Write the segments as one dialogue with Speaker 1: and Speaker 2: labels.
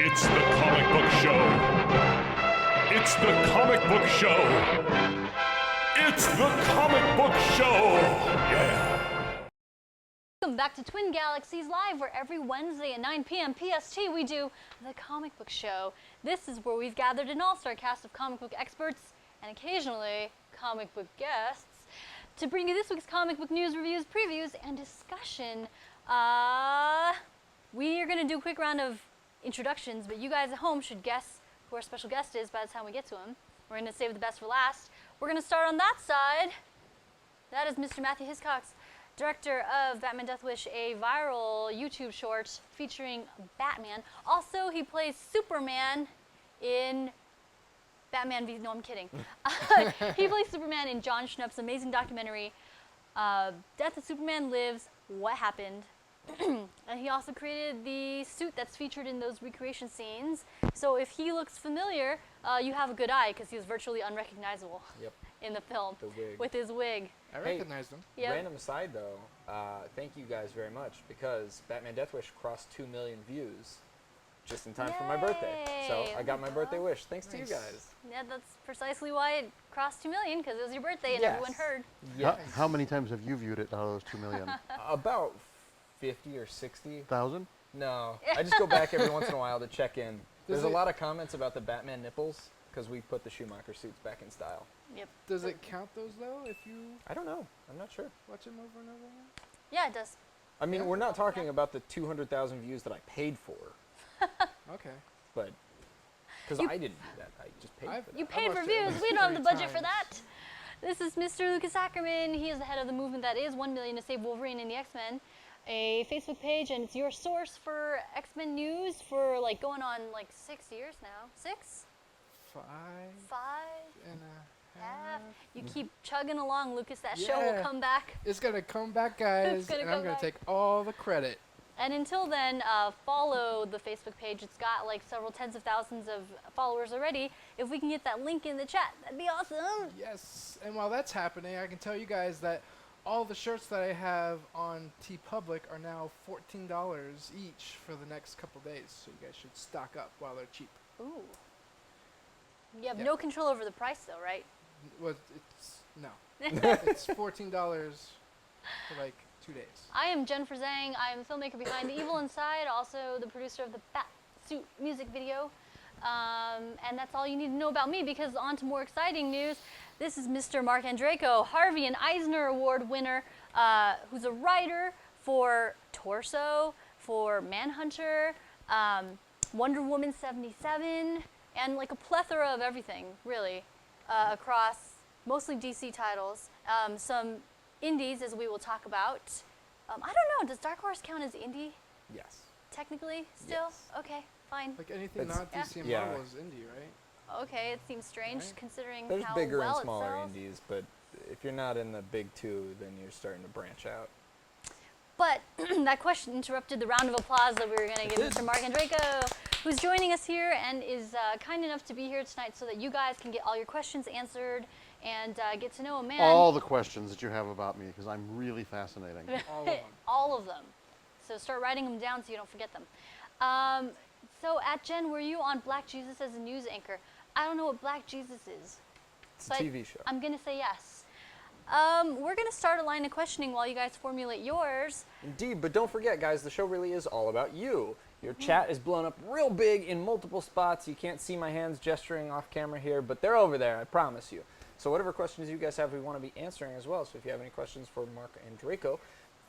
Speaker 1: It's the comic book show. It's the comic book show. It's the comic book show. Yeah.
Speaker 2: Welcome back to Twin Galaxies Live, where every Wednesday at 9 p.m. PST we do the comic book show. This is where we've gathered an all-star cast of comic book experts and occasionally comic book guests to bring you this week's comic book news, reviews, previews, and discussion. We are going to do a quick round of introductions, but you guys at home should guess who our special guest is by the time we get to him. We're going to save the best for last. We're going to start on that side. That is Mr. Matthew Hiscox, director of Batman Death Wish, a viral YouTube short featuring Batman. Also, he plays Superman in Batman v... No, I'm kidding. He plays Superman in John Schnapp's amazing documentary, Death of Superman Lives, What Happened? And he also created the suit that's featured in those recreation scenes. So if he looks familiar, you have a good eye, because he was virtually unrecognizable in the film with his wig.
Speaker 3: I recognized him.
Speaker 2: Yep.
Speaker 4: Random aside though, thank you guys very much, because Batman Death Wish crossed 2 million views just in time for my birthday. So I got my birthday wish thanks to you guys.
Speaker 2: Yeah, that's precisely why it crossed 2 million, because it was your birthday and everyone heard.
Speaker 4: Yes.
Speaker 5: How many times have you viewed it out of those 2 million?
Speaker 4: About 50 or 60.
Speaker 5: 1,000?
Speaker 4: No, I just go back every once in a while to check in. There's a lot of comments about the Batman nipples, because we put the Schumacher suits back in style.
Speaker 2: Yep.
Speaker 3: Does it count those though if you
Speaker 4: I don't know. I'm not sure.
Speaker 3: watch them over and over again?
Speaker 2: Yeah, it does.
Speaker 4: I mean, we're not talking about the 200,000 views that I paid for,
Speaker 3: Okay.
Speaker 4: but because I didn't do that, I just paid for that.
Speaker 2: You paid for
Speaker 3: watched it
Speaker 2: views. We don't have the
Speaker 3: 30
Speaker 2: budget for that. This is Mr. Lucas Ackerman. He is the head of the movement that is 1 million to save Wolverine and the X-Men, a Facebook page, and it's your source for X-Men news for like going on like 6 years now. 6?
Speaker 3: 5
Speaker 2: 5
Speaker 3: and a half.
Speaker 2: half. You keep chugging along, Lucas. That show will come back.
Speaker 3: It's gonna come back, guys,
Speaker 2: gonna
Speaker 3: and
Speaker 2: come
Speaker 3: I'm gonna
Speaker 2: back.
Speaker 3: take all the credit.
Speaker 2: And until then, follow the Facebook page. It's got like several tens of thousands of followers already. If we can get that link in the chat, that'd be awesome.
Speaker 3: Yes, and while that's happening, I can tell you guys that all the shirts that I have on TeePublic are now $14 each for the next couple days, so you guys should stock up while they're cheap.
Speaker 2: Ooh. You have no control over the price, though, right?
Speaker 3: Well, no. It's $14 for like 2 days.
Speaker 2: I am Jen Frazang. I am the filmmaker behind The Evil Inside, also the producer of the Bat Suit music video. And that's all you need to know about me, because on to more exciting news. This is Mr. Marc Andreyko, Harvey and Eisner Award winner, who's a writer for Torso, for Manhunter, Wonder Woman 77, and like a plethora of everything, really, across mostly DC titles. Some indies, as we will talk about. I don't know, does Dark Horse count as indie,
Speaker 4: Yes.
Speaker 2: technically, still?
Speaker 4: Yes.
Speaker 2: Okay, fine.
Speaker 3: Like anything
Speaker 4: It's-
Speaker 3: not DC and
Speaker 4: Yeah.
Speaker 3: Marvel is indie, right?
Speaker 2: Okay, it seems strange,
Speaker 3: Right.
Speaker 2: considering
Speaker 4: There's
Speaker 2: how
Speaker 4: bigger
Speaker 2: well
Speaker 4: and smaller
Speaker 2: it sells.
Speaker 4: indies, but if you're not in the big two, then you're starting to branch out.
Speaker 2: But that question interrupted the round of applause that we were going to give Mr. Marc Andreyko, who's joining us here and is kind enough to be here tonight so that you guys can get all your questions answered and get to know a man.
Speaker 5: All the questions that you have about me, because I'm really fascinating.
Speaker 3: All of them.
Speaker 2: All of them. So start writing them down so you don't forget them. So at Jen, were you on Black Jesus as a news anchor? I don't know what Black Jesus is.
Speaker 4: It's a
Speaker 2: but
Speaker 4: TV show.
Speaker 2: I'm going to say yes. We're going to start a line of questioning while you guys formulate yours.
Speaker 4: Indeed, but don't forget, guys, the show really is all about you. Your chat is blown up real big in multiple spots. You can't see my hands gesturing off camera here, but they're over there, I promise you. So whatever questions you guys have, we want to be answering as well. So if you have any questions for Marc Andreyko,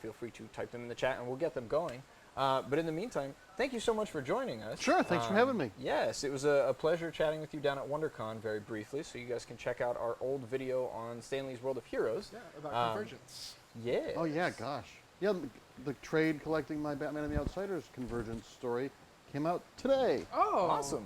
Speaker 4: feel free to type them in the chat and we'll get them going. But in the meantime, thank you so much for joining us.
Speaker 5: Sure, thanks for having me.
Speaker 4: Yes, it was a pleasure chatting with you down at WonderCon very briefly. So you guys can check out our old video on Stanley's World of Heroes.
Speaker 3: Yeah, about convergence.
Speaker 4: Yeah.
Speaker 5: Oh, yeah, gosh. Yeah, the trade collecting my Batman and the Outsiders convergence story came out today.
Speaker 3: Oh,
Speaker 4: Awesome.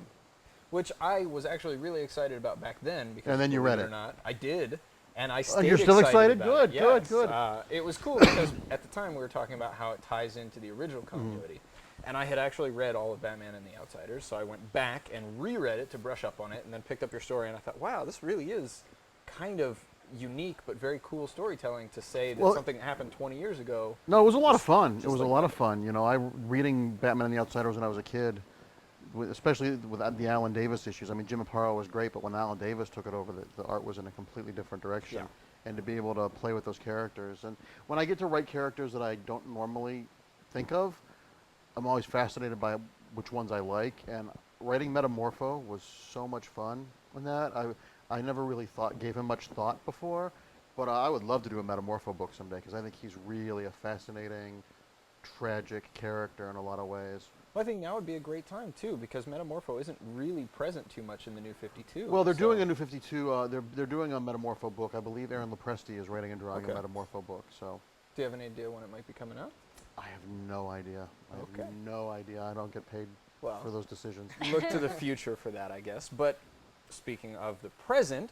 Speaker 4: Which I was actually really excited about back then. Because
Speaker 5: And then you read
Speaker 4: believe
Speaker 5: it.
Speaker 4: Or not, I did. And I stayed
Speaker 5: you're still excited?
Speaker 4: about
Speaker 5: Good,
Speaker 4: it.
Speaker 5: good,
Speaker 4: Yes.
Speaker 5: good.
Speaker 4: It was cool because at the time we were talking about how it ties into the original
Speaker 5: Mm-hmm.
Speaker 4: continuity. And I had actually read all of Batman and the Outsiders, so I went back and reread it to brush up on it, and then picked up your story, and I thought, wow, this really is kind of unique but very cool storytelling to say that something that happened 20 years ago.
Speaker 5: No, it was a lot of fun. It was
Speaker 4: like
Speaker 5: a lot of fun. You know, reading Batman and the Outsiders when I was a kid especially with the Alan Davis issues. I mean, Jim Aparo was great, but when Alan Davis took it over, the art was in a completely different direction.
Speaker 4: Yeah.
Speaker 5: And to be able to play with those characters. And when I get to write characters that I don't normally think of, I'm always fascinated by which ones I like. And writing Metamorpho was so much fun on that. I never really gave him much thought before, but I would love to do a Metamorpho book someday because I think he's really a fascinating, tragic character in a lot of ways.
Speaker 4: Well, I think now would be a great time too, because Metamorpho isn't really present too much in the New 52.
Speaker 5: Well, they're doing a New 52. They're doing a Metamorpho book. I believe Aaron Lopresti is writing and drawing a Metamorpho book. So,
Speaker 4: do you have any idea when it might be coming out?
Speaker 5: I have no idea. I have no idea. I don't get paid for those decisions.
Speaker 4: Look to the future for that, I guess. But speaking of the present,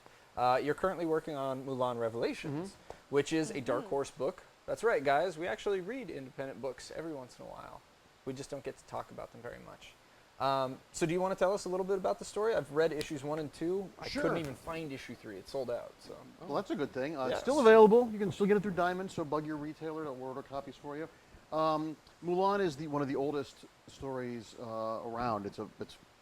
Speaker 4: you're currently working on Mulan Revelations, which is a Dark Horse book. That's right, guys. We actually read independent books every once in a while. We just don't get to talk about them very much. So do you want to tell us a little bit about the story? I've read issues 1 and 2. I couldn't even find issue 3. It's sold out. So.
Speaker 5: Well, that's a good thing. It's still available. You can still get it through Diamond, so bug your retailer to order copies for you. Mulan is one of the oldest stories around. It's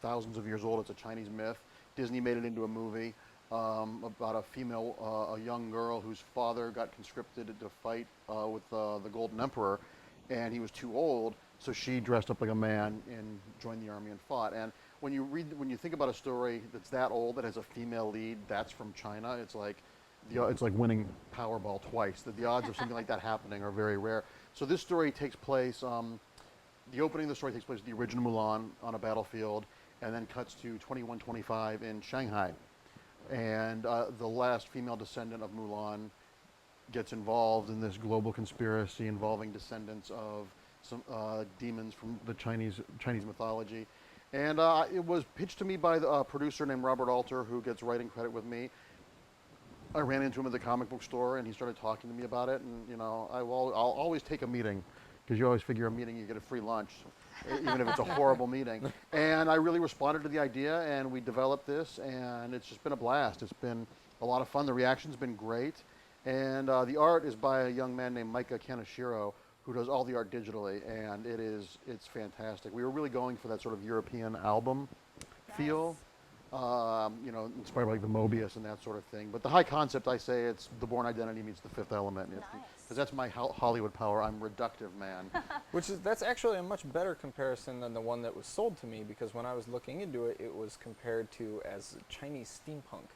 Speaker 5: thousands of years old. It's a Chinese myth. Disney made it into a movie about a young girl whose father got conscripted to fight with the Golden Emperor, and he was too old. So she dressed up like a man and joined the army and fought. And when you think about a story that's that old that has a female lead, that's from China. It's like winning Powerball twice. The odds of something like that happening are very rare. So this story takes place. The opening of the story takes place with the original Mulan on a battlefield, and then cuts to 2125 in Shanghai. And the last female descendant of Mulan gets involved in this global conspiracy involving descendants of some demons from the Chinese mythology. And it was pitched to me by the producer named Robert Alter, who gets writing credit with me. I ran into him at the comic book store, and he started talking to me about it. And I'll always take a meeting, because you always figure a meeting you get a free lunch, even if it's a horrible meeting. And I really responded to the idea, and we developed this, and it's just been a blast. It's been a lot of fun. The reaction's been great, and the art is by a young man named Micah Kaneshiro, who does all the art digitally, and it's fantastic. We were really going for that sort of European album feel, inspired by like the Mobius and that sort of thing. But the high concept, I say, it's the Bourne Identity meets the Fifth Element. Because that's my Hollywood power. I'm reductive, man.
Speaker 4: That's actually a much better comparison than the one that was sold to me, because when I was looking into it, it was compared to as Chinese steampunk.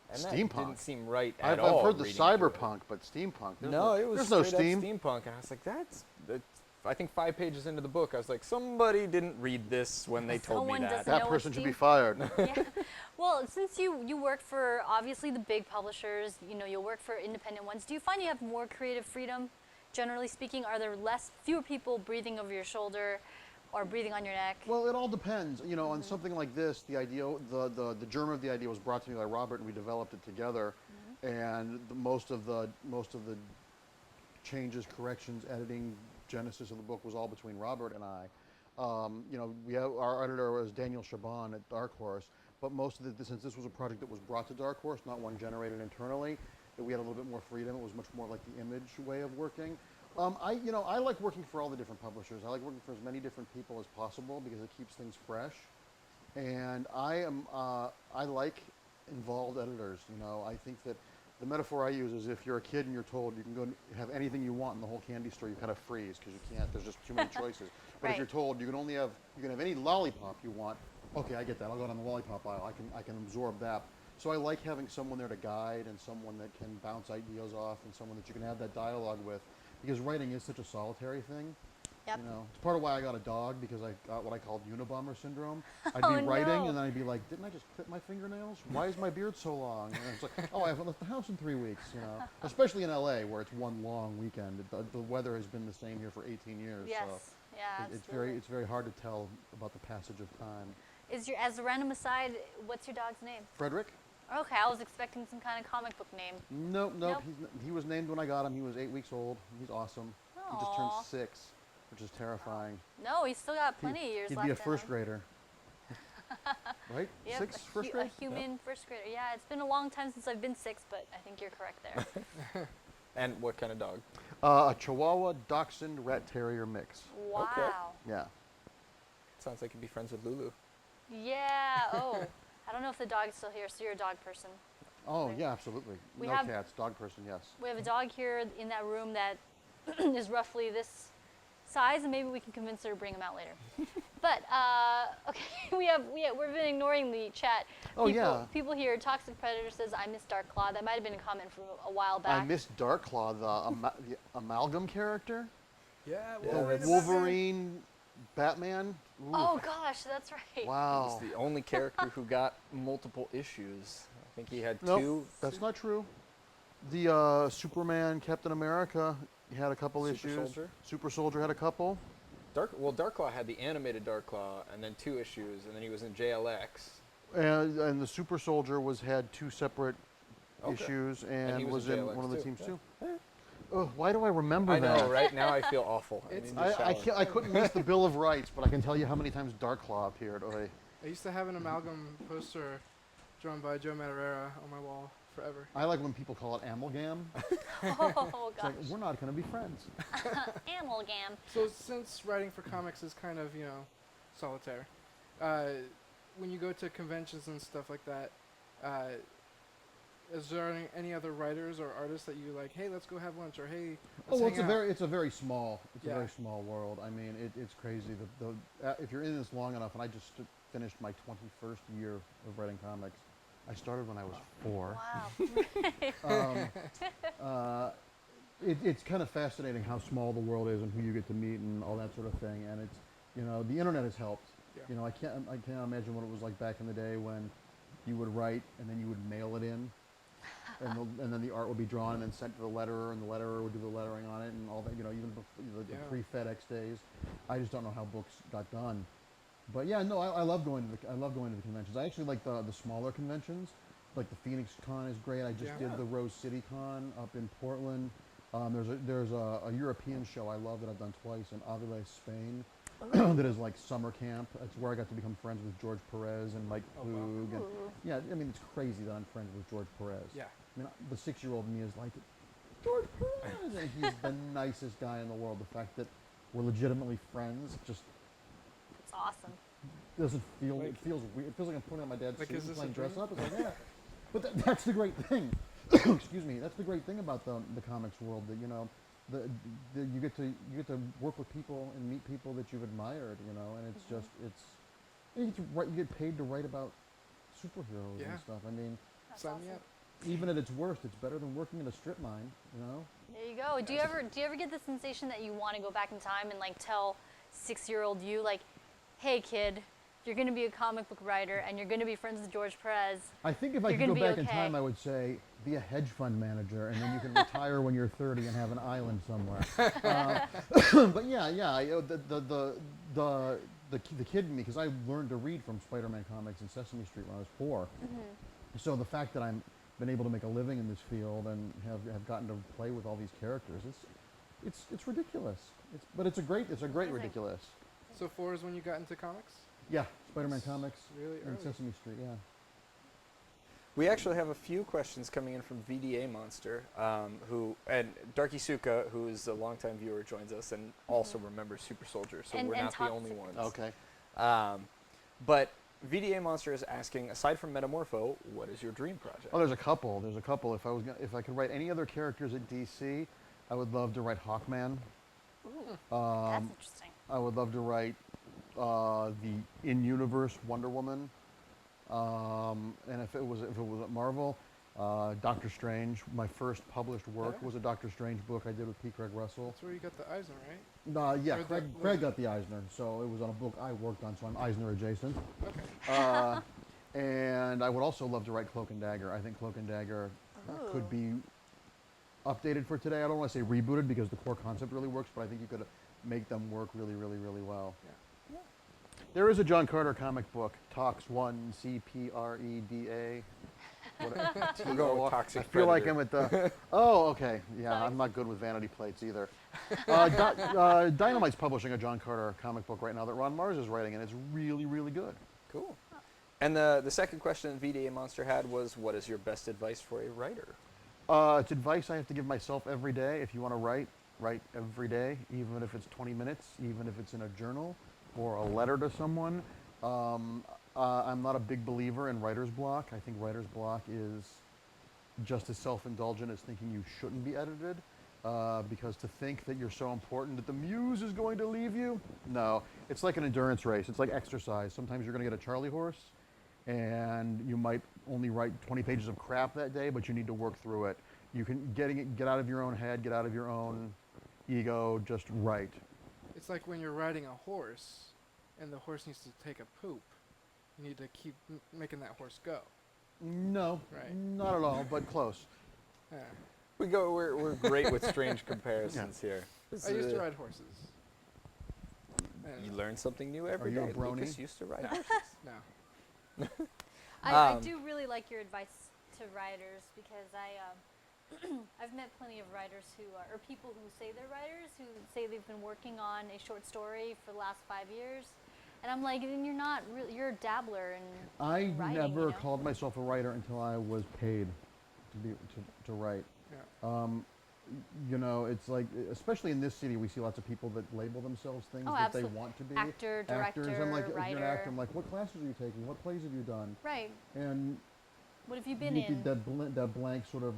Speaker 4: And that didn't seem right at all.
Speaker 5: I've heard the cyberpunk, but steampunk.
Speaker 4: It was
Speaker 5: there's no
Speaker 4: steam. Steampunk, and I was like, I think 5 pages into the book, I was like, somebody didn't read this when they told me that.
Speaker 5: That person should be fired.
Speaker 2: Yeah. Well, since you work for obviously the big publishers, you'll work for independent ones. Do you find you have more creative freedom, generally speaking? Are there fewer people breathing over your shoulder? Or breathing on your neck? Well,
Speaker 5: it all depends. On something like this, the idea, the germ of the idea was brought to me by Robert, and we developed it together. And most of the changes, corrections, editing, genesis of the book was all between Robert and I. We have, our editor was Daniel Shaban at Dark Horse, but most of since this was a project that was brought to Dark Horse, not one generated internally, we had a little bit more freedom. It was much more like the Image way of working. I like working for all the different publishers. I like working for as many different people as possible because it keeps things fresh. And I like involved editors. I think that the metaphor I use is if you're a kid and you're told you can go and have anything you want in the whole candy store, you kind of freeze because you can't. There's just too many choices. But if you're told you can have any lollipop you want, okay, I get that. I'll go down the lollipop aisle. I can absorb that. So I like having someone there to guide and someone that can bounce ideas off and someone that you can have that dialogue with. Because writing is such a solitary thing.
Speaker 2: Yep.
Speaker 5: It's part of why I got a dog, because I got what I called Unabomber syndrome. I'd be writing, and then I'd be like, didn't I just clip my fingernails? Why is my beard so long? And it's like, I haven't left the house in 3 weeks, Especially in LA, where it's one long weekend. The weather has been the same here for 18 years.
Speaker 2: Yes,
Speaker 5: so
Speaker 2: yeah,
Speaker 5: it's very hard to tell about the passage of time.
Speaker 2: As a random aside, what's your dog's name?
Speaker 5: Frederick.
Speaker 2: Okay, I was expecting some kind of comic book name.
Speaker 5: Nope. He was named when I got him. He was 8 weeks old. He's awesome.
Speaker 2: Aww.
Speaker 5: He just turned 6, which is terrifying.
Speaker 2: No, he's still got plenty of years left.
Speaker 5: He'd be a first grader. Right?
Speaker 2: Yep,
Speaker 5: 6 first grade?
Speaker 2: A human first grader. Yeah, it's been a long time since I've been 6, but I think you're correct there.
Speaker 4: And what kind of dog?
Speaker 5: A Chihuahua Dachshund Rat Terrier mix.
Speaker 2: Wow.
Speaker 4: Okay.
Speaker 5: Yeah.
Speaker 4: Sounds like you'd be friends with Lulu.
Speaker 2: Yeah. Oh, I don't know if the dog is still here. So you're a dog person.
Speaker 5: Oh, yeah, absolutely.
Speaker 2: We
Speaker 5: no
Speaker 2: have-
Speaker 5: cats, dog person, yes.
Speaker 2: We have a dog here in that room that is roughly this size, and maybe we can convince her to bring him out later. But okay, we've been ignoring the chat.
Speaker 5: Oh, yeah.
Speaker 2: People here. Toxic Predator says, "I miss Dark Claw." That might have been a comment from a while
Speaker 5: I
Speaker 2: back.
Speaker 5: miss Darkclaw, the amalgam character.
Speaker 3: Yeah,
Speaker 5: The Wolverine, Batman. Ooh,
Speaker 2: Oh gosh, that's right.
Speaker 5: wow.
Speaker 4: He's the only character who got multiple issues. I think he had
Speaker 5: Nope,
Speaker 4: two.
Speaker 5: that's not true. The Superman, Captain America had a couple
Speaker 4: Super
Speaker 5: issues.
Speaker 4: Soldier?
Speaker 5: Super Soldier had a couple.
Speaker 4: Darkclaw had the animated Darkclaw, and then 2 issues, and then he was in JLX.
Speaker 5: And the Super Soldier had 2 separate
Speaker 4: Okay.
Speaker 5: issues and
Speaker 4: he
Speaker 5: was
Speaker 4: was in
Speaker 5: in
Speaker 4: JLX
Speaker 5: one of the
Speaker 4: too.
Speaker 5: teams
Speaker 4: Yeah.
Speaker 5: too. Oh, why do I remember
Speaker 4: I
Speaker 5: that?
Speaker 4: know, right? Now I feel awful.
Speaker 3: It's-
Speaker 4: need to shower.
Speaker 5: I couldn't list the Bill of Rights, but I can tell you how many times Darkclaw appeared. Oy.
Speaker 3: I used to have an amalgam poster drawn by Joe Madureira on my wall forever.
Speaker 5: I like when people call it amalgam.
Speaker 2: Oh
Speaker 5: It's
Speaker 2: gosh.
Speaker 5: like, we're not going to be friends.
Speaker 2: Amalgam.
Speaker 3: So since writing for comics is kind of, solitaire, when you go to conventions and stuff like that, is there any other writers or artists that you like, hey, let's go have lunch, or hey,
Speaker 5: Oh,
Speaker 3: let's
Speaker 5: well,
Speaker 3: hang out?
Speaker 5: it's a very small
Speaker 3: Yeah.
Speaker 5: world. I mean, it's crazy. If you're in this long enough, and I just finished my 21st year of writing comics. I started when I was 4.
Speaker 2: Wow.
Speaker 5: It's kind of fascinating how small the world is and who you get to meet and all that sort of thing. And it's, the internet has helped.
Speaker 3: Yeah.
Speaker 5: I can't imagine what it was like back in the day when you would write and then you would mail it in. And then the art would be drawn and then sent to the letterer, and the letterer would do the lettering on it and all that. Even before the
Speaker 3: Yeah.
Speaker 5: pre-FedEx days. I just don't know how books got done. But yeah, no, I love going to the conventions. I actually like the smaller conventions, like the Phoenix Con is great. I just
Speaker 3: Yeah.
Speaker 5: did the Rose City Con up in Portland. There's a European show I love that I've done twice in Avila, Spain. That is like summer camp. It's where I got to become friends with George Perez and Mike
Speaker 3: Oh, wow.
Speaker 5: Klug. And
Speaker 2: Ooh.
Speaker 5: yeah, I mean it's crazy that I'm friends with George Perez.
Speaker 3: Yeah.
Speaker 5: I mean the 6-year-old me is like, George Perez, and he's the nicest guy in the world. The fact that we're legitimately friends just
Speaker 2: It's awesome.
Speaker 5: doesn't feel
Speaker 3: Like-
Speaker 5: it feels weird. It feels like I'm putting on my dad's
Speaker 3: Like,
Speaker 5: suit
Speaker 3: is
Speaker 5: and
Speaker 3: this
Speaker 5: playing
Speaker 3: a
Speaker 5: dress
Speaker 3: dream?
Speaker 5: up. It's like, yeah. But that's the great thing. Excuse me. That's the great thing about the comics world. That you get to work with people and meet people that you've admired. And it's just you get paid to write about superheroes
Speaker 3: Yeah.
Speaker 5: and stuff. I mean,
Speaker 2: That's
Speaker 3: Sign
Speaker 2: awesome.
Speaker 3: me up.
Speaker 5: even at its worst, it's better than working in a strip mine.
Speaker 2: There you go. Do you ever get the sensation that you want to go back in time and like tell 6-year-old you like, hey kid, you're going to be a comic book writer and you're going to be friends with George Perez.
Speaker 5: I think if I
Speaker 2: You're
Speaker 5: could go
Speaker 2: gonna be
Speaker 5: back in
Speaker 2: okay.
Speaker 5: time, I would say be a hedge fund manager, and then you can retire when you're 30 and have an island somewhere. But yeah, the kid in me, because I learned to read from Spider-Man comics and Sesame Street when I was 4. So the fact that I've been able to make a living in this field and have gotten to play with all these characters, it's ridiculous. It's a great
Speaker 2: Amazing.
Speaker 5: ridiculous.
Speaker 3: So 4 is when you got into comics?
Speaker 5: Yeah, Spider-Man comics
Speaker 3: Really
Speaker 5: and
Speaker 3: early.
Speaker 5: Sesame Street. Yeah.
Speaker 4: We actually have a few questions coming in from VDA Monster, and Darky Suka, who is a longtime viewer, joins us and also remembers Super Soldier, so
Speaker 2: And-
Speaker 4: we're
Speaker 2: and
Speaker 4: not the
Speaker 2: Toxic.
Speaker 4: only ones.
Speaker 5: Okay.
Speaker 4: But VDA Monster is asking, aside from Metamorpho, what is your dream project?
Speaker 5: Oh, there's a couple. If I could write any other characters at DC, I would love to write Hawkman.
Speaker 2: That's interesting.
Speaker 5: I would love to write the in-universe Wonder Woman. And if it was at Marvel, Doctor Strange. My first published work
Speaker 3: Yeah.
Speaker 5: was a Doctor Strange book I did with P. Craig Russell.
Speaker 3: That's where you got the Eisner, right?
Speaker 5: Yeah,
Speaker 3: Or
Speaker 5: Craig got the Eisner, so it was on a book I worked on, so I'm Eisner adjacent.
Speaker 3: Okay.
Speaker 5: And I would also love to write Cloak and Dagger. I think Cloak and Dagger could be updated for today. I don't want to say rebooted because the core concept really works, but I think you could make them work really, really, really well.
Speaker 3: Yeah.
Speaker 5: There is a John Carter comic book, Tox 1 CPREDA.
Speaker 4: We're going with Toxic
Speaker 5: I feel like
Speaker 4: Predator.
Speaker 5: I'm at the. Oh, okay. Yeah, I'm not good with vanity plates either. Dynamite's publishing a John Carter comic book right now that Ron Mars is writing, and it's really, really good.
Speaker 4: Cool. And the second question VDA Monster had was, what is your best advice for a writer?
Speaker 5: It's advice I have to give myself every day. If you want to write every day, even if it's 20 minutes, even if it's in a journal or a letter to someone. I'm not a big believer in writer's block. I think writer's block is just as self-indulgent as thinking you shouldn't be edited. Because to think that you're so important that the muse is going to leave you, no. It's like an endurance race. It's like exercise. Sometimes you're going to get a Charlie horse, and you might only write 20 pages of crap that day, but you need to work through it. You can get out of your own head, get out of your own ego, just write.
Speaker 3: It's like when you're riding a horse, and the horse needs to take a poop. You need to keep making that horse go.
Speaker 5: No,
Speaker 3: Right.
Speaker 5: not at all, but close.
Speaker 3: Yeah.
Speaker 4: We're great with strange comparisons here.
Speaker 3: I used to ride horses.
Speaker 4: You learn something new every
Speaker 5: Are you
Speaker 4: day.
Speaker 5: a brony?
Speaker 4: Lucas used to ride
Speaker 3: No.
Speaker 4: horses.
Speaker 3: No.
Speaker 2: I do really like your advice to writers because I've met plenty of writers who are, or people who say they're writers, who say they've been working on a short story for the last 5 years. And I'm like, then you're not really, you're a dabbler in
Speaker 5: I
Speaker 2: writing,
Speaker 5: never
Speaker 2: you know?
Speaker 5: called myself a writer until I was paid to write.
Speaker 3: Yeah.
Speaker 5: You know, it's like, especially in this city, we see lots of people that label themselves things
Speaker 2: Oh,
Speaker 5: that they
Speaker 2: absolutely.
Speaker 5: want to be.
Speaker 2: Actor,
Speaker 5: Actors.
Speaker 2: director,
Speaker 5: I'm like, if you're an
Speaker 2: writer.
Speaker 5: actor, I'm like, what classes are you taking? What plays have you done?
Speaker 2: Right.
Speaker 5: And
Speaker 2: What have you been
Speaker 5: you
Speaker 2: in?
Speaker 5: get that blank sort of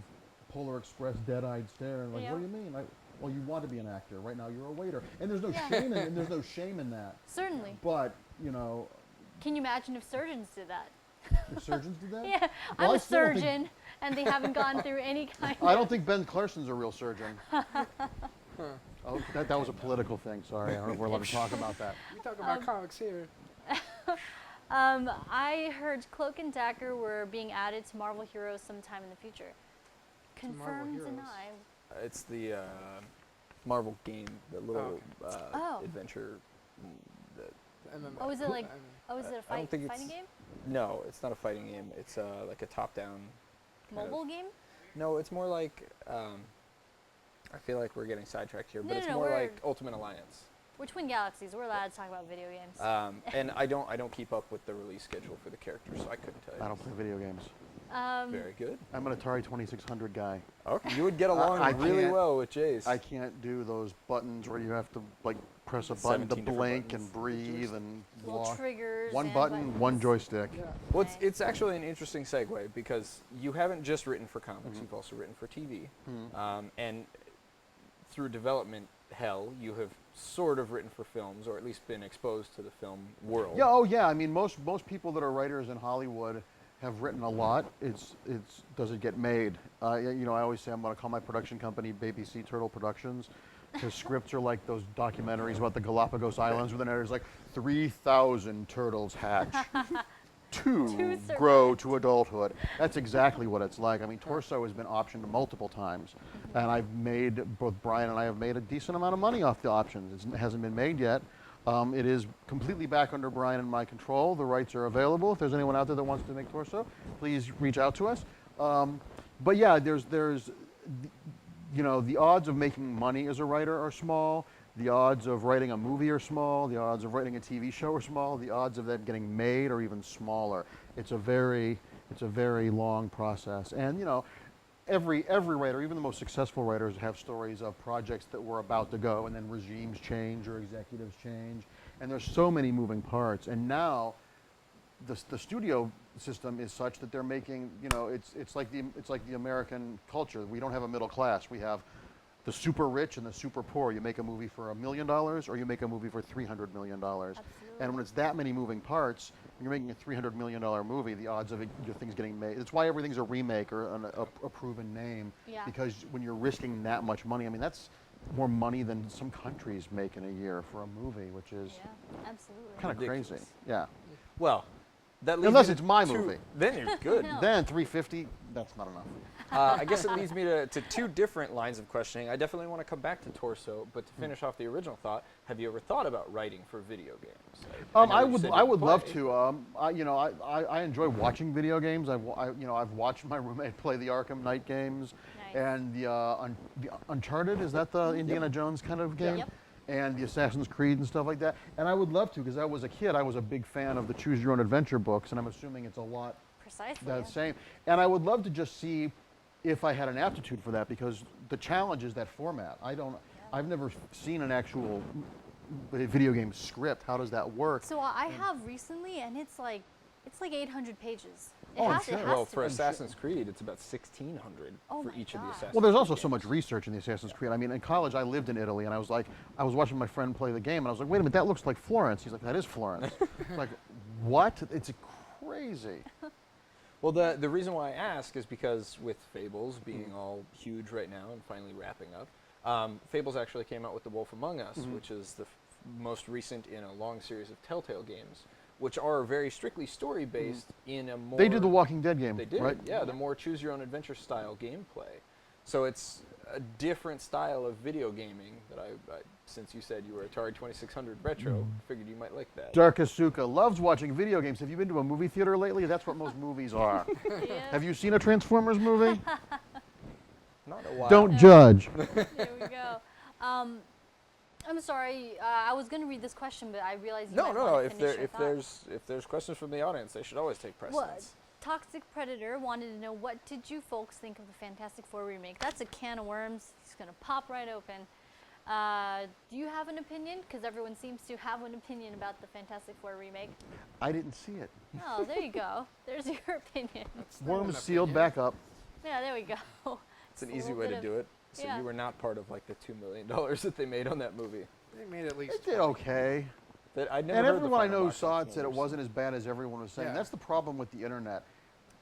Speaker 5: Polar Express dead-eyed stare, and like,
Speaker 2: Yeah.
Speaker 5: what do you mean? Well, you want to be an actor. Right now, you're a waiter, and there's no
Speaker 2: Yeah.
Speaker 5: shame in there's no shame in that.
Speaker 2: Certainly.
Speaker 5: But you know,
Speaker 2: Can you imagine if surgeons did that?
Speaker 5: the surgeons did that.
Speaker 2: Yeah,
Speaker 5: Well,
Speaker 2: I'm
Speaker 5: I
Speaker 2: a
Speaker 5: still think-
Speaker 2: surgeon, and they haven't gone through any kind
Speaker 5: I
Speaker 2: of...
Speaker 5: don't think Ben Carson's a real surgeon. Oh, that was a political thing. Sorry, I don't know if we're allowed to talk about that.
Speaker 3: We talk about comics here.
Speaker 2: I heard Cloak and Dagger were being added to Marvel Heroes sometime in the future.
Speaker 3: Marvel
Speaker 2: Confirmed
Speaker 3: Heroes.
Speaker 2: denied.
Speaker 4: It's the Marvel game, the little
Speaker 2: Oh.
Speaker 4: adventure.
Speaker 3: The MMA.
Speaker 2: Oh, is it like... Oh, is it a
Speaker 4: I don't think
Speaker 2: fighting
Speaker 4: it's-
Speaker 2: game?
Speaker 4: No, it's not a fighting game. It's like a top-down. kind of-
Speaker 2: Mobile game?
Speaker 4: No, it's more like. I feel like we're getting sidetracked here, but
Speaker 2: No,
Speaker 4: it's
Speaker 2: no,
Speaker 4: more
Speaker 2: we're-
Speaker 4: like Ultimate Alliance.
Speaker 2: We're Twin Galaxies. We're allowed to talk about video games.
Speaker 4: And I don't keep up with the release schedule for the characters, so I couldn't tell you.
Speaker 5: I don't play video games.
Speaker 4: Very good.
Speaker 5: I'm an Atari 2600 guy.
Speaker 4: Okay. You would get along
Speaker 5: I
Speaker 4: really
Speaker 5: can't-
Speaker 4: well with Jace.
Speaker 5: I can't do those buttons where you have to like press a button to
Speaker 4: 17 different
Speaker 5: blink
Speaker 4: buttons.
Speaker 5: and breathe and
Speaker 2: Little
Speaker 5: walk.
Speaker 2: triggers.
Speaker 5: One
Speaker 2: and
Speaker 5: button,
Speaker 2: buttons.
Speaker 5: one joystick.
Speaker 3: Yeah.
Speaker 4: Well,
Speaker 2: Right.
Speaker 4: it's actually an interesting segue because you haven't just written for comics, you've also written for TV. And through development hell, you have sort of written for films, or at least been exposed to the film world.
Speaker 5: Yeah, oh yeah. I mean, most people that are writers in Hollywood have written a lot. It's does it get made? You know, I always say I'm going to call my production company Baby Sea Turtle Productions. Because scripts are like those documentaries about the Galapagos Islands, where the narrator's like 3,000 turtles hatch. Two grow to adulthood. That's exactly what it's like. I mean, Torso has been optioned multiple times, and both Brian and I have made a decent amount of money off the options. It hasn't been made yet. It is completely back under Brian and my control. The rights are available. If there's anyone out there that wants to make Torso, please reach out to us. But yeah, there's you know, the odds of making money as a writer are small. The odds of writing a movie are small. The odds of writing a TV show are small. The odds of that getting made are even smaller. It's a very long process. And you know, every writer, even the most successful writers, have stories of projects that were about to go, and then regimes change or executives change. And there's so many moving parts. And now, the studio system is such that they're making, you know, it's like the American culture. We don't have a middle class. We have the super rich and the super poor. You make a movie for $1 million, or you make a movie for $300 million.
Speaker 2: Absolutely.
Speaker 5: And when it's that many moving parts, when you're making a $300 million movie, the odds of your things getting made. It's why everything's a remake or a proven name.
Speaker 2: Yeah.
Speaker 5: Because when you're risking that much money, I mean, that's more money than some countries make in a year for a movie, which is
Speaker 2: Yeah, absolutely.
Speaker 5: kind of crazy.
Speaker 4: Ridiculous.
Speaker 5: Yeah.
Speaker 4: Well, that leads
Speaker 5: Unless
Speaker 4: me
Speaker 5: it's
Speaker 4: to
Speaker 5: my
Speaker 4: two-
Speaker 5: movie.
Speaker 4: Then you're good.
Speaker 2: No.
Speaker 5: Then 350, that's not enough.
Speaker 4: I guess it leads me to two different lines of questioning. I definitely want to come back to Torso, but to finish off the original thought, have you ever thought about writing for video games?
Speaker 5: I
Speaker 4: know you said
Speaker 5: would
Speaker 4: you
Speaker 5: love
Speaker 4: play.
Speaker 5: to. You know, I enjoy watching video games. I've watched my roommate play the Arkham Knight games,
Speaker 2: Nice.
Speaker 5: and the Uncharted. Is that the Indiana Jones kind of game?
Speaker 2: Yep.
Speaker 5: And the Assassin's Creed and stuff like that. And I would love to, because I was a kid. I was a big fan of the Choose Your Own Adventure books, and I'm assuming it's a lot
Speaker 2: Precisely.
Speaker 5: the
Speaker 2: Yeah.
Speaker 5: same. And I would love to just see if I had an aptitude for that, because the challenge is that format. I've never seen an actual video game script? How does that work?
Speaker 2: So I have recently, and it's like 800 pages.
Speaker 5: Oh, I'm
Speaker 2: it
Speaker 5: sure.
Speaker 2: has
Speaker 4: Well,
Speaker 2: to
Speaker 4: for
Speaker 2: be.
Speaker 4: Assassin's Creed, it's about 1,600
Speaker 2: Oh
Speaker 4: for
Speaker 2: my
Speaker 4: each of the
Speaker 2: God.
Speaker 4: Assassin's
Speaker 5: Well, there's
Speaker 4: Creed
Speaker 5: also so
Speaker 4: games.
Speaker 5: much research in the Assassin's Creed. I mean, in college, I lived in Italy, and I was watching my friend play the game, and I was like, wait a minute, that looks like Florence. He's like, that is Florence. Like, what? It's crazy.
Speaker 4: Well, the reason why I ask is because with Fables being all huge right now and finally wrapping up, Fables actually came out with The Wolf Among Us, which is the most recent in a long series of Telltale games, which are very strictly story-based in a more...
Speaker 5: They did the Walking Dead game,
Speaker 4: They did,
Speaker 5: right?
Speaker 4: yeah, the more choose-your-own-adventure style gameplay. So it's a different style of video gaming that I since you said you were Atari 2600 retro, figured you might like that.
Speaker 5: Dark Asuka loves watching video games. Have you been to a movie theater lately? That's what most movies are.
Speaker 2: Yeah.
Speaker 5: Have you seen a Transformers movie?
Speaker 4: Not a while.
Speaker 5: Don't judge.
Speaker 2: There we go. I'm sorry. I was going to read this question, but I realized you
Speaker 4: No,
Speaker 2: might
Speaker 4: no,
Speaker 2: want
Speaker 4: no.
Speaker 2: to finish your thought.
Speaker 4: If there's questions from the audience, they should always take
Speaker 2: Well,
Speaker 4: precedence.
Speaker 2: Toxic Predator wanted to know, what did you folks think of the Fantastic Four remake? That's a can of worms. It's going to pop right open. Do you have an opinion? Because everyone seems to have an opinion about the Fantastic Four remake.
Speaker 5: I didn't see it.
Speaker 2: Oh, there you go. There's your opinion.
Speaker 5: Worms sealed back up.
Speaker 2: Yeah, there we go.
Speaker 4: It's an
Speaker 2: a
Speaker 4: easy
Speaker 2: little
Speaker 4: way
Speaker 2: bit
Speaker 4: to
Speaker 2: of-
Speaker 4: do it. So
Speaker 2: yeah.
Speaker 4: you were not part of like the $2 million that they made on that movie.
Speaker 3: They made at least.
Speaker 5: It did okay.
Speaker 4: That I'd never
Speaker 5: And
Speaker 4: heard
Speaker 5: everyone
Speaker 4: the
Speaker 5: I
Speaker 4: final
Speaker 5: know
Speaker 4: box
Speaker 5: saw
Speaker 4: office
Speaker 5: it said it
Speaker 4: numbers.
Speaker 5: wasn't as bad as everyone was saying.
Speaker 3: Yeah.
Speaker 5: That's the problem with the internet.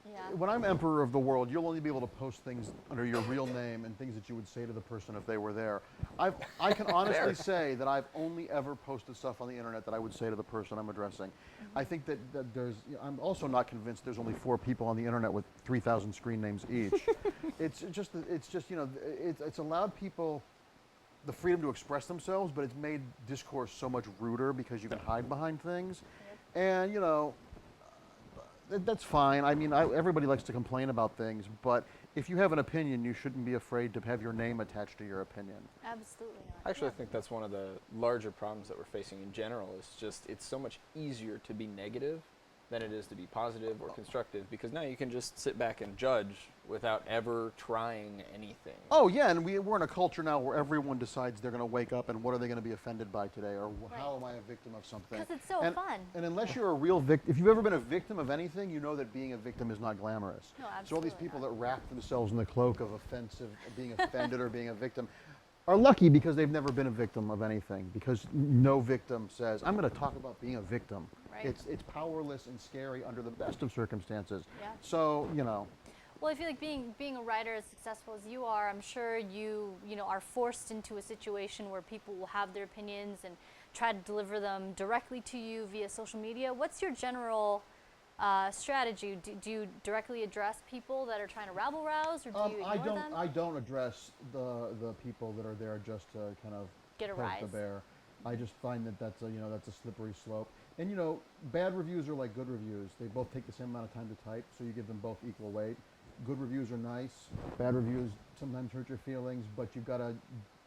Speaker 2: Yeah.
Speaker 5: When I'm emperor of the world, you'll only be able to post things under your real name and things that you would say to the person if they were there. I can honestly say that I've only ever posted stuff on the internet that I would say to the person I'm addressing. I think that there's, I'm also not convinced there's only 4 people on the internet with 3,000 screen names each. It's just, it's allowed people the freedom to express themselves, but it's made discourse so much ruder because you can hide behind things. And, that's fine. I mean, everybody likes to complain about things, but if you have an opinion, you shouldn't be afraid to have your name attached to your opinion.
Speaker 2: Absolutely not.
Speaker 4: I actually
Speaker 2: Yeah.
Speaker 4: think that's one of the larger problems that we're facing in general. Is just it's so much easier to be negative than it is to be positive or constructive, because now you can just sit back and judge without ever trying anything.
Speaker 5: Oh yeah, and we're in a culture now where everyone decides they're going to wake up and what are they going to be offended by today, or how am I a victim of something?
Speaker 2: 'Cause it's so
Speaker 5: and,
Speaker 2: fun.
Speaker 5: And unless you're a real victim, if you've ever been a victim of anything, you know that being a victim is not glamorous.
Speaker 2: No,
Speaker 5: So all these
Speaker 2: absolutely
Speaker 5: people
Speaker 2: not.
Speaker 5: that wrap themselves in the cloak of being offended or being a victim are lucky because they've never been a victim of anything, because no victim says, I'm going to talk about being a victim.
Speaker 2: Right.
Speaker 5: It's powerless and scary under the best of circumstances.
Speaker 2: Yeah.
Speaker 5: So,
Speaker 2: Well, I feel like being a writer as successful as you are, I'm sure you are forced into a situation where people will have their opinions and try to deliver them directly to you via social media. What's your general strategy? Do you directly address people that are trying to rabble rouse, or do you ignore them?
Speaker 5: I don't address the people that are there just to kind of
Speaker 2: Get a
Speaker 5: poke
Speaker 2: rise.
Speaker 5: the bear. I just find that that's a slippery slope. And bad reviews are like good reviews. They both take the same amount of time to type, so you give them both equal weight. Good reviews are nice. Bad reviews sometimes hurt your feelings, but you've got to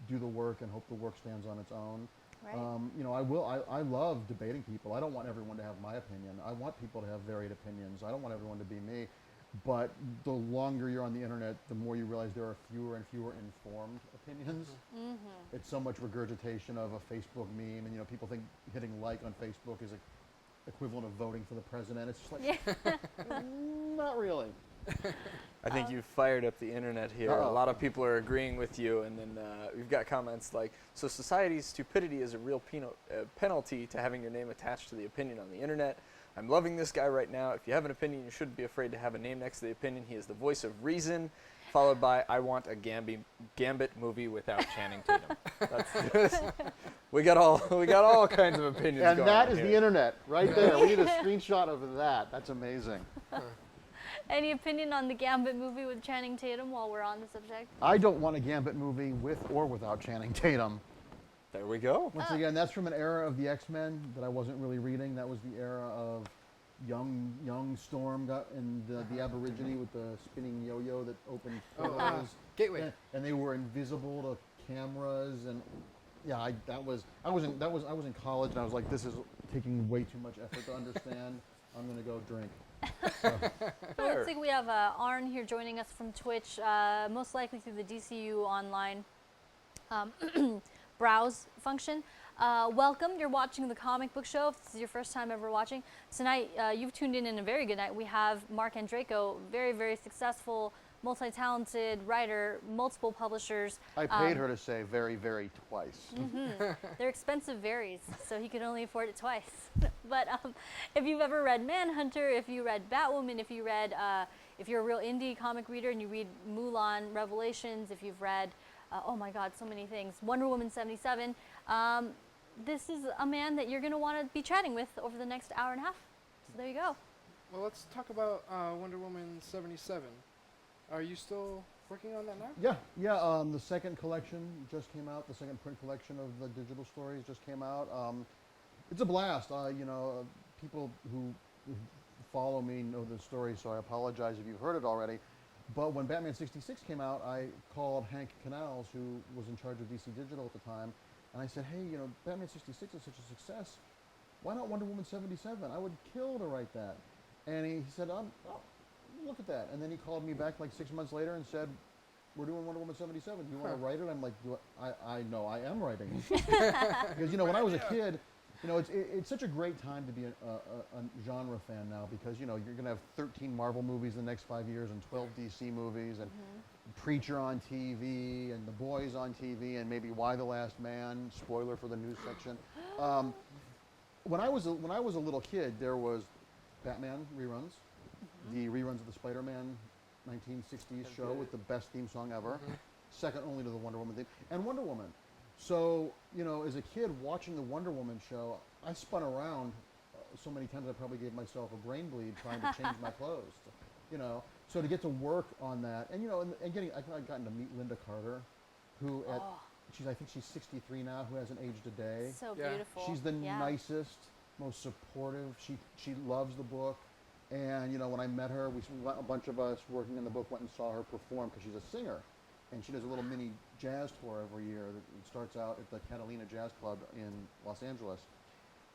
Speaker 5: do the work and hope the work stands on its own.
Speaker 2: Right.
Speaker 5: I love debating people. I don't want everyone to have my opinion. I want people to have varied opinions. I don't want everyone to be me. But the longer you're on the internet, the more you realize there are fewer and fewer informed opinions.
Speaker 2: Mm-hmm.
Speaker 5: It's so much regurgitation of a Facebook meme, and people think hitting like on Facebook is equivalent of voting for the president. It's just like, not really.
Speaker 4: I think you've fired up the internet here.
Speaker 5: Uh-oh.
Speaker 4: A lot of people are agreeing with you, and then we've got comments like, so society's stupidity is a real penalty to having your name attached to the opinion on the internet. I'm loving this guy right now. If you have an opinion, you shouldn't be afraid to have a name next to the opinion. He is the voice of reason, followed by, I want a Gambit movie without Channing Tatum. We got all kinds of opinions
Speaker 5: And
Speaker 4: going
Speaker 5: that
Speaker 4: on
Speaker 5: is
Speaker 4: here.
Speaker 5: the internet right there. We need a screenshot of that. That's amazing.
Speaker 2: Any opinion on the Gambit movie with Channing Tatum while we're on the subject?
Speaker 5: I don't want a Gambit movie with or without Channing Tatum.
Speaker 4: There we go.
Speaker 5: Once again, that's from an era of the X-Men that I wasn't really reading. That was the era of young Storm and the Aborigine with the spinning yo-yo that opened portals.
Speaker 3: Gateway.
Speaker 5: And they were invisible to cameras, and yeah, I was in college, and I was like, this is taking way too much effort to understand. I'm gonna go drink.
Speaker 2: So it looks like we have Arn here joining us from Twitch, most likely through the DCU online browse function. Welcome. You're watching the Comic Book Show. If this is your first time ever watching, tonight you've tuned in a very good night. We have Marc Andreyko, very, very successful, multi-talented writer, multiple publishers.
Speaker 5: I paid her to say very, very twice.
Speaker 2: They're expensive varies, so he could only afford it twice. But if you've ever read Manhunter, if you read Batwoman, if you read, if you're a real indie comic reader and you read Mulan, Revelations, if you've read, oh my God, so many things, Wonder Woman 77, this is a man that you're going to want to be chatting with over the next hour and a half. So there you go.
Speaker 3: Well, let's talk about Wonder Woman 77. Are you still working on that now?
Speaker 5: Yeah. The second collection just came out. The second print collection of the digital stories just came out. It's a blast. People who follow me know the story, so I apologize if you've heard it already. But when Batman 66 came out, I called Hank Canals, who was in charge of DC Digital at the time, and I said, hey, Batman 66 is such a success. Why not Wonder Woman 77? I would kill to write that. And he said, look at that. And then he called me back like 6 months later and said, we're doing Wonder Woman 77. Do you want to write it? I'm like, I know I am writing it. Because, when I was a kid, it's such a great time to be a genre fan now, because, you're going to have 13 Marvel movies in the next 5 years and 12 DC movies and Preacher on TV and The Boys on TV and maybe Why the Last Man, spoiler for the news section. When I was a little kid, there was Batman reruns, the reruns of the Spider-Man 1960s show with the best theme song ever, second only to the Wonder Woman theme, and Wonder Woman. So, as a kid watching the Wonder Woman show, I spun around so many times I probably gave myself a brain bleed trying to change my clothes, So to get to work on that, and I've gotten to meet Linda Carter, who I think she's 63 now, who hasn't aged a day.
Speaker 2: So beautiful.
Speaker 5: She's the nicest, most supportive. She loves the book. And, when I met her, a bunch of us working in the book went and saw her perform, because she's a singer. And she does a little mini jazz tour every year that starts out at the Catalina Jazz Club in Los Angeles.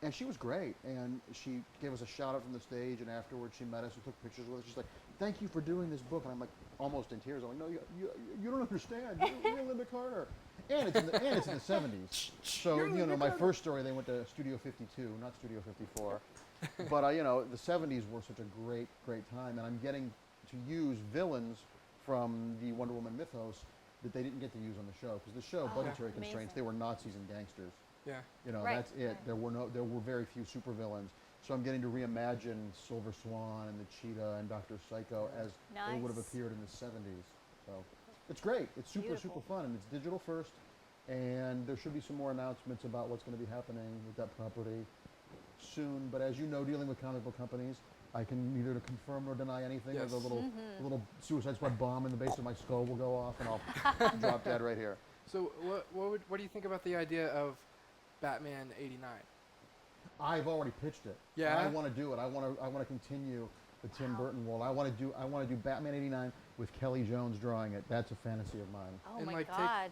Speaker 5: And she was great. And she gave us a shout out from the stage, and afterwards she met us and took pictures with us. She's like, thank you for doing this book. And I'm like, almost in tears. I'm like, no, you don't understand. You're Linda Carter. And it's in the 70s. So, my first story, they went to Studio 52, not Studio 54. But, the 70s were such a great, great time. And I'm getting to use villains from the Wonder Woman mythos that they didn't get to use on the show. Because the show, budgetary constraints, they were Nazis and gangsters.
Speaker 3: Yeah.
Speaker 2: Right,
Speaker 5: That's it.
Speaker 2: right.
Speaker 5: There were very few supervillains. So I'm getting to reimagine Silver Swan and the Cheetah and Dr. Psycho as they would have appeared in the 70s. So it's great. It's super fun, and it's digital first. And there should be some more announcements about what's going to be happening with that property soon. But as you know, dealing with comic book companies, I can neither confirm nor deny anything.
Speaker 3: Yes.
Speaker 5: There's a little Suicide Squad bomb in the base of my skull will go off, and I'll drop dead right here.
Speaker 3: So what do you think about the idea of Batman 89?
Speaker 5: I've already pitched it.
Speaker 3: Yeah.
Speaker 5: I want to do it. I want to continue the Tim Burton world. I want to do Batman 89 with Kelly Jones drawing it. That's a fantasy of mine.
Speaker 2: Oh
Speaker 3: And
Speaker 2: my
Speaker 3: like
Speaker 2: God.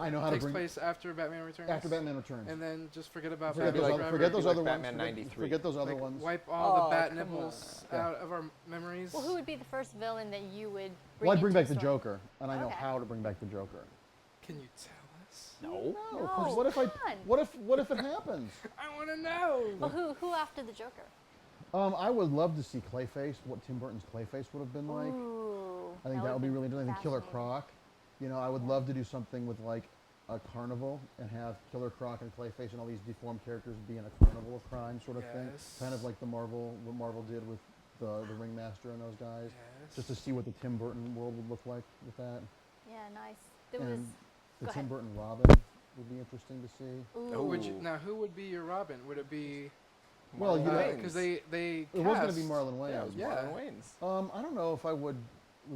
Speaker 3: I know how takes place after Batman Returns.
Speaker 5: After Batman Returns.
Speaker 3: And then just forget about
Speaker 5: Forget
Speaker 3: Batman
Speaker 5: those,
Speaker 3: forever.
Speaker 5: forget those
Speaker 4: like
Speaker 5: other
Speaker 4: Batman
Speaker 5: ones.
Speaker 4: 93.
Speaker 5: Forget those other
Speaker 3: Like,
Speaker 5: ones.
Speaker 3: wipe all the bat
Speaker 4: come
Speaker 3: nibbles
Speaker 5: on.
Speaker 3: out of our memories.
Speaker 2: Well, who would be the first villain that you would bring
Speaker 5: Well, I'd bring
Speaker 2: into
Speaker 5: back the
Speaker 2: story?
Speaker 5: Joker, and I know
Speaker 2: Okay.
Speaker 5: how to bring back the Joker.
Speaker 3: Can you tell us?
Speaker 4: No.
Speaker 5: No, 'cause what if
Speaker 2: come on.
Speaker 5: what if it happens?
Speaker 3: I want to know.
Speaker 2: Well, who after the Joker?
Speaker 5: I would love to see Clayface, what Tim Burton's Clayface would have been like.
Speaker 2: Ooh,
Speaker 5: I think that would be really interesting. I think Killer
Speaker 2: fascinating.
Speaker 5: Croc. I would love to do something with like a carnival and have Killer Croc and Clayface and all these deformed characters be in a carnival of crime sort of thing.
Speaker 3: Yes.
Speaker 5: Kind of like what Marvel did with the Ringmaster and those guys.
Speaker 3: Yes.
Speaker 5: Just to see what the Tim Burton world would look like with that.
Speaker 2: Yeah, nice. There was.
Speaker 5: And the
Speaker 2: Go
Speaker 5: Tim
Speaker 2: ahead.
Speaker 5: Burton Robin would be interesting to see.
Speaker 2: Ooh.
Speaker 3: Now, who would be your Robin? Would it be?
Speaker 5: Well,
Speaker 3: Because they
Speaker 5: it was going to be Marlon Wayans.
Speaker 4: Yeah, it was
Speaker 3: Yeah.
Speaker 4: Marlon Wayans.
Speaker 5: I don't know if I would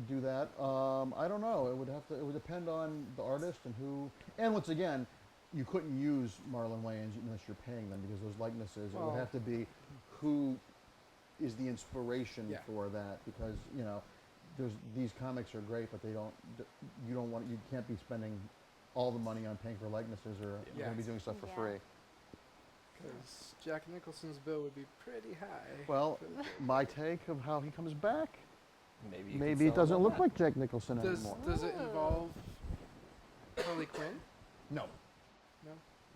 Speaker 5: do that. I don't know. It would depend on the artist and who. And once again, you couldn't use Marlon Wayans unless you're paying them, because those likenesses. It
Speaker 3: Well-
Speaker 5: would have to be who is the inspiration
Speaker 3: Yeah.
Speaker 5: for that, because there's these comics are great, but you can't be spending all the money on paying for likenesses, or you're going to be doing stuff for
Speaker 2: Yeah.
Speaker 5: free.
Speaker 3: Because Jack Nicholson's bill would be pretty high.
Speaker 5: Well, my take of how he comes back.
Speaker 4: Maybe. you could
Speaker 5: Maybe it
Speaker 4: sell
Speaker 5: doesn't
Speaker 4: on
Speaker 5: look
Speaker 4: that.
Speaker 5: like Jack Nicholson
Speaker 3: does
Speaker 5: anymore.
Speaker 3: does it involve Harley Quinn?
Speaker 5: No.
Speaker 3: No.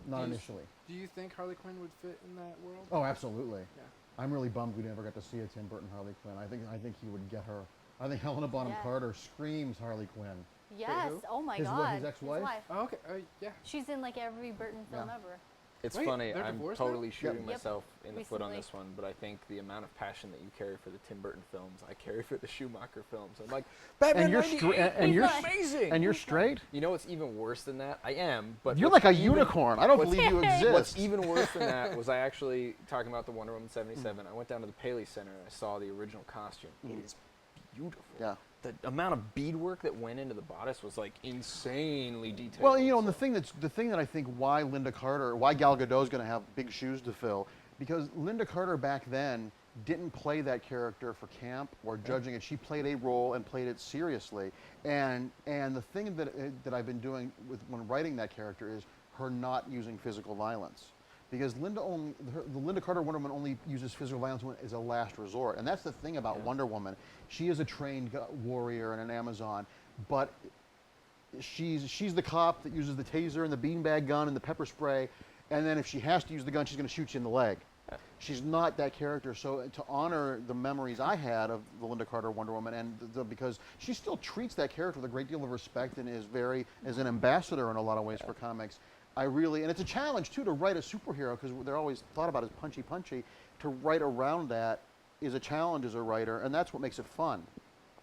Speaker 5: Not
Speaker 3: Do you-
Speaker 5: initially.
Speaker 3: Do you think Harley Quinn would fit in that world?
Speaker 5: Oh, absolutely.
Speaker 3: Yeah.
Speaker 5: I'm really bummed we never got to see a Tim Burton Harley Quinn. I think he would get her. I think Helena Bonham
Speaker 2: Yeah.
Speaker 5: Carter screams Harley Quinn.
Speaker 2: Yes.
Speaker 3: who?
Speaker 2: Oh my
Speaker 5: His
Speaker 2: God.
Speaker 5: ex-wife?
Speaker 3: Oh, okay. Yeah.
Speaker 2: She's in like every Burton film
Speaker 5: Yeah.
Speaker 2: ever.
Speaker 4: It's
Speaker 3: Wait,
Speaker 4: funny.
Speaker 3: they're
Speaker 4: I'm
Speaker 3: divorced now?
Speaker 4: totally shooting
Speaker 2: Yep.
Speaker 4: myself in the foot on
Speaker 2: Recently.
Speaker 4: this one, but I think the amount of passion that you carry for the Tim Burton films, I carry for the Schumacher films. I'm like, Batman
Speaker 5: And you're
Speaker 4: 98
Speaker 5: and
Speaker 4: was
Speaker 5: you're
Speaker 4: amazing.
Speaker 5: and you're straight.
Speaker 4: You know what's even worse than that? I am, but
Speaker 5: You're
Speaker 4: what's
Speaker 5: like a
Speaker 4: even-
Speaker 5: unicorn. I don't
Speaker 4: what's-
Speaker 5: believe you exist.
Speaker 4: What's even worse than that was I actually talking about the Wonder Woman 77. I went down to the Paley Center and I saw the original costume. It is beautiful.
Speaker 5: Yeah.
Speaker 4: The amount of beadwork that went into the bodice was like insanely detailed.
Speaker 5: Well, you know, and the thing that I think why Gal Gadot's going to have big shoes to fill, because Linda Carter back then didn't play that character for camp or judging it. She played a role and played it seriously. And the thing that I've been doing when writing that character is her not using physical violence. Because the Linda Carter Wonder Woman only uses physical violence as a last resort. And that's the thing about Wonder Woman. She is a trained warrior and an Amazon, but she's the cop that uses the taser and the beanbag gun and the pepper spray, and then if she has to use the gun, she's going to shoot you in the leg. She's not that character. So to honor the memories I had of the Linda Carter Wonder Woman, and because she still treats that character with a great deal of respect and is as an ambassador in a lot of ways for comics. And it's a challenge too to write a superhero, because they're always thought about as punchy. To write around that is a challenge as a writer, and that's what makes it fun.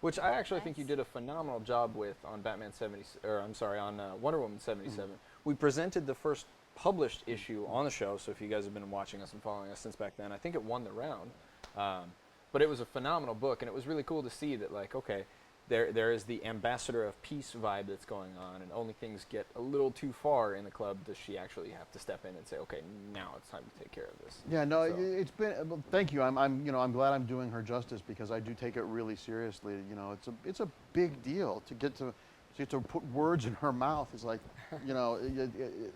Speaker 4: Which I actually think you did a phenomenal job with on on Wonder Woman 77. We presented the first published issue on the show, so if you guys have been watching us and following us since back then, I think it won the round. But it was a phenomenal book, and it was really cool to see that, like, okay, there is the ambassador of peace vibe that's going on, and only things get a little too far in the club does she actually have to step in and say, okay, now it's time to take care of this.
Speaker 5: Yeah, no,
Speaker 4: So-
Speaker 5: it's been. Well, thank you. I'm glad I'm doing her justice, because I do take it really seriously. You know, it's a big deal to get to put words in her mouth. Is like, you know,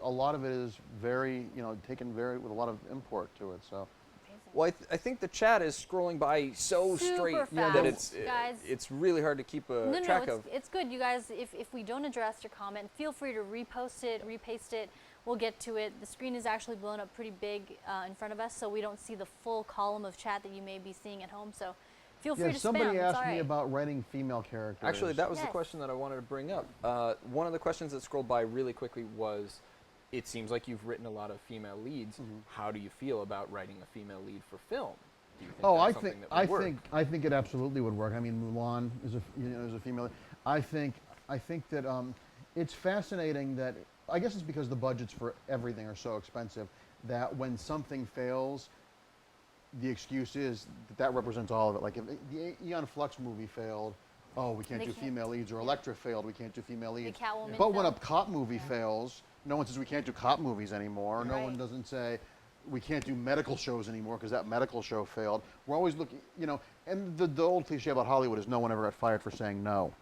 Speaker 5: a lot of it is very, taken with a lot of import to it. So.
Speaker 4: Well, I think the chat is scrolling by so
Speaker 2: Super
Speaker 4: straight
Speaker 2: fast,
Speaker 4: that it's
Speaker 2: guys.
Speaker 4: it's really hard to keep a track of.
Speaker 2: It's good, you guys. If we don't address your comment, feel free to repost it, repaste it. We'll get to it. The screen is actually blown up pretty big in front of us, so we don't see the full column of chat that you may be seeing at home. So feel free
Speaker 5: Yeah,
Speaker 2: to
Speaker 5: somebody
Speaker 2: spam. It's
Speaker 5: asked
Speaker 2: all
Speaker 5: me
Speaker 2: right.
Speaker 5: about writing female characters.
Speaker 4: Actually, that was the
Speaker 2: Yes.
Speaker 4: question that I wanted to bring up. One of the questions that scrolled by really quickly was, it seems like you've written a lot of female leads. How do you feel about writing a female lead for film? Do you think
Speaker 5: Oh,
Speaker 4: that's
Speaker 5: I
Speaker 4: something
Speaker 5: think
Speaker 4: that would work?
Speaker 5: I think it absolutely would work. I mean, Mulan is a female. I think that it's fascinating that, I guess it's because the budgets for everything are so expensive, that when something fails, the excuse is that represents all of it. Like if the Aeon Flux movie failed, oh, we can't
Speaker 2: They
Speaker 5: do
Speaker 2: can't-
Speaker 5: female leads, or Elektra failed, we can't do female leads.
Speaker 2: Catwoman
Speaker 5: But when a
Speaker 2: film.
Speaker 5: cop movie fails, no one says we can't do cop movies anymore. No
Speaker 2: Right.
Speaker 5: one doesn't say we can't do medical shows anymore because that medical show failed. We're always looking, and the old cliche about Hollywood is no one ever got fired for saying no.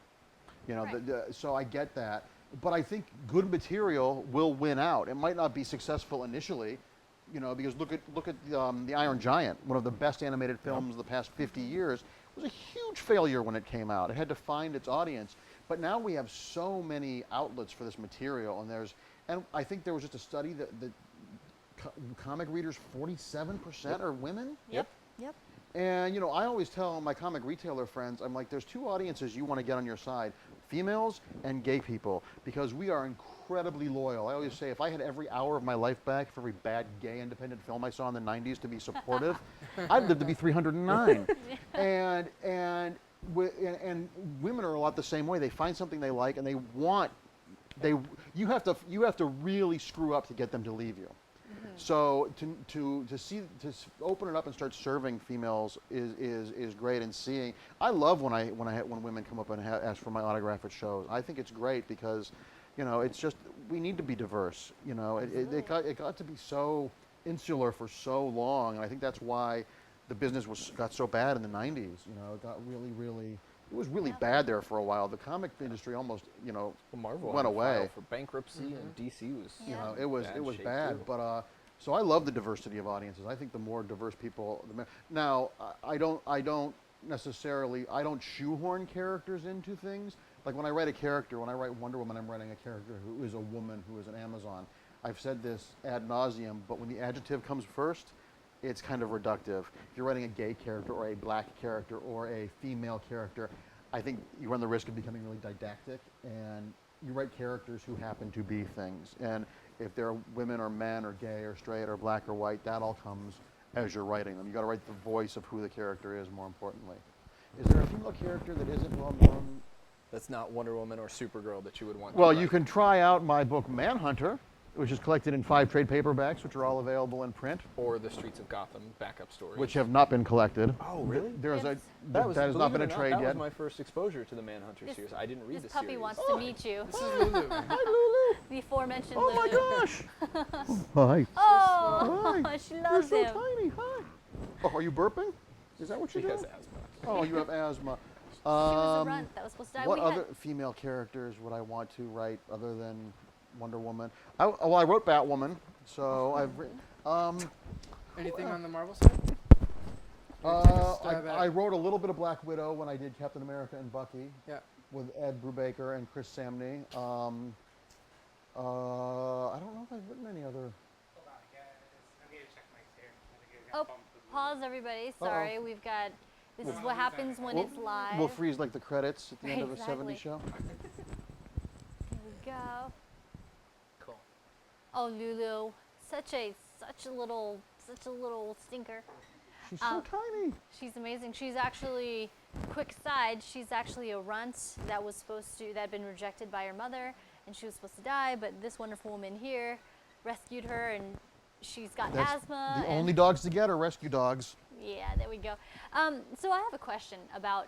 Speaker 2: Right.
Speaker 5: So I get that. But I think good material will win out. It might not be successful initially, because look at the Iron Giant, one of the best animated films of the past 50 years. It was a huge failure when it came out. It had to find its audience. But now we have so many outlets for this material, and I think there was just a study that comic readers, 47% are women.
Speaker 2: Yep.
Speaker 5: And I always tell my comic retailer friends, I'm like, there's two audiences you want to get on your side: females and gay people, because we are incredibly loyal. I always say, if I had every hour of my life back for every bad gay independent film I saw in the 90s to be supportive, I'd live to be 309. And women are a lot the same way. They find something they like and you have to really screw up to get them to leave you. So to open it up and start serving females is great, and seeing. I love when women come up and ask for my autograph at shows. I think it's great because, it's just, we need to be diverse. It got to be so insular for so long, and I think that's why the business got so bad in the 90s. It got really. It was really bad there for a while. The comic industry almost,
Speaker 4: Well, Marvel
Speaker 5: went
Speaker 4: on file
Speaker 5: away.
Speaker 4: for bankruptcy, and DC was.
Speaker 2: Yeah.
Speaker 5: It was
Speaker 4: shape,
Speaker 5: bad.
Speaker 4: too.
Speaker 5: But so I love the diversity of audiences. I think the more diverse people, now I don't shoehorn characters into things. Like when I write Wonder Woman, I'm writing a character who is a woman who is an Amazon. I've said this ad nauseum, but when the adjective comes first, it's kind of reductive. If you're writing a gay character or a black character or a female character, I think you run the risk of becoming really didactic, and you write characters who happen to be things. And if they're women or men or gay or straight or black or white, that all comes as you're writing them. You got to write the voice of who the character is, more importantly. Is there a female character that isn't well known?
Speaker 4: That's not Wonder Woman or Supergirl that you would want to
Speaker 5: Well,
Speaker 4: write.
Speaker 5: you can try out my book Manhunter, which is collected in 5 trade paperbacks, which are all available in print,
Speaker 4: Or the Streets of Gotham backup stories.
Speaker 5: which have not been collected.
Speaker 4: Oh, really?
Speaker 5: There's
Speaker 2: Yes.
Speaker 5: that has
Speaker 4: believe
Speaker 5: not been
Speaker 4: it
Speaker 5: a
Speaker 4: or not,
Speaker 5: trade
Speaker 4: that
Speaker 5: yet.
Speaker 4: was my first exposure to the Manhunter
Speaker 2: This-
Speaker 4: series. I didn't read
Speaker 2: This
Speaker 4: the
Speaker 2: puppy
Speaker 4: series.
Speaker 2: wants to meet you.
Speaker 3: This is Lulu.
Speaker 5: Hi, Lulu.
Speaker 2: The aforementioned
Speaker 5: Oh my
Speaker 2: Lulu.
Speaker 5: gosh. Hi.
Speaker 2: Oh,
Speaker 5: Hi.
Speaker 2: she
Speaker 5: You're
Speaker 2: loves
Speaker 5: so
Speaker 2: him.
Speaker 5: tiny. Hi. Oh, are you burping? Is that what
Speaker 4: She
Speaker 5: you do?
Speaker 4: has asthma.
Speaker 5: Oh, you have asthma.
Speaker 2: She was a runt that was supposed to die.
Speaker 5: What
Speaker 2: We had-
Speaker 5: other female characters would I want to write other than Wonder Woman? I wrote Batwoman, so I've written.
Speaker 3: Anything on the Marvel side? stab at
Speaker 5: I
Speaker 3: it.
Speaker 5: wrote a little bit of Black Widow when I did Captain America and Bucky
Speaker 3: Yeah.
Speaker 5: with Ed Brubaker and Chris Samney. I don't know if I've written any other.
Speaker 2: Oh, pause everybody. Sorry, we've got. This is what happens when
Speaker 5: We'll-
Speaker 2: it's live.
Speaker 5: We'll freeze like the credits at the end of a
Speaker 2: Exactly.
Speaker 5: 70s show.
Speaker 2: Here we go.
Speaker 3: Cool.
Speaker 2: Oh, Lulu, such a little stinker.
Speaker 5: She's so tiny.
Speaker 2: She's amazing. She's actually, quick side, she's actually a runt that had been rejected by her mother, and she was supposed to die, but this wonderful woman here rescued her, and she's got
Speaker 5: That's
Speaker 2: asthma.
Speaker 5: the
Speaker 2: and-
Speaker 5: only dogs to get are rescue dogs.
Speaker 2: Yeah, there we go. So I have a question about,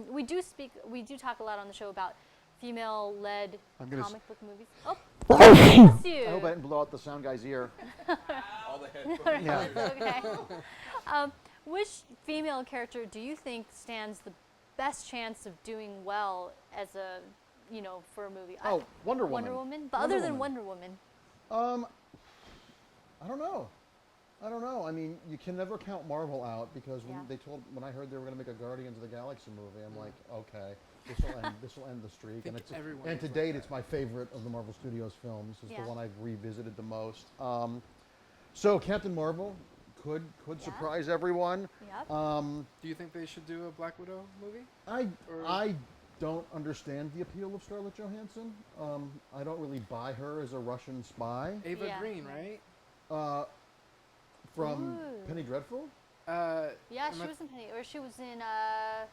Speaker 2: we do talk a lot on the show about female-led
Speaker 5: I'm gonna
Speaker 2: comic book movies. Oh, bless you.
Speaker 5: I hope I didn't blow out the sound guy's ear.
Speaker 4: All the head.
Speaker 5: Yeah.
Speaker 2: Okay. Which female character do you think stands the best chance of doing well as a, for a movie?
Speaker 5: Oh, Wonder Woman.
Speaker 2: Wonder Woman? But
Speaker 5: Wonder
Speaker 2: other than
Speaker 5: Woman.
Speaker 2: Wonder Woman.
Speaker 5: I don't know. I mean, you can never count Marvel out because when
Speaker 2: Yeah.
Speaker 5: when I heard they were going to make a Guardians of the Galaxy movie, I'm like, okay, this will end the streak.
Speaker 3: think
Speaker 5: And
Speaker 3: everyone
Speaker 5: and
Speaker 3: was
Speaker 5: to
Speaker 3: like
Speaker 5: date,
Speaker 3: that.
Speaker 5: it's my favorite of the Marvel Studios films. It's
Speaker 2: Yeah.
Speaker 5: the one I've revisited the most. So Captain Marvel could
Speaker 2: Yeah.
Speaker 5: surprise everyone.
Speaker 2: Yep.
Speaker 3: Do you think they should do a Black Widow movie? Or-
Speaker 5: I don't understand the appeal of Scarlett Johansson. I don't really buy her as a Russian spy.
Speaker 3: Ava
Speaker 2: Yeah.
Speaker 3: Green, right?
Speaker 5: From
Speaker 2: Ooh.
Speaker 5: Penny Dreadful.
Speaker 2: Yeah,
Speaker 3: am
Speaker 2: she
Speaker 3: I-
Speaker 2: was in Penny, or she was in,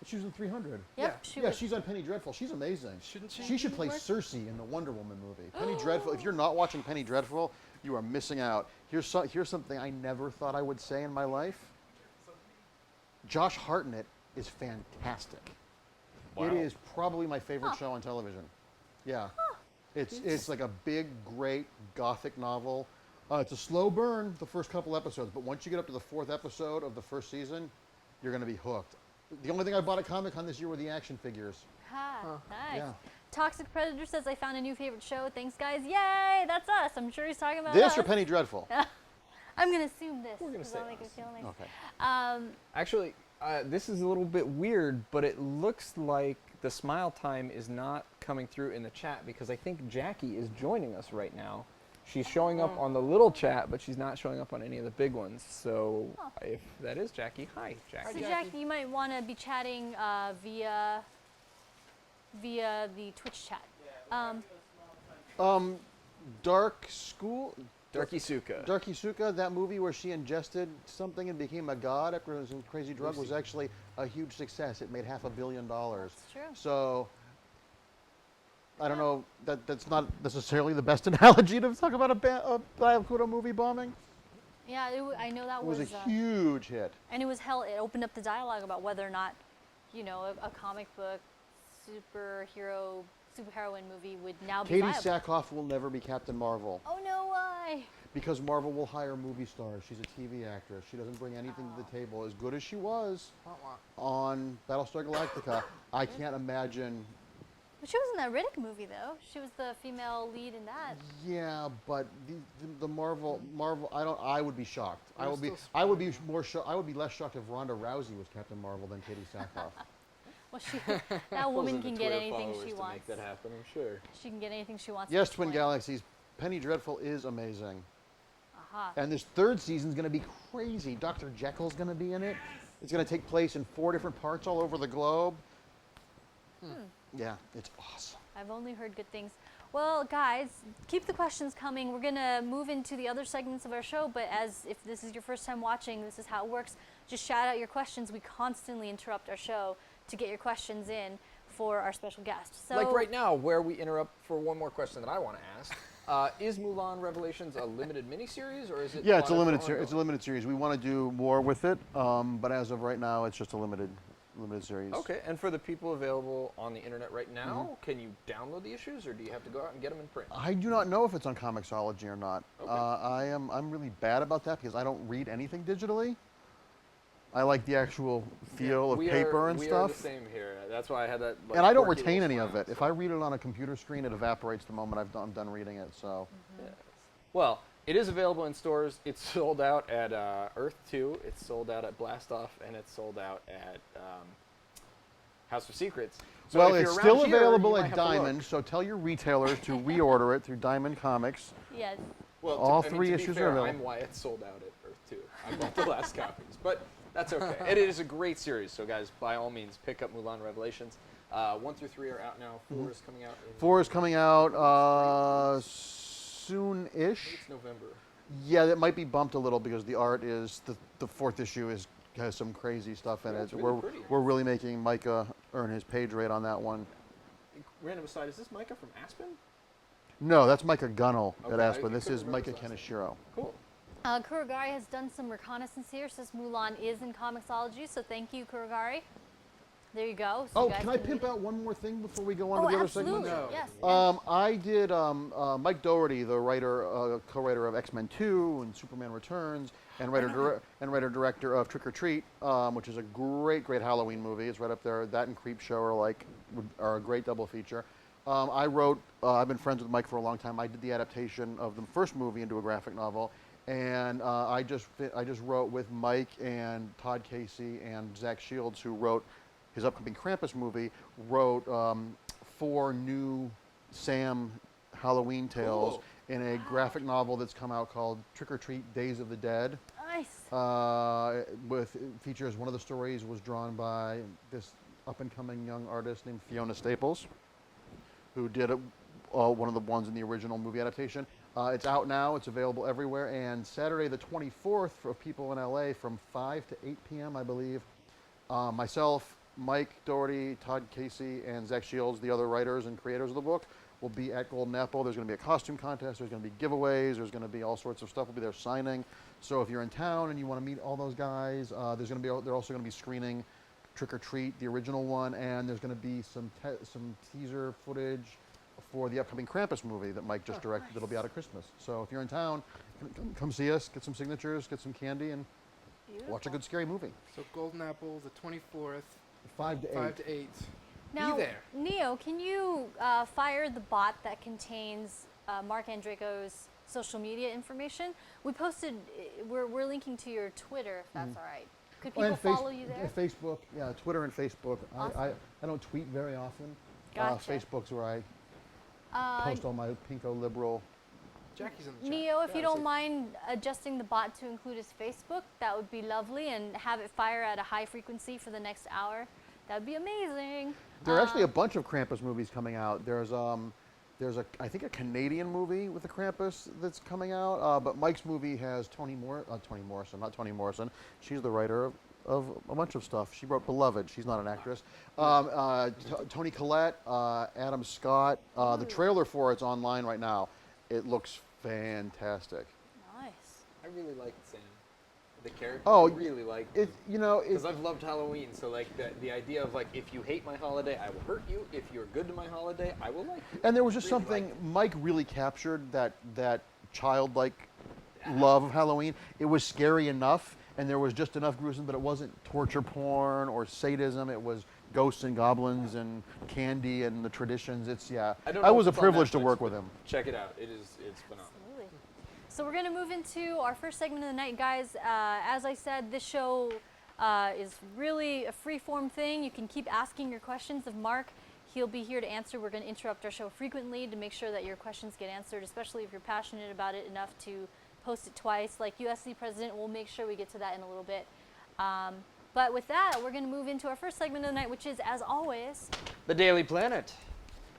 Speaker 5: She was in 300.
Speaker 2: yep,
Speaker 3: Yeah.
Speaker 2: she
Speaker 5: Yeah,
Speaker 2: was.
Speaker 5: she's on Penny Dreadful. She's amazing.
Speaker 3: Shouldn't she?
Speaker 5: She should play
Speaker 3: What?
Speaker 5: Cersei in the Wonder Woman movie. Penny Dreadful. If you're not watching Penny Dreadful, you are missing out. Here's something I never thought I would say in my life. Josh Hartnett is fantastic. It
Speaker 1: Wow.
Speaker 5: is probably my favorite show on television. Yeah. It's like a big, great gothic novel. It's a slow burn the first couple episodes, but once you get up to the 4th episode of the first season, you're going to be hooked. The only thing I bought at Comic-Con this year were the action figures.
Speaker 2: Ha, nice.
Speaker 5: Yeah.
Speaker 2: Toxic Predator says, I found a new favorite show. Thanks, guys. Yay, that's us. I'm sure he's talking about
Speaker 5: This
Speaker 2: us.
Speaker 5: or Penny Dreadful?
Speaker 2: I'm going to assume this.
Speaker 4: We're gonna
Speaker 2: 'cause
Speaker 4: say
Speaker 2: I'll make it
Speaker 4: us.
Speaker 2: feel nice.
Speaker 5: Okay.
Speaker 4: Actually, this is a little bit weird, but it looks like the smile time is not coming through in the chat because I think Jackie is joining us right now. She's showing up on the little chat, but she's not showing up on any of the big ones. So if that is Jackie, hi, Jackie.
Speaker 2: So, Jack, you might want to be chatting via the Twitch chat.
Speaker 5: Dark School?
Speaker 4: Darkisuka.
Speaker 5: That movie where she ingested something and became a god after it was a crazy drug was actually a huge success. It made $500 million.
Speaker 2: That's true.
Speaker 5: So I don't know. That's not necessarily the best analogy to talk about a Black Widow movie bombing.
Speaker 2: Yeah, I know that
Speaker 5: It was a
Speaker 2: was
Speaker 5: huge hit.
Speaker 2: and it opened up the dialogue about whether or not, a comic book superheroine movie would now be
Speaker 5: Katie
Speaker 2: viable.
Speaker 5: Sackhoff will never be Captain Marvel
Speaker 2: Oh no, why?
Speaker 5: because Marvel will hire movie stars. She's a TV actress. She doesn't bring anything to the table. As good as she was
Speaker 3: Wah, wah.
Speaker 5: on Battlestar Galactica, I can't imagine.
Speaker 2: But she was in that Riddick movie though. She was the female lead in that.
Speaker 5: Yeah, but the Marvel, I would be shocked. I
Speaker 3: We're
Speaker 5: would be
Speaker 3: still
Speaker 5: more shocked. I would be less shocked if Ronda Rousey was Captain Marvel than Katie Sackhoff.
Speaker 2: Well, that woman can get anything she wants.
Speaker 4: To make that happen, I'm sure.
Speaker 2: She can get anything she wants.
Speaker 5: Yes,
Speaker 2: at this
Speaker 5: Twin
Speaker 2: point.
Speaker 5: Galaxies. Penny Dreadful is amazing.
Speaker 2: Aha.
Speaker 5: And this third season's going to be crazy. Dr. Jekyll's going to be in it. It's going to take place in 4 different parts all over the globe. Yeah, it's awesome.
Speaker 2: I've only heard good things. Well, guys, keep the questions coming. We're going to move into the other segments of our show, but as if this is your first time watching, this is how it works. Just shout out your questions. We constantly interrupt our show to get your questions in for our special guest. So,
Speaker 4: Like right now, where we interrupt for one more question that I want to ask. Is Mulan Revelations a limited miniseries, or is it?
Speaker 5: Yeah, it's a
Speaker 4: planned
Speaker 5: limited
Speaker 4: for
Speaker 5: series. It's a
Speaker 4: ongoing?
Speaker 5: limited series. We want to do more with it, but as of right now, it's just a limited series.
Speaker 4: Okay, and for the people available on the internet right now, can you download the issues, or do you have to go out and get them in print?
Speaker 5: I do not know if it's on Comixology or not.
Speaker 4: Okay.
Speaker 5: I'm really bad about that because I don't read anything digitally. I like the actual feel of paper and
Speaker 4: we
Speaker 5: stuff.
Speaker 4: are the same here. That's why I had that. Like,
Speaker 5: And I don't
Speaker 4: quirky
Speaker 5: retain
Speaker 4: little
Speaker 5: any of
Speaker 4: smile,
Speaker 5: it. If
Speaker 4: so-
Speaker 5: I read it on a computer screen, it evaporates the moment I'm done reading it. So,
Speaker 4: Yes. Well, it is available in stores. It's sold out at Earth 2. It's sold out at Blast Off, and it's sold out at House of Secrets. So
Speaker 5: well,
Speaker 4: if
Speaker 5: it's
Speaker 4: you're
Speaker 5: still
Speaker 4: around here,
Speaker 5: available
Speaker 4: you might
Speaker 5: at
Speaker 4: have to look.
Speaker 5: Diamond. So tell your retailers to reorder it through Diamond Comics.
Speaker 2: yes.
Speaker 4: Well,
Speaker 5: all
Speaker 4: I mean,
Speaker 5: 3
Speaker 4: to be
Speaker 5: issues are
Speaker 4: fair,
Speaker 5: available.
Speaker 4: I'm why it's sold out at Earth 2. I bought the last copies, but that's okay. It is a great series. So guys, by all means, pick up Mulan Revelations. 1 through 3 are out now. 4 is coming out.
Speaker 5: 4 is coming out
Speaker 4: I
Speaker 5: soon-ish.
Speaker 4: think it's November.
Speaker 5: Yeah, that might be bumped a little because the art is the 4th issue has some crazy stuff in
Speaker 4: Yeah,
Speaker 5: it.
Speaker 4: it's really pretty.
Speaker 5: We're really making Micah earn his page rate on that one.
Speaker 4: Random aside, is this Micah from Aspen?
Speaker 5: No, that's Micah Gunnell
Speaker 4: Okay,
Speaker 5: at
Speaker 4: I
Speaker 5: Aspen. This
Speaker 4: couldn't
Speaker 5: is
Speaker 4: remember
Speaker 5: Micah
Speaker 4: his last
Speaker 5: Kaneshiro.
Speaker 4: Cool.
Speaker 2: Kurogari has done some reconnaissance here, says Mulan is in Comixology, so thank you, Kurogari. There you go. So
Speaker 5: Oh,
Speaker 2: you guys
Speaker 5: can I
Speaker 2: read
Speaker 5: pimp
Speaker 2: it.
Speaker 5: out one more thing before we go on
Speaker 2: Oh,
Speaker 5: to the other
Speaker 2: absolutely.
Speaker 5: segments?
Speaker 3: No.
Speaker 2: Yes.
Speaker 5: I did Mike Dougherty, the writer, co-writer of X-Men 2 and Superman Returns, and writer-director of Trick or Treat, which is a great Halloween movie. It's right up there. That and Creep Show are a great double feature. I've been friends with Mike for a long time. I did the adaptation of the first movie into a graphic novel, and I just wrote with Mike and Todd Casey and Zach Shields, who wrote his upcoming Krampus movie, wrote 4 new Sam Halloween tales
Speaker 4: Cool.
Speaker 5: in a graphic novel that's come out called Trick or Treat: Days of the Dead.
Speaker 2: Nice.
Speaker 5: Features one of the stories was drawn by this up-and-coming young artist named Fiona Staples, who did one of the ones in the original movie adaptation. It's out now. It's available everywhere. And Saturday the 24th for people in LA from 5 to 8 p.m., I believe, myself, Mike Dougherty, Todd Casey, and Zach Shields, the other writers and creators of the book, will be at Golden Apple. There's going to be a costume contest. There's going to be giveaways. There's going to be all sorts of stuff. We'll be there signing. So if you're in town and you want to meet all those guys, they're also going to be screening Trick or Treat, the original one, and there's going to be some teaser footage for the upcoming Krampus movie that Mike just directed.
Speaker 2: Nice.
Speaker 5: That'll be out at Christmas. So if you're in town, come see us, get some signatures, get some candy, and
Speaker 2: Beautiful.
Speaker 5: watch a good scary movie.
Speaker 3: So Golden Apple, the 24th,
Speaker 5: 5 to 8.
Speaker 3: 5 to 8.
Speaker 2: Now,
Speaker 3: Be there.
Speaker 2: Neo, can you fire the bot that contains Marc Andreyko's social media information? We posted, we're linking to your Twitter, if that's all right. Could people follow you there?
Speaker 5: Facebook, yeah, Twitter and Facebook.
Speaker 2: Awesome.
Speaker 5: I don't tweet very often.
Speaker 2: Gotcha.
Speaker 5: Facebook's where I post all my pinko liberal.
Speaker 3: Jackie's in the chat.
Speaker 2: Neo, if you
Speaker 3: Yeah,
Speaker 2: don't
Speaker 3: so-
Speaker 2: mind adjusting the bot to include his Facebook, that would be lovely, and have it fire at a high frequency for the next hour. That would be amazing.
Speaker 5: There are actually a bunch of Krampus movies coming out. There's I think a Canadian movie with the Krampus that's coming out. But Mike's movie has Toni Morrison. She's the writer of a bunch of stuff. She wrote Beloved. She's not an actress. Toni Collette, Adam Scott. The trailer for it's online right now. It looks fantastic.
Speaker 2: Nice.
Speaker 4: I really liked Sam. The character.
Speaker 5: Oh,
Speaker 4: I really liked
Speaker 5: It
Speaker 4: because I've loved Halloween. So like the idea of like, if you hate my holiday, I will hurt you. If you're good to my holiday, I will like you.
Speaker 5: and there was just
Speaker 4: Really
Speaker 5: something
Speaker 4: liked
Speaker 5: Mike really captured that childlike love of Halloween. It was scary enough, and there was just enough gruesome, but it wasn't torture porn or sadism. It was ghosts and goblins and candy and the traditions.
Speaker 4: I don't
Speaker 5: I
Speaker 4: know
Speaker 5: was
Speaker 4: if
Speaker 5: a
Speaker 4: it's on
Speaker 5: privilege to
Speaker 4: Netflix,
Speaker 5: work with
Speaker 4: but
Speaker 5: him.
Speaker 4: Check it out. It's phenomenal.
Speaker 2: Absolutely. So we're going to move into our first segment of the night, guys. As I said, this show is really a free-form thing. You can keep asking your questions of Marc. He'll be here to answer. We're going to interrupt our show frequently to make sure that your questions get answered, especially if you're passionate about it enough to post it twice. Like USC president, we'll make sure we get to that in a little bit. But with that, we're going to move into our first segment of the night, which is, as always,
Speaker 4: The Daily Planet.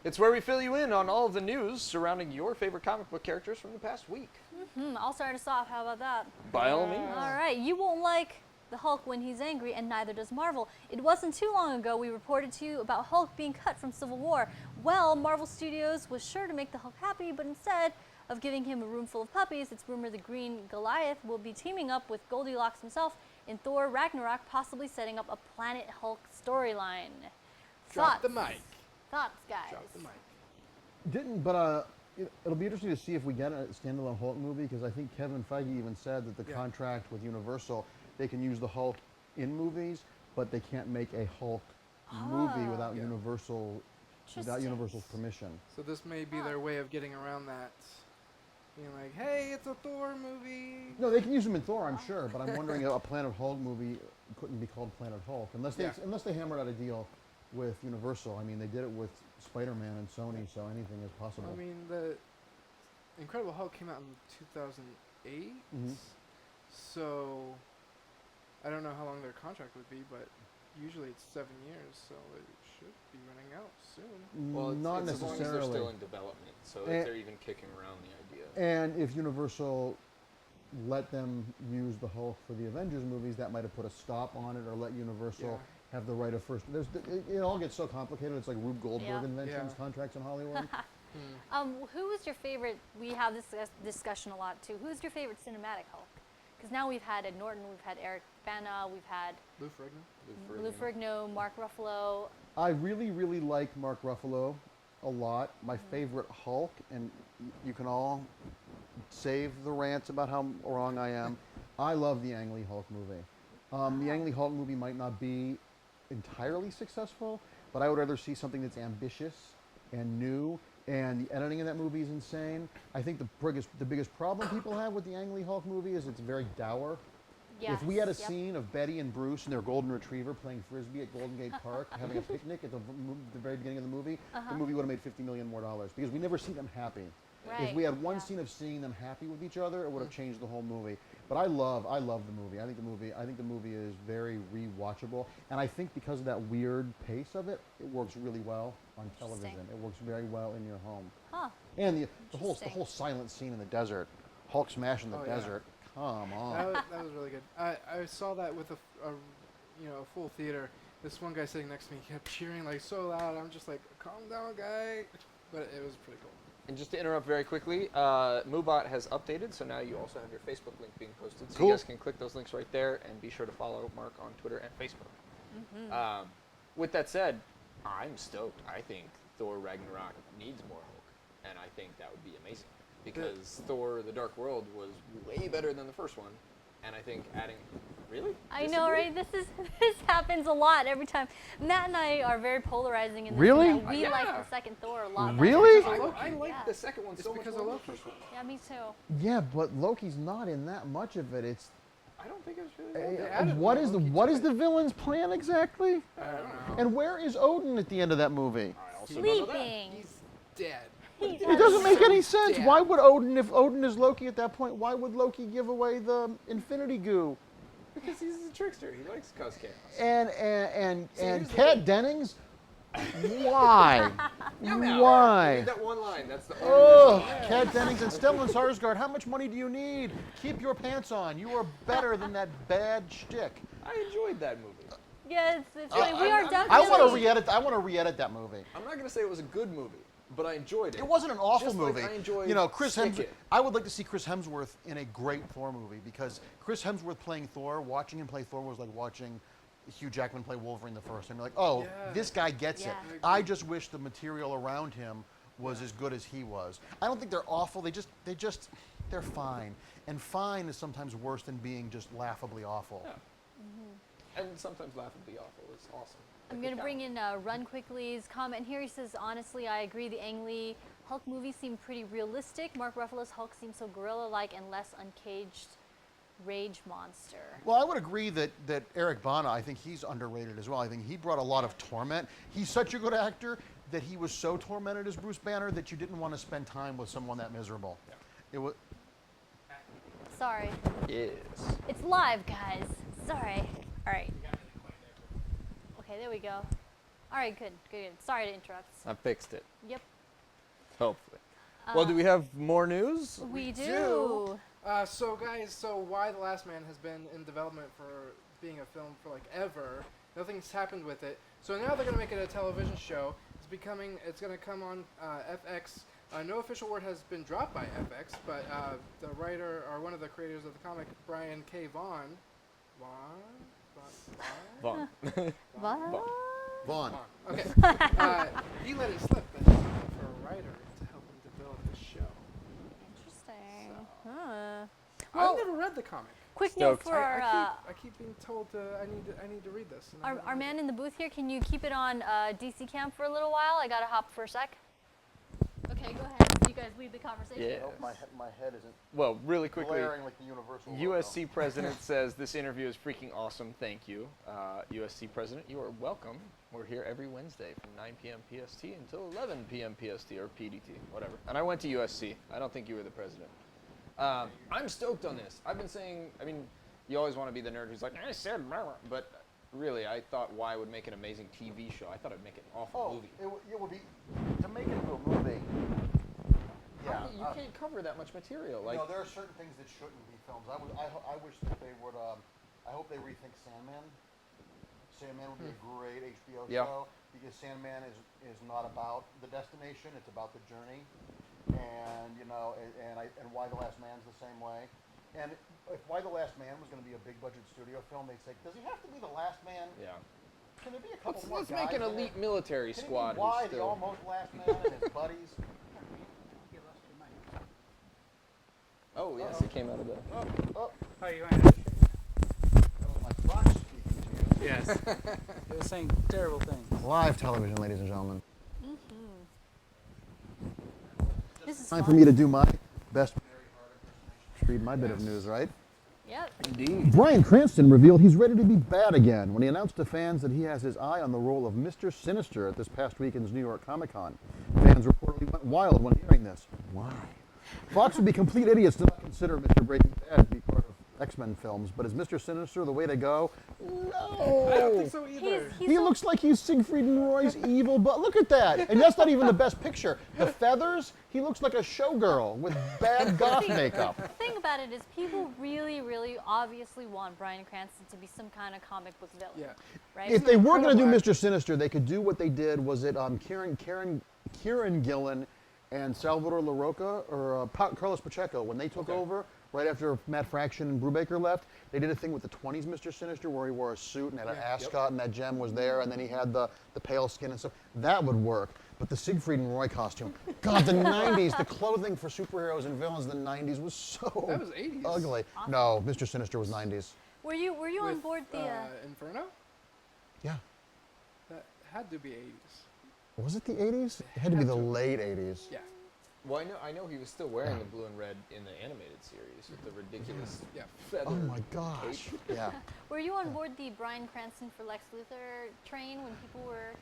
Speaker 4: It's where we fill you in on all of the news surrounding your favorite comic book characters from the past week.
Speaker 2: I'll start us off. How about that?
Speaker 4: By all means.
Speaker 2: All right. You won't like the Hulk when he's angry, and neither does Marvel. It wasn't too long ago we reported to you about Hulk being cut from Civil War. Well, Marvel Studios was sure to make the Hulk happy, but instead of giving him a room full of puppies, it's rumored the Green Goliath will be teaming up with Goldilocks himself in Thor Ragnarok, possibly setting up a Planet Hulk storyline.
Speaker 3: Drop the mic.
Speaker 2: Thoughts, guys?
Speaker 3: Drop the mic.
Speaker 5: It'll be interesting to see if we get a standalone Hulk movie, because I think Kevin Feige even said that the contract with Universal, they can use the Hulk in movies, but they can't make a Hulk movie without Universal's permission.
Speaker 3: So this may be their way of getting around that. Being like, hey, it's a Thor movie.
Speaker 5: No, they can use him in Thor, I'm sure, but I'm wondering a Planet Hulk movie couldn't be called Planet Hulk unless they hammered out a deal with Universal. I mean, they did it with Spider-Man and Sony, so anything is possible.
Speaker 3: I mean, the Incredible Hulk came out in 2008, so I don't know how long their contract would be, but usually it's 7 years, so it should be running out soon.
Speaker 4: Well,
Speaker 5: not
Speaker 4: it's
Speaker 5: necessarily.
Speaker 4: as long as they're still in development, so if they're even kicking around the idea.
Speaker 5: And if Universal let them use the Hulk for the Avengers movies, that might have put a stop on it, or let Universal have the right of first. It all gets so complicated. It's like Rube Goldberg inventions, contracts in Hollywood.
Speaker 2: Who was your favorite? We have this discussion a lot too. Who's your favorite cinematic Hulk? Because now we've had Ed Norton, we've had Eric Bana, we've had Lou Ferrigno, Mark Ruffalo.
Speaker 5: I really, really like Mark Ruffalo a lot. My favorite Hulk, and you can all save the rants about how wrong I am. I love the Ang Lee Hulk movie. The Ang Lee Hulk movie might not be entirely successful, but I would rather see something that's ambitious and new, and the editing in that movie is insane. I think the biggest problem people have with the Ang Lee Hulk movie is it's very dour.
Speaker 2: Yes,
Speaker 5: if we had a scene of Betty and Bruce and their golden retriever playing frisbee at Golden Gate Park, having a picnic at the very beginning of the movie would have made $50 million more, because we never see them happy.
Speaker 2: Right.
Speaker 5: If we had one scene of seeing them happy with each other, it would have changed the whole movie. But I love the movie. I think the movie is very rewatchable, and I think because of that weird pace of it, it works really well on television. It works very well in your home. And the whole silent scene in the desert, Hulk smashing the desert. Come on.
Speaker 3: That was really good. I saw that with a full theater. This one guy sitting next to me kept cheering like so loud. I'm just like, calm down, guy. But it was pretty cool.
Speaker 4: And just to interrupt very quickly, Moobot has updated, so now you also have your Facebook link being posted. So
Speaker 5: Cool.
Speaker 4: you guys can click those links right there, and be sure to follow Mark on Twitter and Facebook. With that said, I'm stoked. I think Thor Ragnarok needs more Hulk, and I think that would be amazing. Because Thor: The Dark World was way better than the first one, and I think adding... Really?
Speaker 2: I know, right? This happens a lot every time. Matt and I are very polarizing in this.
Speaker 5: Really?
Speaker 2: We like the second Thor a lot.
Speaker 5: Really?
Speaker 4: I like the second one so much
Speaker 3: because
Speaker 4: more
Speaker 3: of
Speaker 4: than
Speaker 3: Loki.
Speaker 4: the first one.
Speaker 2: Yeah, me too.
Speaker 5: Yeah, but Loki's not in that much of it. It's
Speaker 4: I don't think it was really that bad.
Speaker 5: what is the villain's plan exactly?
Speaker 3: I don't know.
Speaker 5: And where is Odin at the end of that movie?
Speaker 4: I also don't know that.
Speaker 2: Sleeping.
Speaker 3: He's dead.
Speaker 5: It doesn't make any sense.
Speaker 3: Yeah.
Speaker 5: Why would Odin, if Odin is Loki at that point, why would Loki give away the Infinity Goo?
Speaker 4: Because he's a trickster. He likes to cause chaos.
Speaker 5: And
Speaker 4: here's the
Speaker 5: Kat
Speaker 4: thing.
Speaker 5: Dennings, why?
Speaker 4: Meow.
Speaker 5: Why?
Speaker 4: Read that one line. That's the
Speaker 5: Oh,
Speaker 4: only reason.
Speaker 5: Kat Dennings and Stellan Skarsgård, how much money do you need? Keep your pants on. You are better than that bad shtick.
Speaker 4: I enjoyed that movie.
Speaker 2: Yeah, it's funny. We are
Speaker 4: I'm-
Speaker 2: definitely.
Speaker 5: I want to re-edit. I want to re-edit that movie.
Speaker 4: I'm not going to say it was a good movie, but I enjoyed it.
Speaker 5: It wasn't an awful
Speaker 4: Just like
Speaker 5: movie.
Speaker 4: I enjoyed
Speaker 5: You know, Chris
Speaker 4: Stick
Speaker 5: Hemsworth.
Speaker 4: It.
Speaker 5: I would like to see Chris Hemsworth in a great Thor movie, because Chris Hemsworth playing Thor, watching him play Thor was like watching Hugh Jackman play Wolverine the first time. You're like, oh,
Speaker 3: Yeah.
Speaker 5: this guy gets
Speaker 2: Yeah.
Speaker 5: it. I just wish the material around him was as good as he was. I don't think they're awful. They're fine. And fine is sometimes worse than being just laughably awful.
Speaker 4: Yeah. And sometimes laughably awful is awesome.
Speaker 2: I'm going to bring in Run Quickly's comment here. He says, honestly, I agree. The Ang Lee Hulk movie seemed pretty realistic. Mark Ruffalo's Hulk seemed so gorilla-like and less uncaged rage monster.
Speaker 5: Well, I would agree that Eric Bana, I think he's underrated as well. I think he brought a lot of torment. He's such a good actor, that he was so tormented as Bruce Banner that you didn't want to spend time with someone that miserable.
Speaker 3: Yeah.
Speaker 5: It was.
Speaker 2: Sorry.
Speaker 4: Yes.
Speaker 2: It's live, guys. Sorry. All right. Okay, there we go. All right, good. Sorry to interrupt.
Speaker 4: I fixed it.
Speaker 2: Yep.
Speaker 4: Hopefully. Well, do we have more news?
Speaker 2: We do.
Speaker 3: So guys, Why the Last Man has been in development for being a film for like ever. Nothing's happened with it. So now they're gonna make it a television show. It's gonna come on FX. No official word has been dropped by FX, but the writer or one of the creators of the comic, Brian K. Vaughan.
Speaker 4: Vaughn.
Speaker 2: What?
Speaker 5: Vaughn.
Speaker 3: Okay. He let it slip that he's looking for a writer to help him develop the show.
Speaker 2: Interesting.
Speaker 3: So.
Speaker 2: Huh.
Speaker 3: I've
Speaker 2: Well,
Speaker 3: never read the comic.
Speaker 2: quick note
Speaker 4: Stoked.
Speaker 2: for our
Speaker 3: I keep being told I need to read this. And I
Speaker 2: our,
Speaker 3: haven't
Speaker 2: our
Speaker 3: read
Speaker 2: man
Speaker 3: it.
Speaker 2: in the booth here. Can you keep it on DC Cam for a little while? I gotta hop for a sec. Okay, go ahead. You guys lead the conversation.
Speaker 4: Yeah.
Speaker 5: I hope my head isn't
Speaker 4: Well, really quickly,
Speaker 5: glaring like the Universal.
Speaker 4: USC president says this interview is freaking awesome. Thank you, USC president. You are welcome. We're here every Wednesday from 9 p.m. PST until 11 p.m. PST or PDT, whatever. And I went to USC. I don't think you were the president. I'm stoked on this. I've been saying. I mean, you always want to be the nerd who's like, I said, but really, I thought Y would make an amazing TV show. I thought it'd make an awful movie.
Speaker 5: It would be to make it into a movie. Yeah,
Speaker 4: You can't cover that much material. Like,
Speaker 5: no, there are certain things that shouldn't be films. I wish that they would. I hope they rethink Sandman. Sandman would be a great HBO
Speaker 4: Yeah.
Speaker 5: show because Sandman is not about the destination; it's about the journey. And and Why the Last Man's the same way. And if Why the Last Man was going to be a big budget studio film, they'd say, does he have to be the last man?
Speaker 4: yeah.
Speaker 5: Can there be a couple more
Speaker 4: Let's make an
Speaker 5: guys in
Speaker 4: elite
Speaker 5: it?
Speaker 4: military
Speaker 5: Can
Speaker 4: squad.
Speaker 5: it be Why
Speaker 4: who's
Speaker 5: the
Speaker 4: still.
Speaker 5: almost last man and his buddies?
Speaker 4: Oh yes, it came out of the.
Speaker 5: Oh,
Speaker 6: Oh, you want to
Speaker 5: that was my Fox speaking to you.
Speaker 6: Yes. It was saying terrible things.
Speaker 5: Live television, ladies and gentlemen.
Speaker 2: This is
Speaker 5: Time for
Speaker 2: fun.
Speaker 5: me to do my best read my bit of news, right?
Speaker 2: Yep.
Speaker 4: Indeed.
Speaker 5: Bryan Cranston revealed he's ready to be bad again when he announced to fans that he has his eye on the role of Mr. Sinister at this past weekend's New York Comic Con. Fans reportedly went wild when hearing this. Why? Fox would be complete idiots to not consider Mr. Breaking Bad to be part of X-Men films, but is Mr. Sinister the way to go? No!
Speaker 3: I don't think so either.
Speaker 2: He's
Speaker 5: He
Speaker 2: so-
Speaker 5: looks like he's Siegfried and Roy's evil, but look at that. And that's not even the best picture. The feathers, he looks like a showgirl with bad goth makeup.
Speaker 2: The thing about it is people really, really obviously want Bryan Cranston to be some kind of comic book villain.
Speaker 3: Yeah.
Speaker 2: Right?
Speaker 5: If they were going to do
Speaker 3: Incredible
Speaker 5: Mr. Sinister, they could do what they did. Was it Kieran Gillen and Salvador LaRocca or Carlos Pacheco when they took over right after Matt Fraction and Brubaker left? They did a thing with the 20s Mr. Sinister where he wore a suit and had an ascot and that gem was there, and then he had the pale skin and stuff. That would work. But the Siegfried and Roy costume, God, the 90s, the clothing for superheroes and villains in the 90s was so
Speaker 3: That was 80s.
Speaker 5: ugly. No, Mr. Sinister was 90s.
Speaker 2: Were you on
Speaker 3: With,
Speaker 2: board the?
Speaker 3: Inferno?
Speaker 5: Yeah.
Speaker 3: That had to be 80s.
Speaker 5: Was it the 80s? It had to be the late 80s.
Speaker 3: Yeah.
Speaker 4: Well, I know he was still wearing the blue and red in the animated series with the ridiculous
Speaker 3: Yeah.
Speaker 4: feather.
Speaker 5: Oh my gosh. Yeah.
Speaker 2: Were you on board the Bryan Cranston for Lex Luthor train when people were?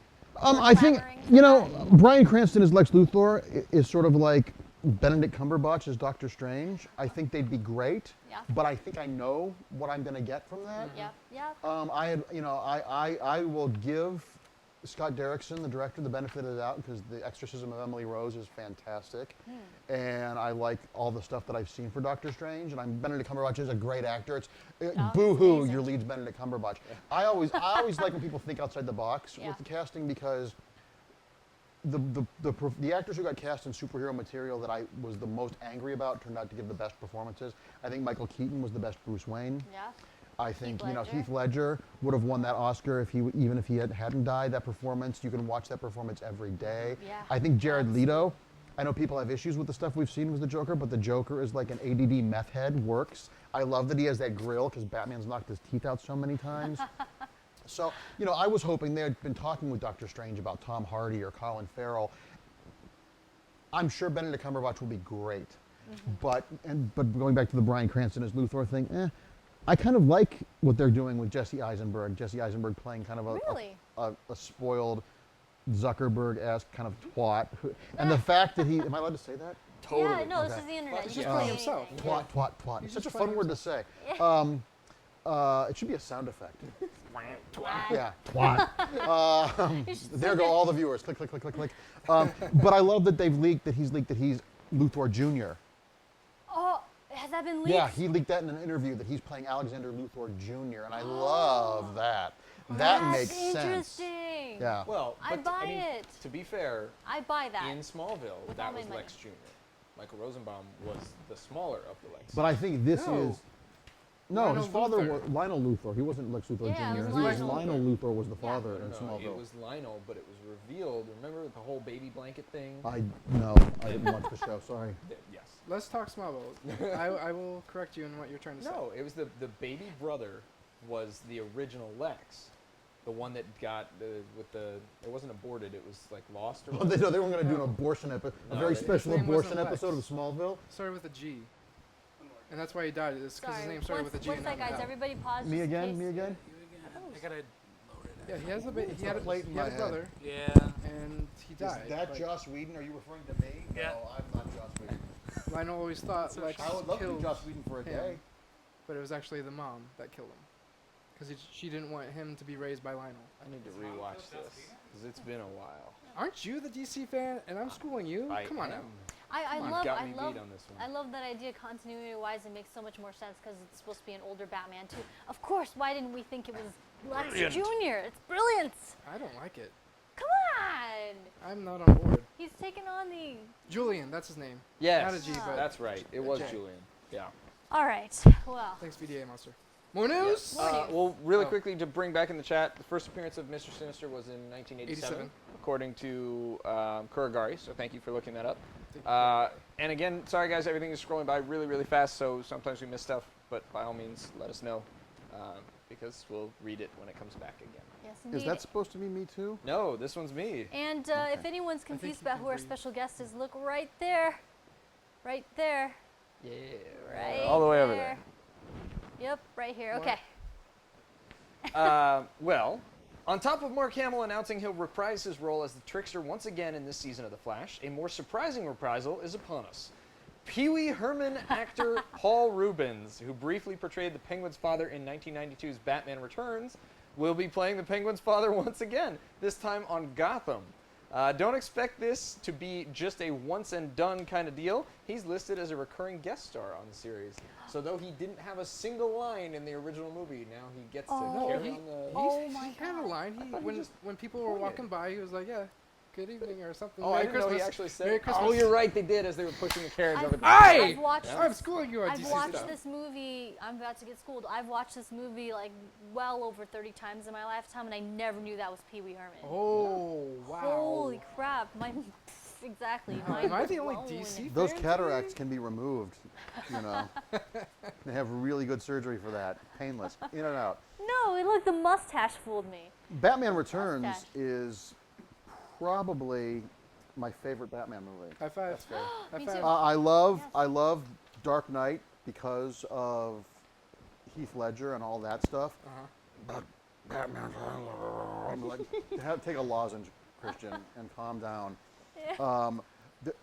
Speaker 5: I think,
Speaker 2: clamoring for
Speaker 5: Bryan Cranston as Lex Luthor is sort of like Benedict Cumberbatch as Doctor Strange. I think they'd be great.
Speaker 2: Yeah.
Speaker 5: But I think I know what I'm going to get from that.
Speaker 2: Yeah. Yeah.
Speaker 5: I will give Scott Derrickson, the director, the benefit of the doubt because The Exorcism of Emily Rose is fantastic, and I like all the stuff that I've seen for Doctor Strange. And Benedict Cumberbatch is a great actor. It's boo-hoo,
Speaker 2: amazing.
Speaker 5: your lead's Benedict Cumberbatch. I always like when people think outside the box
Speaker 2: Yeah.
Speaker 5: with the casting because the actors who got cast in superhero material that I was the most angry about turned out to give the best performances. I think Michael Keaton was the best Bruce Wayne.
Speaker 2: Yeah.
Speaker 5: I think
Speaker 2: Ledger.
Speaker 5: Heath Ledger would have won that Oscar even if he hadn't died. That performance, you can watch that performance every day.
Speaker 2: Yeah,
Speaker 5: I think Jared Leto. I know people have issues with the stuff we've seen with the Joker, but the Joker is like an ADD meth head. Works. I love that he has that grill because Batman's knocked his teeth out so many times. So I was hoping they had been talking with Doctor Strange about Tom Hardy or Colin Farrell. I'm sure Benedict Cumberbatch will be great, but going back to the Bryan Cranston as Luthor thing, I kind of like what they're doing with Jesse Eisenberg. Jesse Eisenberg playing kind of
Speaker 2: Really?
Speaker 5: a spoiled Zuckerberg-esque kind of twat. And the fact that he, am I allowed to say that?
Speaker 4: Totally.
Speaker 2: Yeah, no, this
Speaker 5: Okay.
Speaker 2: is the internet.
Speaker 3: He's
Speaker 2: You
Speaker 3: just
Speaker 2: can
Speaker 3: playing
Speaker 2: say
Speaker 3: himself.
Speaker 2: anything.
Speaker 5: Twat.
Speaker 3: He's
Speaker 5: Such a
Speaker 3: just
Speaker 5: fun
Speaker 3: playing
Speaker 5: word to say. It should be a sound effect. Yeah, twat. There go all the viewers. Click, click, click, click, click. But I love that he's leaked that he's Luthor Jr.
Speaker 2: Oh, has that been leaked?
Speaker 5: Yeah, he leaked that in an interview that he's playing Alexander Luthor Jr. And I love that. That
Speaker 2: That's
Speaker 5: makes sense.
Speaker 2: interesting.
Speaker 5: Yeah.
Speaker 4: Well,
Speaker 2: I
Speaker 4: but
Speaker 2: buy
Speaker 4: I mean,
Speaker 2: it.
Speaker 4: To be fair,
Speaker 2: I buy that.
Speaker 4: in Smallville,
Speaker 2: With
Speaker 4: that
Speaker 2: all my
Speaker 4: was
Speaker 2: money.
Speaker 4: Lex Jr. Michael Rosenbaum was the smaller of the Lex.
Speaker 5: But I think this
Speaker 3: No.
Speaker 5: is. No,
Speaker 3: Lionel
Speaker 5: his father
Speaker 3: Luthor.
Speaker 5: was Lionel Luthor. He wasn't Lex Luthor
Speaker 2: Yeah, it
Speaker 5: Jr.
Speaker 2: was
Speaker 5: He was
Speaker 2: Lionel
Speaker 5: Lionel Luthor was the
Speaker 2: Yeah.
Speaker 5: father in
Speaker 4: No,
Speaker 5: Smallville.
Speaker 4: it was Lionel, but it was revealed. Remember the whole baby blanket thing?
Speaker 5: I didn't watch the show. Sorry.
Speaker 4: Yes.
Speaker 3: Let's talk Smallville. I will correct you in what you're trying to say.
Speaker 4: No, it was the baby brother was the original Lex. The one that got it wasn't aborted, it was like lost or
Speaker 5: Well,
Speaker 4: whatever.
Speaker 5: they were going to do an abortion episode, a
Speaker 4: No,
Speaker 5: very
Speaker 4: his
Speaker 5: special
Speaker 3: name
Speaker 5: abortion
Speaker 3: wasn't
Speaker 5: episode of
Speaker 3: Lex.
Speaker 5: Smallville.
Speaker 3: Started with a G. And that's why he died. It's because
Speaker 2: Sorry.
Speaker 3: his name started
Speaker 2: One
Speaker 3: with a G. and
Speaker 2: sec,
Speaker 3: not an
Speaker 2: guys.
Speaker 3: L.
Speaker 2: Everybody pause.
Speaker 5: Me
Speaker 2: just in
Speaker 5: again?
Speaker 2: case.
Speaker 5: Me again?
Speaker 6: I gotta load it.
Speaker 3: Yeah, he has he had a
Speaker 5: plate in
Speaker 3: he had
Speaker 5: my
Speaker 3: a brother,
Speaker 6: Yeah.
Speaker 3: and he died.
Speaker 5: Is that
Speaker 3: but
Speaker 5: Joss Whedon? Are you referring to me?
Speaker 6: Yeah.
Speaker 5: No, I'm not Joss Whedon.
Speaker 3: Lionel always thought Lex
Speaker 5: I would love to
Speaker 3: killed
Speaker 5: be Joss Whedon for a
Speaker 3: him,
Speaker 5: day.
Speaker 3: but it was actually the mom that killed him. Because she didn't want him to be raised by Lionel.
Speaker 4: I need to rewatch this because it's been a while.
Speaker 3: Aren't you the DC fan? And I'm schooling you? Come on now.
Speaker 2: I
Speaker 4: You've
Speaker 2: love
Speaker 4: got me beat on this one.
Speaker 2: I love that idea continuity-wise. It makes so much more sense because it's supposed to be an older Batman too. Of course, why didn't we think it was Lex Jr.? It's brilliant.
Speaker 3: I don't like it.
Speaker 2: Come on.
Speaker 3: I'm not on board.
Speaker 2: He's taken on the.
Speaker 3: Julian, that's his name.
Speaker 4: Yes,
Speaker 3: Not a G, but
Speaker 4: that's right. It was
Speaker 3: J.
Speaker 4: Julian. Yeah.
Speaker 2: All right. Well.
Speaker 3: Thanks, VDA Monster. More news?
Speaker 4: Well, really
Speaker 3: Oh.
Speaker 4: quickly to bring back in the chat, the first appearance of Mr. Sinister was in 1987,
Speaker 3: 87.
Speaker 4: according to Kuragari. So thank you for looking that up.
Speaker 3: Thank you.
Speaker 4: And again, sorry guys, everything is scrolling by really, really fast, so sometimes we miss stuff. But by all means, let us know because we'll read it when it comes back again.
Speaker 2: Yes, indeed.
Speaker 5: Is that supposed to be me too?
Speaker 4: No, this one's me.
Speaker 2: And if anyone's confused
Speaker 3: you
Speaker 2: about
Speaker 3: can
Speaker 2: who our
Speaker 3: read.
Speaker 2: special guest is, look right there. Right there.
Speaker 4: Yeah.
Speaker 2: Right
Speaker 4: All the way over there.
Speaker 2: Yep, right here.
Speaker 3: What?
Speaker 2: Okay.
Speaker 4: Well, on top of Mark Hamill announcing he'll reprise his role as the Trickster once again in this season of The Flash, a more surprising reprisal is upon us. Pee Wee Herman actor Paul Rubens, who briefly portrayed the Penguin's father in 1992's Batman Returns, will be playing the Penguin's father once again, this time on Gotham. Don't expect this to be just a once and done kind of deal. He's listed as a recurring guest star on the series. So though he didn't have a single line in the original movie, now he gets to carry on the...
Speaker 2: Oh my
Speaker 3: He had a line. When people were
Speaker 4: pointed.
Speaker 3: walking by, he was like, "Yeah, good evening" or something.
Speaker 4: Oh,
Speaker 3: Merry
Speaker 4: I didn't know he
Speaker 3: Christmas.
Speaker 4: actually said
Speaker 3: Merry
Speaker 4: it.
Speaker 3: Christmas.
Speaker 4: Oh, you're right, they did as they were pushing the carriage over the...
Speaker 3: Hey!
Speaker 2: I've watched
Speaker 3: I'm
Speaker 2: this.
Speaker 3: schooling you on
Speaker 2: I've
Speaker 3: DC
Speaker 2: watched
Speaker 3: stuff.
Speaker 2: this movie. I'm about to get schooled. I've watched this movie like well over 30 times in my lifetime, and I never knew that was Pee Wee Herman.
Speaker 3: Oh, wow.
Speaker 2: Holy crap! Exactly.
Speaker 3: Am I the only
Speaker 2: blown.
Speaker 3: DC
Speaker 5: Those
Speaker 3: fan
Speaker 5: cataracts can be removed. You know, they have really good surgery for that. Painless, in and out.
Speaker 2: No, look, the mustache fooled me.
Speaker 5: Batman Returns
Speaker 2: Mustache.
Speaker 5: is probably my favorite Batman movie.
Speaker 3: High five. High
Speaker 2: Me
Speaker 3: five.
Speaker 2: too.
Speaker 5: I love
Speaker 2: Yes.
Speaker 5: I love Dark Knight because of Heath Ledger and all that stuff. Batman, take a lozenge, Christian, and calm down.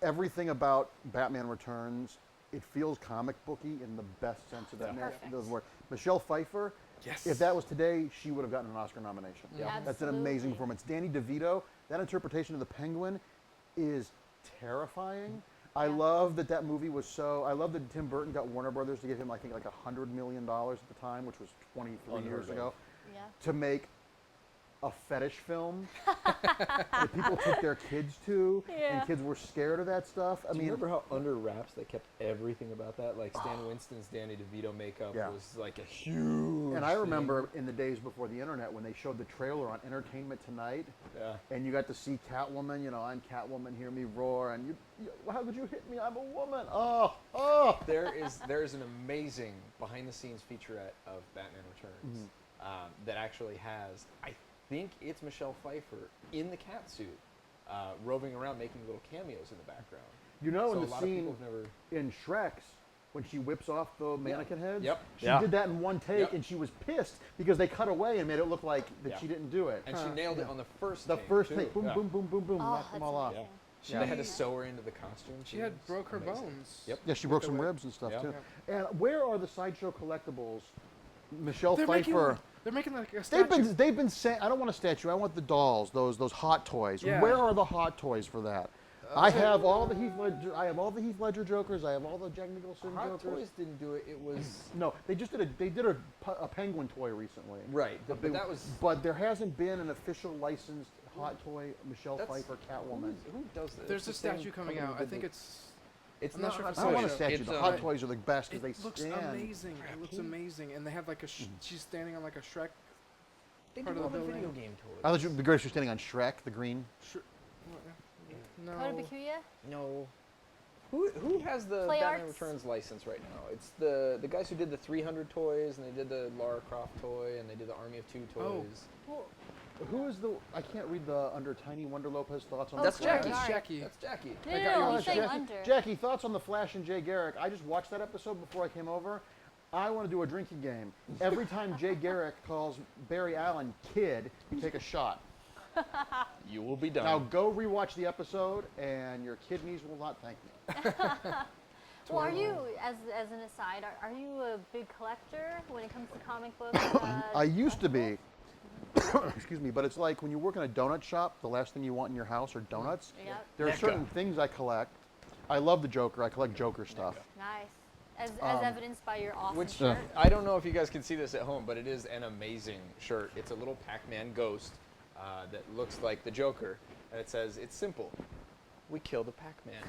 Speaker 5: Everything about Batman Returns, it feels comic booky in the best sense of that
Speaker 2: Perfect.
Speaker 5: those words. Michelle Pfeiffer,
Speaker 3: Yes.
Speaker 5: if that was today, she would have gotten an Oscar nomination.
Speaker 2: Yeah.
Speaker 5: That's an amazing
Speaker 2: Absolutely.
Speaker 5: performance. Danny DeVito, that interpretation of the Penguin is terrifying. I love that movie was so. I love that Tim Burton got Warner Brothers to give him, I think, like $100 million at the time, which was 23 years ago,
Speaker 2: Yeah.
Speaker 5: to make a fetish film that people took their kids to,
Speaker 2: Yeah.
Speaker 5: and kids were scared of that stuff. I
Speaker 4: Do
Speaker 5: mean,
Speaker 4: you remember how under wraps they kept everything about that? Like Stan Winston's Danny DeVito makeup
Speaker 5: Yeah.
Speaker 4: was like a huge
Speaker 5: and I
Speaker 4: thing.
Speaker 5: remember in the days before the internet when they showed the trailer on Entertainment Tonight,
Speaker 4: Yeah.
Speaker 5: and you got to see Catwoman. You know, I'm Catwoman, hear me roar, and you how could you hit me? I'm a woman. Oh.
Speaker 4: There is an amazing behind the scenes featurette of Batman Returns that actually has, I think it's Michelle Pfeiffer in the cat suit roving around making little cameos in the background.
Speaker 5: You know,
Speaker 4: So
Speaker 5: in
Speaker 4: a
Speaker 5: the
Speaker 4: lot of
Speaker 5: scene
Speaker 4: people have never...
Speaker 5: in Shrek's, when she whips off the mannequin heads.
Speaker 4: Yep.
Speaker 5: She
Speaker 4: Yeah.
Speaker 5: did that in one take,
Speaker 4: Yep.
Speaker 5: and she was pissed because they cut away and made it look like that
Speaker 4: Yeah.
Speaker 5: she didn't do it.
Speaker 4: And she nailed it on the first
Speaker 5: The
Speaker 4: take,
Speaker 5: first
Speaker 4: too.
Speaker 5: take, boom,
Speaker 4: Yeah.
Speaker 5: boom, boom, boom, boom,
Speaker 2: Oh,
Speaker 5: knocked them
Speaker 2: that's
Speaker 5: all off.
Speaker 2: amazing.
Speaker 4: They had to sew her into the costume.
Speaker 3: She had broke her
Speaker 4: amazing.
Speaker 3: bones.
Speaker 4: Yep.
Speaker 5: Yeah, she broke
Speaker 3: the
Speaker 5: some
Speaker 3: whip.
Speaker 5: ribs and stuff
Speaker 4: Yeah.
Speaker 5: too. And where are the sideshow collectibles? Michelle
Speaker 3: They're
Speaker 5: Pfeiffer.
Speaker 3: making like a statue.
Speaker 5: They've been saying, I don't want a statue. I want the dolls, those hot toys.
Speaker 3: Yeah.
Speaker 5: Where are the hot toys for that? I have all the Heath Ledger Jokers. I have all the Jack Nicholson
Speaker 4: Hot
Speaker 5: Jokers.
Speaker 4: Toys didn't do it. It was
Speaker 5: No, they did a penguin toy recently.
Speaker 4: right,
Speaker 5: A
Speaker 4: but
Speaker 5: big-
Speaker 4: that was
Speaker 5: But there hasn't been an official licensed hot toy Michelle
Speaker 4: That's-
Speaker 5: Pfeiffer Catwoman.
Speaker 4: who does this?
Speaker 3: There's a
Speaker 4: It's the same
Speaker 3: statue coming
Speaker 4: company
Speaker 3: out.
Speaker 4: that
Speaker 3: I think
Speaker 4: did
Speaker 3: it's
Speaker 4: I'm
Speaker 3: not
Speaker 4: not
Speaker 3: sure
Speaker 4: sure
Speaker 3: if
Speaker 5: I don't want a
Speaker 3: It's,
Speaker 5: statue.
Speaker 4: It's,
Speaker 5: The hot toys are the best because
Speaker 3: it
Speaker 5: they
Speaker 3: looks
Speaker 5: stand.
Speaker 3: amazing. It looks amazing, and they have like a. She's standing on like a Shrek.
Speaker 4: They
Speaker 3: part
Speaker 4: do
Speaker 3: of
Speaker 4: all
Speaker 3: the
Speaker 4: the video
Speaker 3: building.
Speaker 4: game toys.
Speaker 5: I thought you the greatest was standing on Shrek, the green.
Speaker 3: No.
Speaker 2: Code of Bakuya?
Speaker 4: No. Who has the
Speaker 2: Play
Speaker 4: Batman
Speaker 2: Arts?
Speaker 4: Returns license right now? It's the guys who did the 300 toys, and they did the Lara Croft toy, and they did the Army of Two toys.
Speaker 3: Oh.
Speaker 2: Well,
Speaker 5: Who is the? I can't read the under Tiny Wonder Lopez thoughts on.
Speaker 2: Oh,
Speaker 4: That's
Speaker 5: the
Speaker 2: sorry,
Speaker 4: Jackie.
Speaker 2: sorry.
Speaker 3: Jackie.
Speaker 4: That's Jackie.
Speaker 2: no,
Speaker 3: I
Speaker 2: no,
Speaker 3: got you
Speaker 2: no,
Speaker 3: on
Speaker 2: he's saying
Speaker 5: Jackie,
Speaker 2: under.
Speaker 5: Jackie, thoughts on the Flash and Jay Garrick? I just watched that episode before I came over. I want to do a drinking game. Every time Jay Garrick calls Barry Allen kid, you take a shot.
Speaker 4: You will be done.
Speaker 5: Now go rewatch the episode, and your kidneys will not thank me.
Speaker 2: Well, are you, as an aside, are you a big collector when it comes to comic books?
Speaker 5: I used to be. Excuse me, but it's like when you work in a donut shop, the last thing you want in your house are donuts.
Speaker 2: Yep.
Speaker 5: There are
Speaker 4: Mecca.
Speaker 5: certain things I collect. I love the Joker. I collect Joker stuff.
Speaker 2: Nice. As evidenced by your awesome
Speaker 4: Which
Speaker 2: shirt.
Speaker 4: I don't know if you guys can see this at home, but it is an amazing shirt. It's a little Pac-Man ghost that looks like the Joker, and it says, "It's simple. We killed a Pac-Man."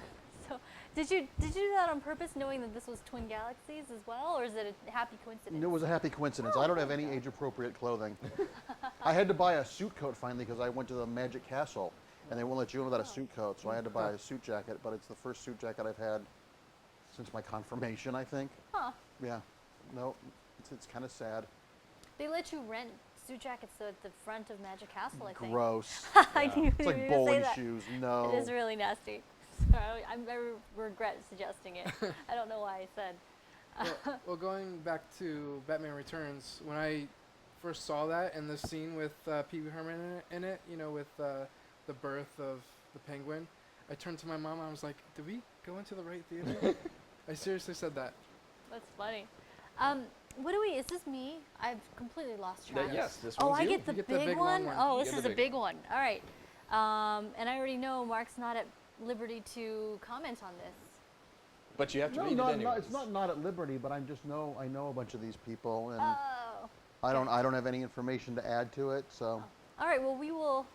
Speaker 2: So, did you do that on purpose, knowing that this was Twin Galaxies as well, or is it a happy coincidence?
Speaker 5: It was a happy coincidence. I don't have any age-appropriate clothing. I had to buy a suit coat finally because I went to the Magic Castle, and they won't let you in without a suit coat, so I had to buy a suit jacket, but it's the first suit jacket I've had since my confirmation, I think.
Speaker 2: Huh.
Speaker 5: Yeah. No, it's kind of sad.
Speaker 2: They let you rent suit jackets though at the front of Magic Castle, I think.
Speaker 5: Gross.
Speaker 2: I knew you
Speaker 5: It's
Speaker 2: were
Speaker 5: like
Speaker 2: gonna say
Speaker 5: bowling
Speaker 2: that.
Speaker 5: shoes. No.
Speaker 2: It is really nasty. Sorry, I regret suggesting it. I don't know why I said.
Speaker 3: Well, going back to Batman Returns, when I first saw that and the scene with Pee Wee Herman in it, you know, with the birth of the Penguin, I turned to my mom and I was like, "Did we go into the right theater?" I seriously said that.
Speaker 2: That's funny. What do we? Is this me? I've completely lost track.
Speaker 4: Yes, this
Speaker 2: Oh,
Speaker 4: one's
Speaker 2: I
Speaker 4: you.
Speaker 2: get the
Speaker 3: You get the
Speaker 2: big
Speaker 3: big
Speaker 2: one.
Speaker 3: long one.
Speaker 2: Oh,
Speaker 4: You
Speaker 2: this
Speaker 4: get
Speaker 2: is
Speaker 4: the
Speaker 2: a
Speaker 4: big
Speaker 2: big one. All right. And I already know Mark's not at liberty to comment on this.
Speaker 4: But you have to
Speaker 5: No,
Speaker 4: read it
Speaker 5: not,
Speaker 4: anyways.
Speaker 5: it's not at liberty, but I know a bunch of these people, and
Speaker 2: Oh.
Speaker 5: I don't have any information to add to it. So
Speaker 2: All right. Well, we will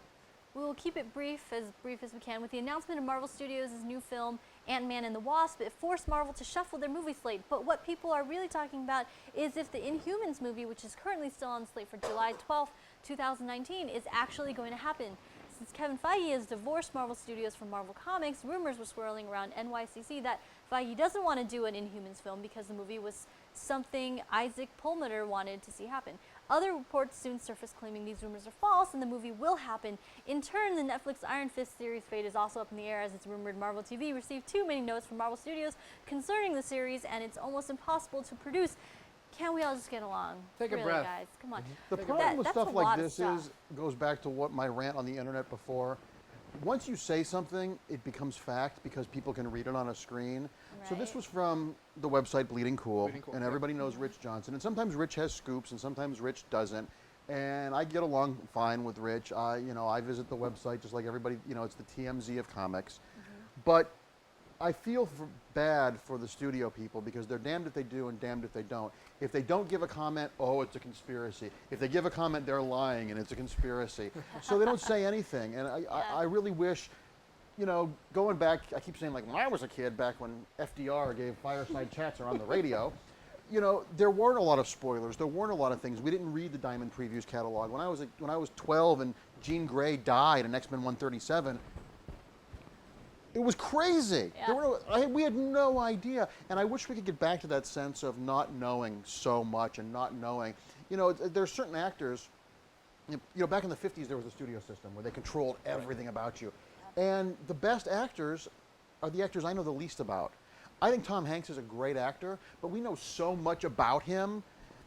Speaker 2: keep it brief as we can. With the announcement of Marvel Studios' new film Ant-Man and the Wasp, it forced Marvel to shuffle their movie slate. But what people are really talking about is if the Inhumans movie, which is currently still on slate for July 12th, 2019, is actually going to happen. Since Kevin Feige has divorced Marvel Studios from Marvel Comics, rumors were swirling around NYCC that Feige doesn't want to do an Inhumans film because the movie was something Isaac Perlmutter wanted to see happen. Other reports soon surfaced claiming these rumors are false and the movie will happen. In turn, the Netflix Iron Fist series fate is also up in the air as it's rumored Marvel TV received too many notes from Marvel Studios concerning the series and it's almost impossible to produce. Can't we all just get along?
Speaker 3: Take a
Speaker 2: really,
Speaker 3: breath.
Speaker 2: guys, come on.
Speaker 5: the
Speaker 3: Take a
Speaker 5: problem
Speaker 2: That-
Speaker 5: with
Speaker 2: that's
Speaker 5: stuff
Speaker 2: a
Speaker 5: like
Speaker 2: lot of
Speaker 5: this
Speaker 2: stuff.
Speaker 5: goes back to what my rant on the internet before. Once you say something, it becomes fact because people can read it on a screen. So this
Speaker 2: Right.
Speaker 5: was from the website Bleeding Cool,
Speaker 3: Bleeding Cool,
Speaker 5: and
Speaker 3: yep.
Speaker 5: everybody knows Rich Johnson. And sometimes Rich has scoops, and sometimes Rich doesn't. And I get along fine with Rich. I visit the website just like everybody. It's the TMZ of comics. But I feel bad for the studio people because they're damned if they do and damned if they don't. If they don't give a comment, oh, it's a conspiracy. If they give a comment, they're lying and it's a conspiracy. So they don't say anything. And I really wish, going back, I keep saying like when I was a kid back when FDR gave fireside chats around the radio, there weren't a lot of spoilers. There weren't a lot of things. We didn't read the Diamond Previews catalog. When I was 12 and Jean Grey died in X-Men 137, it was crazy.
Speaker 2: Yeah.
Speaker 5: We had no idea. And I wish we could get back to that sense of not knowing so much and not knowing. There are certain actors, back in the 50s there was a studio system where they controlled everything about you. And the best actors are the actors I know the least about. I think Tom Hanks is a great actor, but we know so much about him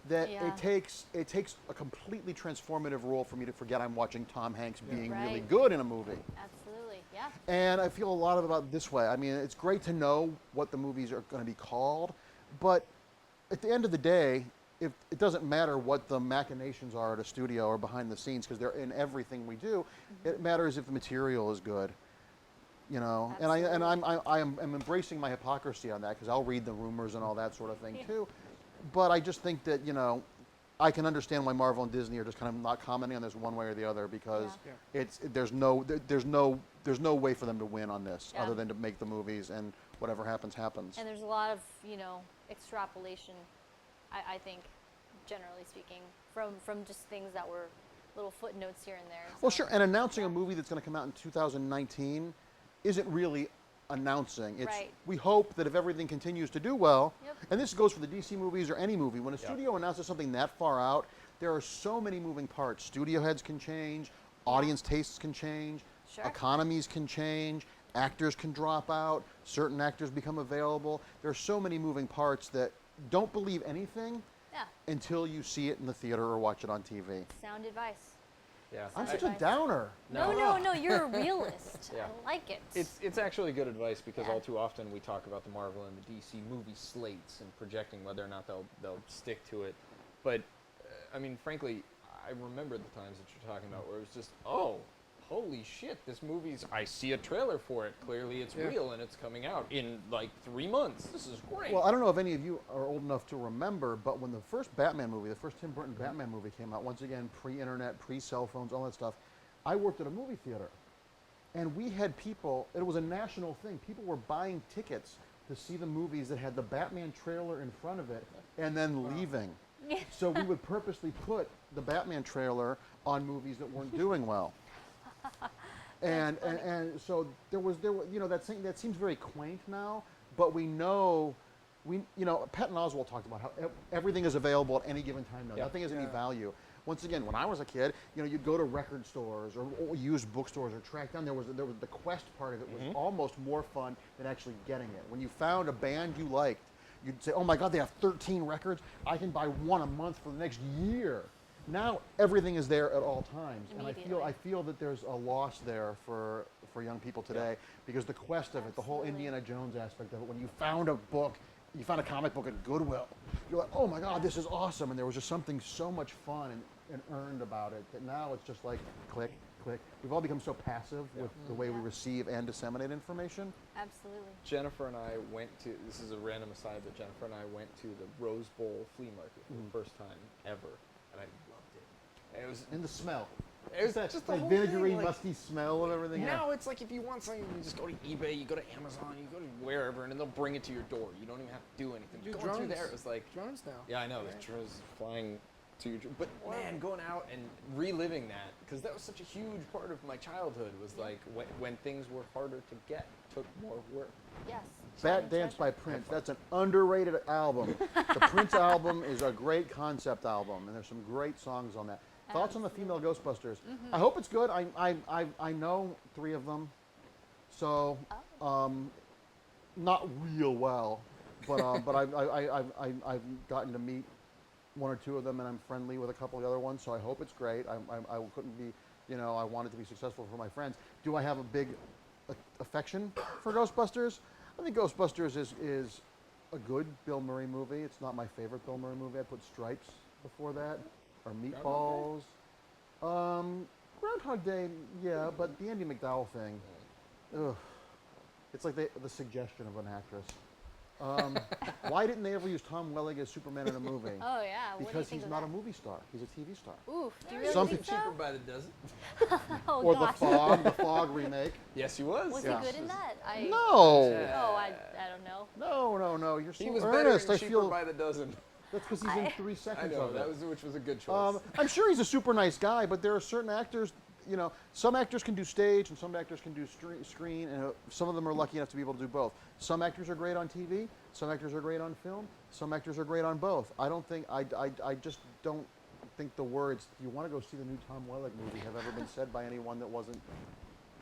Speaker 5: that
Speaker 2: Yeah.
Speaker 5: it takes a completely transformative role for me to forget I'm watching Tom Hanks being really
Speaker 2: Right.
Speaker 5: good in a movie.
Speaker 2: Absolutely. Yeah.
Speaker 5: And I feel a lot about it this way. I mean, it's great to know what the movies are going to be called, but at the end of the day, if it doesn't matter what the machinations are at a studio or behind the scenes, because they're in everything we do. It matters if the material is good, you know. And I'm embracing my hypocrisy on that, because I'll read the rumors and all that sort of thing too. But I just think that, you know, I can understand why Marvel and Disney are just kind of not commenting on this one way or the other, because there's no way for them to win on this other than to make the movies, and whatever happens happens.
Speaker 2: And there's a lot of, extrapolation, I think, generally speaking, from just things that were little footnotes here and there.
Speaker 5: Well,
Speaker 2: So,
Speaker 5: sure, and announcing a movie that's going to come out in 2019 isn't really announcing. It's,
Speaker 2: Right.
Speaker 5: we hope that if everything continues to do well,
Speaker 2: Yep.
Speaker 5: and this goes for the DC movies or any movie, when a studio announces something that far out, there are so many moving parts. Studio heads can change, audience tastes can change,
Speaker 2: Sure.
Speaker 5: economies can change, actors can drop out, certain actors become available. There are so many moving parts that don't believe anything
Speaker 2: yeah,
Speaker 5: until you see it in the theater or watch it on TV.
Speaker 2: sound advice.
Speaker 4: Yeah.
Speaker 5: I'm
Speaker 2: Sound
Speaker 5: such a
Speaker 2: advice.
Speaker 5: downer.
Speaker 2: No, you're a realist.
Speaker 4: Yeah.
Speaker 2: I like it.
Speaker 4: It's actually good advice, because
Speaker 2: Yeah.
Speaker 4: all too often we talk about the Marvel and the DC movie slates and projecting whether or not they'll stick to it. But I mean, frankly, I remember the times that you're talking about where it was just, oh, holy shit, this movie's, I see a trailer for it. Clearly it's real and it's coming out in like 3 months. This is great.
Speaker 5: Well, I don't know if any of you are old enough to remember, but when the first Batman movie, the first Tim Burton Batman movie came out, once again, pre-internet, pre-cell phones, all that stuff, I worked at a movie theater. And we had people, it was a national thing, people were buying tickets to see the movies that had the Batman trailer in front of it and then leaving. So we would purposely put the Batman trailer on movies that weren't doing well. And so there was that seems very quaint now, but we know Patton Oswalt talked about how everything is available at any given time now. Nothing has any value. Once again, when I was a kid, you'd go to record stores or used bookstores or track down. There was the quest part of it was almost more fun than actually getting it. When you found a band you liked, you'd say, "Oh my God, they have 13 records. I can buy one a month for the next year." Now everything is there at all times, and I feel that there's a loss there for young people today, because the quest of it, the whole Indiana Jones aspect of it, when you found a book, you found a comic book at Goodwill, you're like, "Oh my God, this is awesome!" And there was just something so much fun and earned about it that now it's just like click, click. We've all become so passive with the way we receive and disseminate information.
Speaker 2: Absolutely.
Speaker 4: Jennifer and I went to, this is a random aside, but Jennifer and I went to the Rose Bowl flea market for the first time ever, and I loved it. It was,
Speaker 5: And the smell.
Speaker 4: it was
Speaker 5: That,
Speaker 4: just the
Speaker 5: that
Speaker 4: whole
Speaker 5: vinegary,
Speaker 4: thing, like,
Speaker 5: musty smell of everything.
Speaker 4: now it's like if you want something, you just go to eBay, you go to Amazon, you go to wherever, and then they'll bring it to your door. You don't even have to do anything.
Speaker 3: Do
Speaker 4: Going through
Speaker 3: drones.
Speaker 4: there, it was like,
Speaker 3: Drones now.
Speaker 4: yeah, I know,
Speaker 3: Right.
Speaker 4: the drones flying to your, but man, going out and reliving that, because that was such a huge part of my childhood, was like when things were harder to get, took more work.
Speaker 2: Yes.
Speaker 5: Bat
Speaker 2: Shining
Speaker 5: Dance by
Speaker 2: treasure.
Speaker 5: Prince. That's an underrated album. The Prince album is a great concept album, and there's some great songs on that. Thoughts on the female Ghostbusters? I hope it's good. I know 3 of them, so not real well, but I've gotten to meet 1 or 2 of them, and I'm friendly with a couple of the other ones. So I hope it's great. I couldn't be, I want it to be successful for my friends. Do I have a big affection for Ghostbusters? I think Ghostbusters is a good Bill Murray movie. It's not my favorite Bill Murray movie. I put Stripes before that, or Meatballs. Groundhog Day, yeah, but the Andy McDowell thing, ugh. It's like the suggestion of an actress. Why didn't they ever use Tom Welling as Superman in a movie?
Speaker 2: Oh yeah. What do you
Speaker 5: Because
Speaker 2: think
Speaker 5: he's
Speaker 2: of
Speaker 5: not
Speaker 2: that?
Speaker 5: a movie star. He's a TV star.
Speaker 2: Oof. Do you really
Speaker 5: Some
Speaker 2: think
Speaker 5: people-
Speaker 2: so?
Speaker 4: by the dozen.
Speaker 2: Oh
Speaker 5: Or
Speaker 2: gosh.
Speaker 5: the Fog remake.
Speaker 4: Yes, he was.
Speaker 2: Was
Speaker 5: Yeah.
Speaker 2: he good in that?
Speaker 5: No.
Speaker 2: Oh, I don't know.
Speaker 5: No. You're so
Speaker 4: He was
Speaker 5: earnest.
Speaker 4: better
Speaker 5: I
Speaker 4: in Cheaper
Speaker 5: feel
Speaker 4: by the Dozen.
Speaker 5: that's because he's in 3
Speaker 4: I
Speaker 5: seconds
Speaker 4: know,
Speaker 5: of it.
Speaker 4: which was a good choice.
Speaker 5: I'm sure he's a super nice guy, but there are certain actors, some actors can do stage and some actors can do screen, and some of them are lucky enough to be able to do both. Some actors are great on TV, some actors are great on film, some actors are great on both. I just don't think the words, "You want to go see the new Tom Welling movie," have ever been said by anyone that wasn't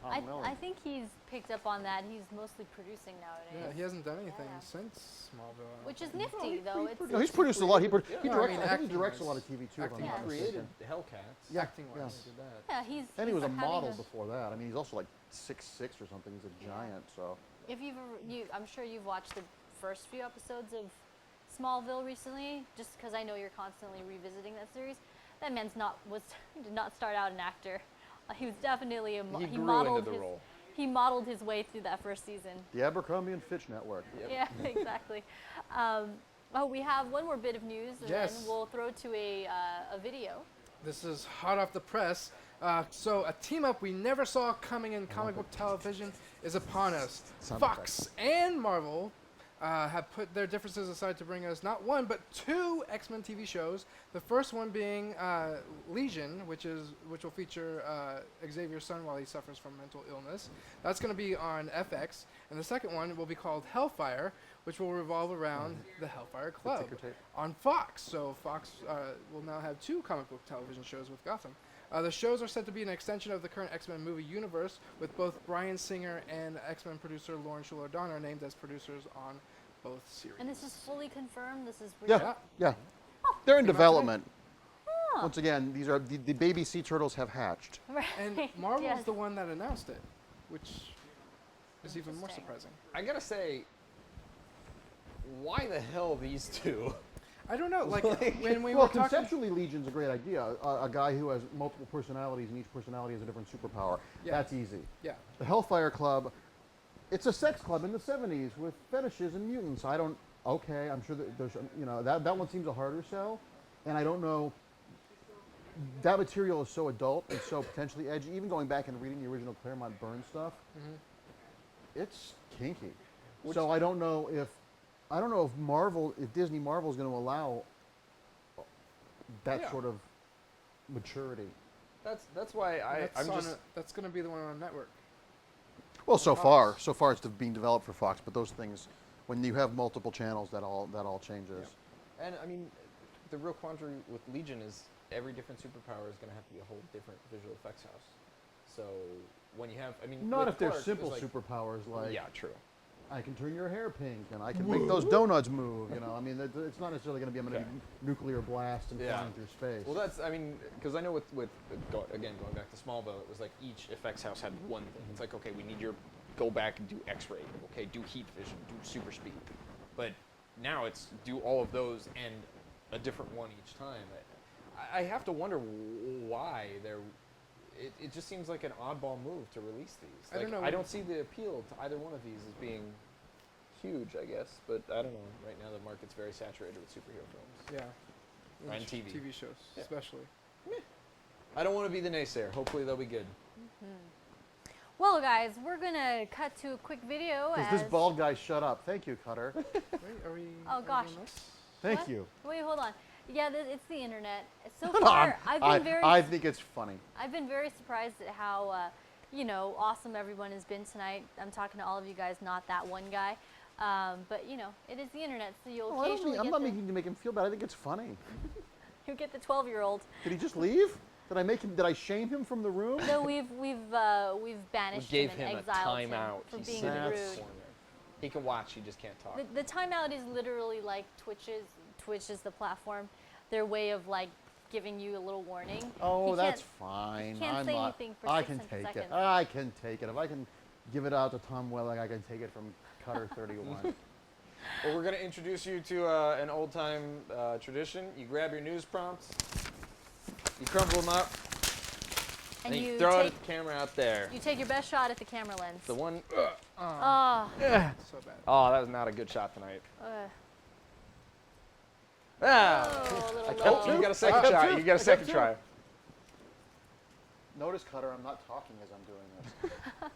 Speaker 5: Tom Welling.
Speaker 2: I think he's picked up on that. He's mostly producing nowadays.
Speaker 3: Yeah, he hasn't done anything
Speaker 2: Yeah.
Speaker 3: since Smallville. I don't
Speaker 2: Which is
Speaker 3: think.
Speaker 2: nifty, though. It's
Speaker 5: No, he's produced a lot. He directs.
Speaker 3: No, I mean,
Speaker 5: I think he
Speaker 3: acting
Speaker 5: directs a
Speaker 3: wise.
Speaker 5: lot of TV too. If I'm
Speaker 3: Acting
Speaker 5: not
Speaker 3: wise.
Speaker 5: mistaken.
Speaker 4: Created Hellcats.
Speaker 5: Yeah,
Speaker 3: Acting
Speaker 5: yeah.
Speaker 3: wise.
Speaker 4: Did that.
Speaker 2: Yeah, he's.
Speaker 5: And he was a
Speaker 2: having
Speaker 5: model before that. I mean, he's also like 6'6" or something. He's a giant. So
Speaker 2: If I'm sure you've watched the first few episodes of Smallville recently, just because I know you're constantly revisiting that series. That man's did not start out an actor. He was definitely
Speaker 4: He grew
Speaker 2: modeled
Speaker 4: into the
Speaker 2: his,
Speaker 4: role.
Speaker 2: He modeled his way through that first season.
Speaker 5: the Abercrombie and Fitch Network.
Speaker 4: Yep.
Speaker 2: Yeah, exactly. We have one more bit of news, and
Speaker 3: Yes.
Speaker 2: then we'll throw to a video.
Speaker 3: This is hot off the press. So a team up we never saw coming in comic book television is upon us.
Speaker 5: Sound
Speaker 3: Fox and Marvel have put their differences aside to bring us not one but two X-Men TV shows. The first one being Legion, which will feature Xavier's son while he suffers from mental illness. That's going to be on FX, and the second one will be called Hellfire, which will revolve around the Hellfire Club
Speaker 5: ticker tape.
Speaker 3: on Fox. So Fox will now have two comic book television shows with Gotham. The shows are said to be an extension of the current X-Men movie universe, with both Bryan Singer and X-Men producer Lauren Schuler Donner named as producers on both series.
Speaker 2: And this is fully confirmed. This is
Speaker 5: Yeah,
Speaker 2: real.
Speaker 5: yeah. They're in
Speaker 3: Came out
Speaker 5: development.
Speaker 2: Oh.
Speaker 5: Once again, these are the baby sea turtles have hatched.
Speaker 2: Right.
Speaker 3: And Marvel's
Speaker 2: Yes.
Speaker 3: the one that announced it, which is even more
Speaker 2: Interesting.
Speaker 3: surprising.
Speaker 4: I gotta say, why the hell these two?
Speaker 3: I don't know. Like when we
Speaker 5: Well,
Speaker 3: were talking,
Speaker 5: conceptually, Legion's a great idea. A guy who has multiple personalities, and each personality has a different superpower.
Speaker 3: Yeah.
Speaker 5: That's easy.
Speaker 3: yeah,
Speaker 5: The Hellfire Club, it's a sex club in the 70s with fetishes and mutants. Okay, I'm sure that there's, that one seems a harder sell. And I don't know, that material is so adult and so potentially edgy. Even going back and reading the original Claremont Burns stuff, it's kinky. So I don't know if Disney Marvel is going to allow that
Speaker 3: Yeah.
Speaker 5: sort of maturity.
Speaker 4: That's why
Speaker 3: that's going to be the one on network.
Speaker 5: Well, so
Speaker 3: Fox.
Speaker 5: far it's being developed for Fox, but those things, when you have multiple channels, that all changes.
Speaker 4: And I mean, the real quandary with Legion is every different superpower is going to have to be a whole different visual effects house. So when you have,
Speaker 5: Not
Speaker 4: with
Speaker 5: if they're
Speaker 4: Clark, it
Speaker 5: simple
Speaker 4: was like,
Speaker 5: superpowers like
Speaker 4: yeah, true.
Speaker 5: I can turn your hair pink and I can make those donuts move. I mean, it's not necessarily going to be I'm going to nuclear blast and
Speaker 4: Yeah.
Speaker 5: flying through space.
Speaker 4: Well, that's, I mean, because I know going back to Smallville, it was like each effects house had one thing. It's like, okay, we need your, go back and do X-ray. Okay, do heat vision, do super speed. But now it's do all of those and a different one each time. I have to wonder why they're. It just seems like an oddball move to release these.
Speaker 3: I don't know.
Speaker 4: I don't see the appeal to either one of these as being huge, I guess. But I don't know. Right now, the market's very saturated with superhero films.
Speaker 3: Yeah,
Speaker 4: And TV.
Speaker 3: TV shows
Speaker 4: Yeah.
Speaker 3: especially.
Speaker 4: I don't want to be the naysayer. Hopefully, they'll be good.
Speaker 2: Well, guys, we're gonna cut to a quick video.
Speaker 5: Does this bald guy shut up? Thank you, Cutter.
Speaker 3: Wait, are we?
Speaker 2: Oh,
Speaker 3: are we
Speaker 2: gosh.
Speaker 3: doing this?
Speaker 5: Thank
Speaker 2: What?
Speaker 5: you.
Speaker 2: Wait, hold on. Yeah, it's the internet. So
Speaker 5: Come
Speaker 2: far,
Speaker 5: on.
Speaker 2: I've
Speaker 5: I think it's funny.
Speaker 2: been very surprised at how awesome everyone has been tonight. I'm talking to all of you guys, not that one guy. But it is the internet, so you'll
Speaker 5: Well,
Speaker 2: occasionally
Speaker 5: I'm
Speaker 2: get
Speaker 5: not
Speaker 2: the,
Speaker 5: making to make him feel bad. I think it's funny.
Speaker 2: you get the 12-year-old.
Speaker 5: Did he just leave? Did I shame him from the room?
Speaker 2: No, we've banished
Speaker 4: We gave
Speaker 2: him and
Speaker 4: him a
Speaker 2: exiled him
Speaker 4: timeout.
Speaker 2: for
Speaker 4: He's
Speaker 2: being
Speaker 4: sitting in the
Speaker 2: rude.
Speaker 4: corner. He can watch. He just can't talk.
Speaker 2: The timeout is literally like Twitch is the platform. Their way of like giving you a little warning.
Speaker 5: Oh,
Speaker 2: He
Speaker 5: that's
Speaker 2: can't-
Speaker 5: fine.
Speaker 2: can't
Speaker 5: I'm
Speaker 2: say
Speaker 5: not,
Speaker 2: anything for
Speaker 5: I
Speaker 2: 600
Speaker 5: can take
Speaker 2: seconds.
Speaker 5: it. I can take it. If I can give it out to Tom Welling, I can take it from Cutter 31.
Speaker 4: Well, we're going to introduce you to an old-time tradition. You grab your news prompts, you crumple them up, and you throw it at the camera out there.
Speaker 2: You take your best shot at the camera lens.
Speaker 4: The one,
Speaker 2: Oh,
Speaker 3: So bad.
Speaker 4: oh, that was not a good shot tonight.
Speaker 2: uh,
Speaker 4: Ah!
Speaker 2: oh, a little
Speaker 4: Oh,
Speaker 2: low.
Speaker 4: you got a second
Speaker 5: I got
Speaker 4: try.
Speaker 5: two.
Speaker 4: You got a
Speaker 5: I got
Speaker 4: second
Speaker 5: two.
Speaker 4: try.
Speaker 5: Notice, Cutter, I'm not talking as I'm doing this.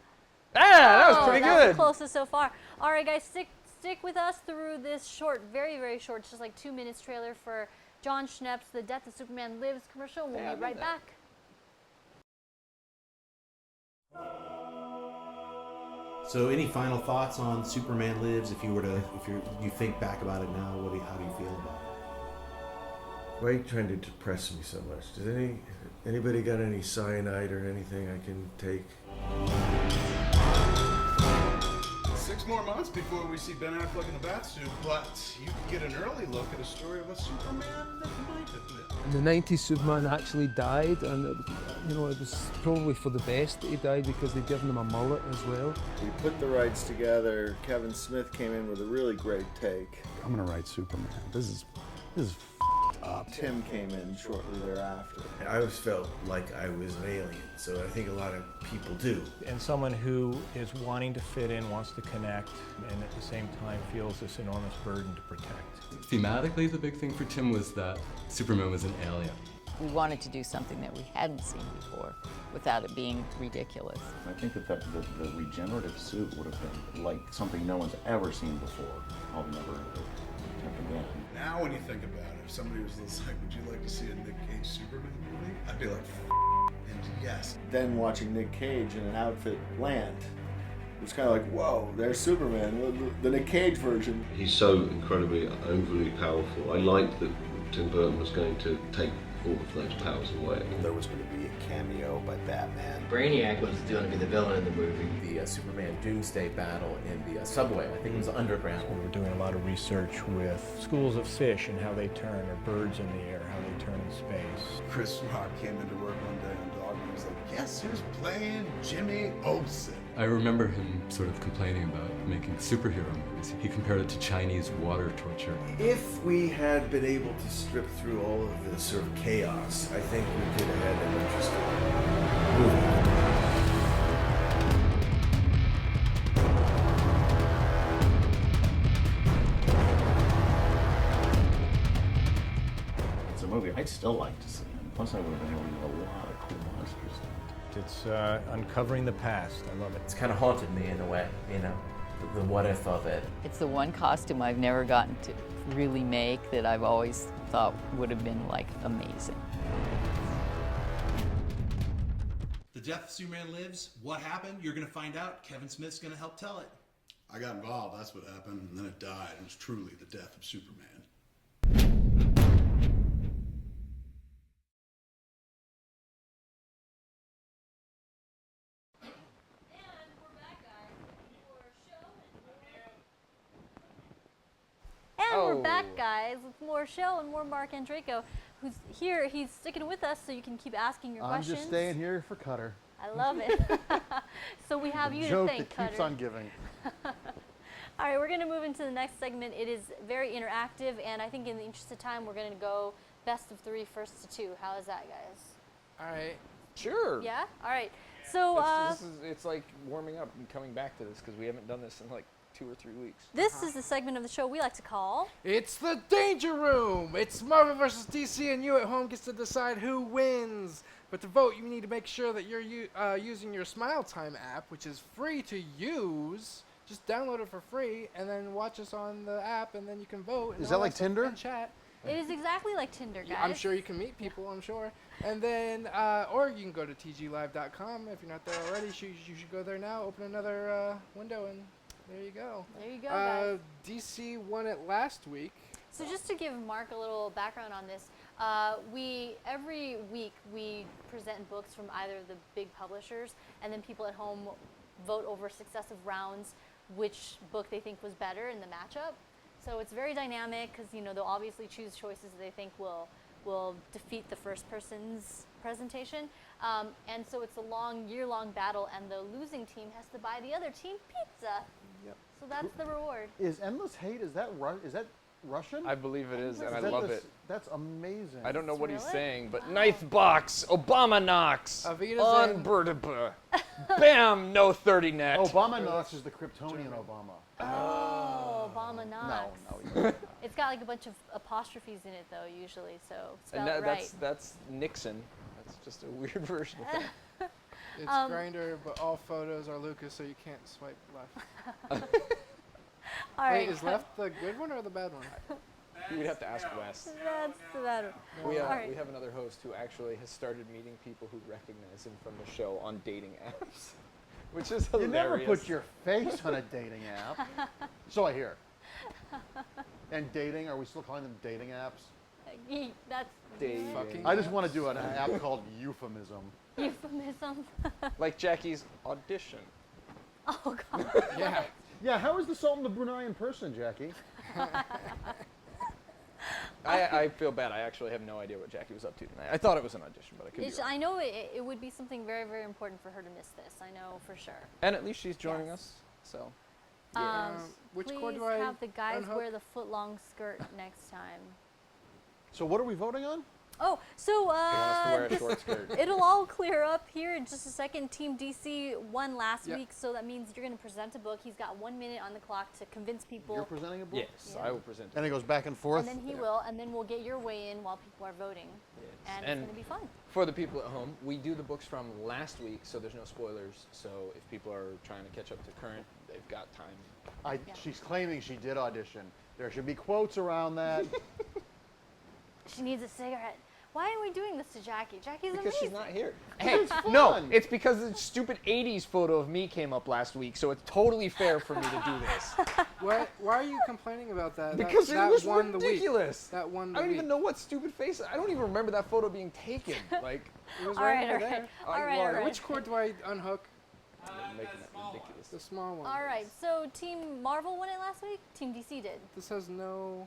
Speaker 4: Ah, that was
Speaker 2: Oh,
Speaker 4: pretty
Speaker 2: that's the
Speaker 4: good.
Speaker 2: closest so far. All right, guys, stick with us through this short, very, very short, just like 2 minutes trailer for John Schnepp's The Death of Superman Lives commercial. We'll
Speaker 4: Yeah, I
Speaker 2: be
Speaker 4: read
Speaker 2: right
Speaker 4: that.
Speaker 2: back.
Speaker 7: So, any final thoughts on Superman Lives? If you think back about it now, how do you feel about it?
Speaker 8: Why are you trying to depress me so much? Does anybody got any cyanide or anything I can take? 6 more months before we see Ben Affleck in the Batsuit, but you can get an early look at a story of a Superman that might have lived.
Speaker 9: In the 90s, Superman actually died, and it was probably for the best that he died because they'd given him a mullet as well.
Speaker 10: We put the rights together. Kevin Smith came in with a really great take.
Speaker 11: I'm gonna write Superman. This is up.
Speaker 10: Tim came in shortly thereafter.
Speaker 7: I always felt like I was an alien, so I think a lot of people do.
Speaker 12: And someone who is wanting to fit in, wants to connect, and at the same time feels this enormous burden to protect.
Speaker 13: Thematically, the big thing for Tim was that Superman was an alien.
Speaker 14: We wanted to do something that we hadn't seen before without it being ridiculous.
Speaker 11: I think that the regenerative suit would have been like something no one's ever seen before. I'll never attempt again.
Speaker 8: Now when you think about it, if somebody was like, would you like to see a Nick Cage Superman movie? I'd be like, and yes.
Speaker 10: Then watching Nick Cage in an outfit land, it was kind of like, whoa, there's Superman, the Nick Cage version.
Speaker 15: He's so incredibly overly powerful. I liked that Tim Burton was going to take all of those powers away.
Speaker 10: There was going to be a cameo by Batman.
Speaker 16: Brainiac was going to be the villain in the movie.
Speaker 17: The Superman Doomsday battle in the subway, I think it was underground.
Speaker 12: We were doing a lot of research with schools of fish and how they turn, or birds in the air, how they turn in space.
Speaker 8: Chris Rock came into work one day on Dog and he was like, guess who's playing Jimmy Olsen?
Speaker 13: I remember him sort of complaining about making superhero movies. He compared it to Chinese water torture.
Speaker 7: If we had been able to strip through all of this sort of chaos, I think we could have had an interesting movie.
Speaker 11: It's a movie I'd still like to see. And plus, I would have been able to do a lot of cool monsters.
Speaker 12: It's uncovering the past. I love it.
Speaker 17: It's kind of haunted me in a way, you know, the what if of it.
Speaker 14: It's the one costume I've never gotten to really make that I've always thought would have been like amazing.
Speaker 7: The Death of Superman Lives. What happened? You're going to find out. Kevin Smith's going to help tell it.
Speaker 8: I got involved, that's what happened, and then it died. It was truly the death of Superman.
Speaker 2: And we're back, guys, with more show and more Marc Andreyko, who's here. He's sticking with us so you can keep asking your questions.
Speaker 5: I'm just staying here for Cutter.
Speaker 2: I love it. So we have you to thank,
Speaker 5: Joke that keeps on giving.
Speaker 2: All right, we're going to move into the next segment. It is very interactive, and I think in the interest of time, we're going to go best of 3, first to 2. How is that, guys?
Speaker 3: All right.
Speaker 4: Sure.
Speaker 2: Yeah? All right. So
Speaker 4: it's like warming up and coming back to this because we haven't done this in like 2 or 3 weeks.
Speaker 2: this is the segment of the show we like to call...
Speaker 3: It's the Danger Room! It's Marvel vs. DC, and you at home gets to decide who wins. But to vote, you need to make sure that you're using your Smile Time app, which is free to use. Just download it for free, and then watch us on the app, and then you can vote.
Speaker 5: Is that like Tinder?
Speaker 3: And chat.
Speaker 2: It is exactly like Tinder, guys.
Speaker 3: I'm sure you can meet people, I'm sure. And then, or you can go to tglive.com. If you're not there already, you should go there now, open another window, and there you go.
Speaker 2: There you go, guys.
Speaker 3: DC won it last week.
Speaker 2: So just to give Mark a little background on this, every week we present books from either of the big publishers, and then people at home vote over successive rounds which book they think was better in the matchup. So it's very dynamic because they'll obviously choose choices they think will defeat the first person's presentation, and so it's a year-long battle, and the losing team has to buy the other team pizza.
Speaker 5: Yep.
Speaker 2: So that's the reward.
Speaker 5: Is Endless Hate, is that Russian?
Speaker 4: I believe it is, and I love it.
Speaker 5: That's amazing.
Speaker 4: I don't know what he's
Speaker 2: Really?
Speaker 4: saying, but knife box, Obama knocks,
Speaker 3: Avita's
Speaker 4: unbirdable, bam, no 30 net.
Speaker 5: Obama Knox is the Kryptonian Obama.
Speaker 2: Oh, Obama knocks.
Speaker 5: No.
Speaker 2: It's got like a bunch of apostrophes in it though, usually, so spell
Speaker 4: And
Speaker 2: it right.
Speaker 4: that's Nixon. That's just a weird version of that.
Speaker 3: It's Grindr, but all photos are Lucas, so you can't swipe left.
Speaker 2: All right.
Speaker 3: Wait, is left the good one or the bad one?
Speaker 4: You would have to ask Wes.
Speaker 2: That's the better.
Speaker 4: We
Speaker 2: All right.
Speaker 4: have another host who actually has started meeting people who recognize him from the show on dating apps, which is hilarious.
Speaker 5: You never put your face on a dating app. So I hear. And dating, are we still calling them dating apps?
Speaker 2: That's
Speaker 4: Dating.
Speaker 5: I just want to do an app called Euphemism.
Speaker 2: euphemism.
Speaker 4: Like Jackie's audition.
Speaker 2: Oh God.
Speaker 3: Yeah.
Speaker 5: Yeah, how is the Sultan of Brunei in person, Jackie?
Speaker 4: I feel bad. I actually have no idea what Jackie was up to tonight. I thought it was an audition, but I could be wrong.
Speaker 2: I know it would be something very, very important for her to miss this. I know for sure.
Speaker 4: And at least she's joining us, so.
Speaker 3: Which
Speaker 2: please
Speaker 3: cord do I
Speaker 2: have the guys
Speaker 3: unhook?
Speaker 2: wear the foot-long skirt next time.
Speaker 5: So what are we voting on?
Speaker 2: Oh, so
Speaker 4: us to wear a short skirt.
Speaker 2: it'll all clear up here in just a second. Team DC won last
Speaker 3: Yep.
Speaker 2: week, so that means you're going to present a book. He's got 1 minute on the clock to convince people.
Speaker 5: You're presenting a book?
Speaker 4: Yes,
Speaker 2: Yeah.
Speaker 4: I will present it.
Speaker 5: And it goes back and forth?
Speaker 2: And then he will, and then we'll get your way in while people are voting.
Speaker 4: Yes.
Speaker 2: And it's
Speaker 4: And
Speaker 2: going to be fun.
Speaker 4: For the people at home, we do the books from last week, so there's no spoilers. So if people are trying to catch up to current, they've got time.
Speaker 5: She's claiming she did audition. There should be quotes around that.
Speaker 2: She needs a cigarette. Why are we doing this to Jackie? Jackie's
Speaker 4: Because
Speaker 2: amazing.
Speaker 4: she's not here.
Speaker 5: Hey,
Speaker 4: Hey,
Speaker 5: it's fun.
Speaker 4: no, it's because the stupid 80s photo of me came up last week, so it's totally fair for me to do this.
Speaker 3: Why are you complaining about that?
Speaker 4: Because
Speaker 3: that
Speaker 4: it was
Speaker 3: won the week.
Speaker 4: ridiculous.
Speaker 3: That won the
Speaker 4: I don't
Speaker 3: week.
Speaker 4: even know what stupid face. I don't even remember that photo being taken. Like,
Speaker 3: It was
Speaker 2: All
Speaker 3: right
Speaker 2: right,
Speaker 3: over
Speaker 2: all right.
Speaker 3: there.
Speaker 2: All right, all right.
Speaker 3: Which cord do I unhook?
Speaker 4: making it ridiculous.
Speaker 3: The small one.
Speaker 2: All right, so Team Marvel won it last week. Team DC did.
Speaker 3: This has no.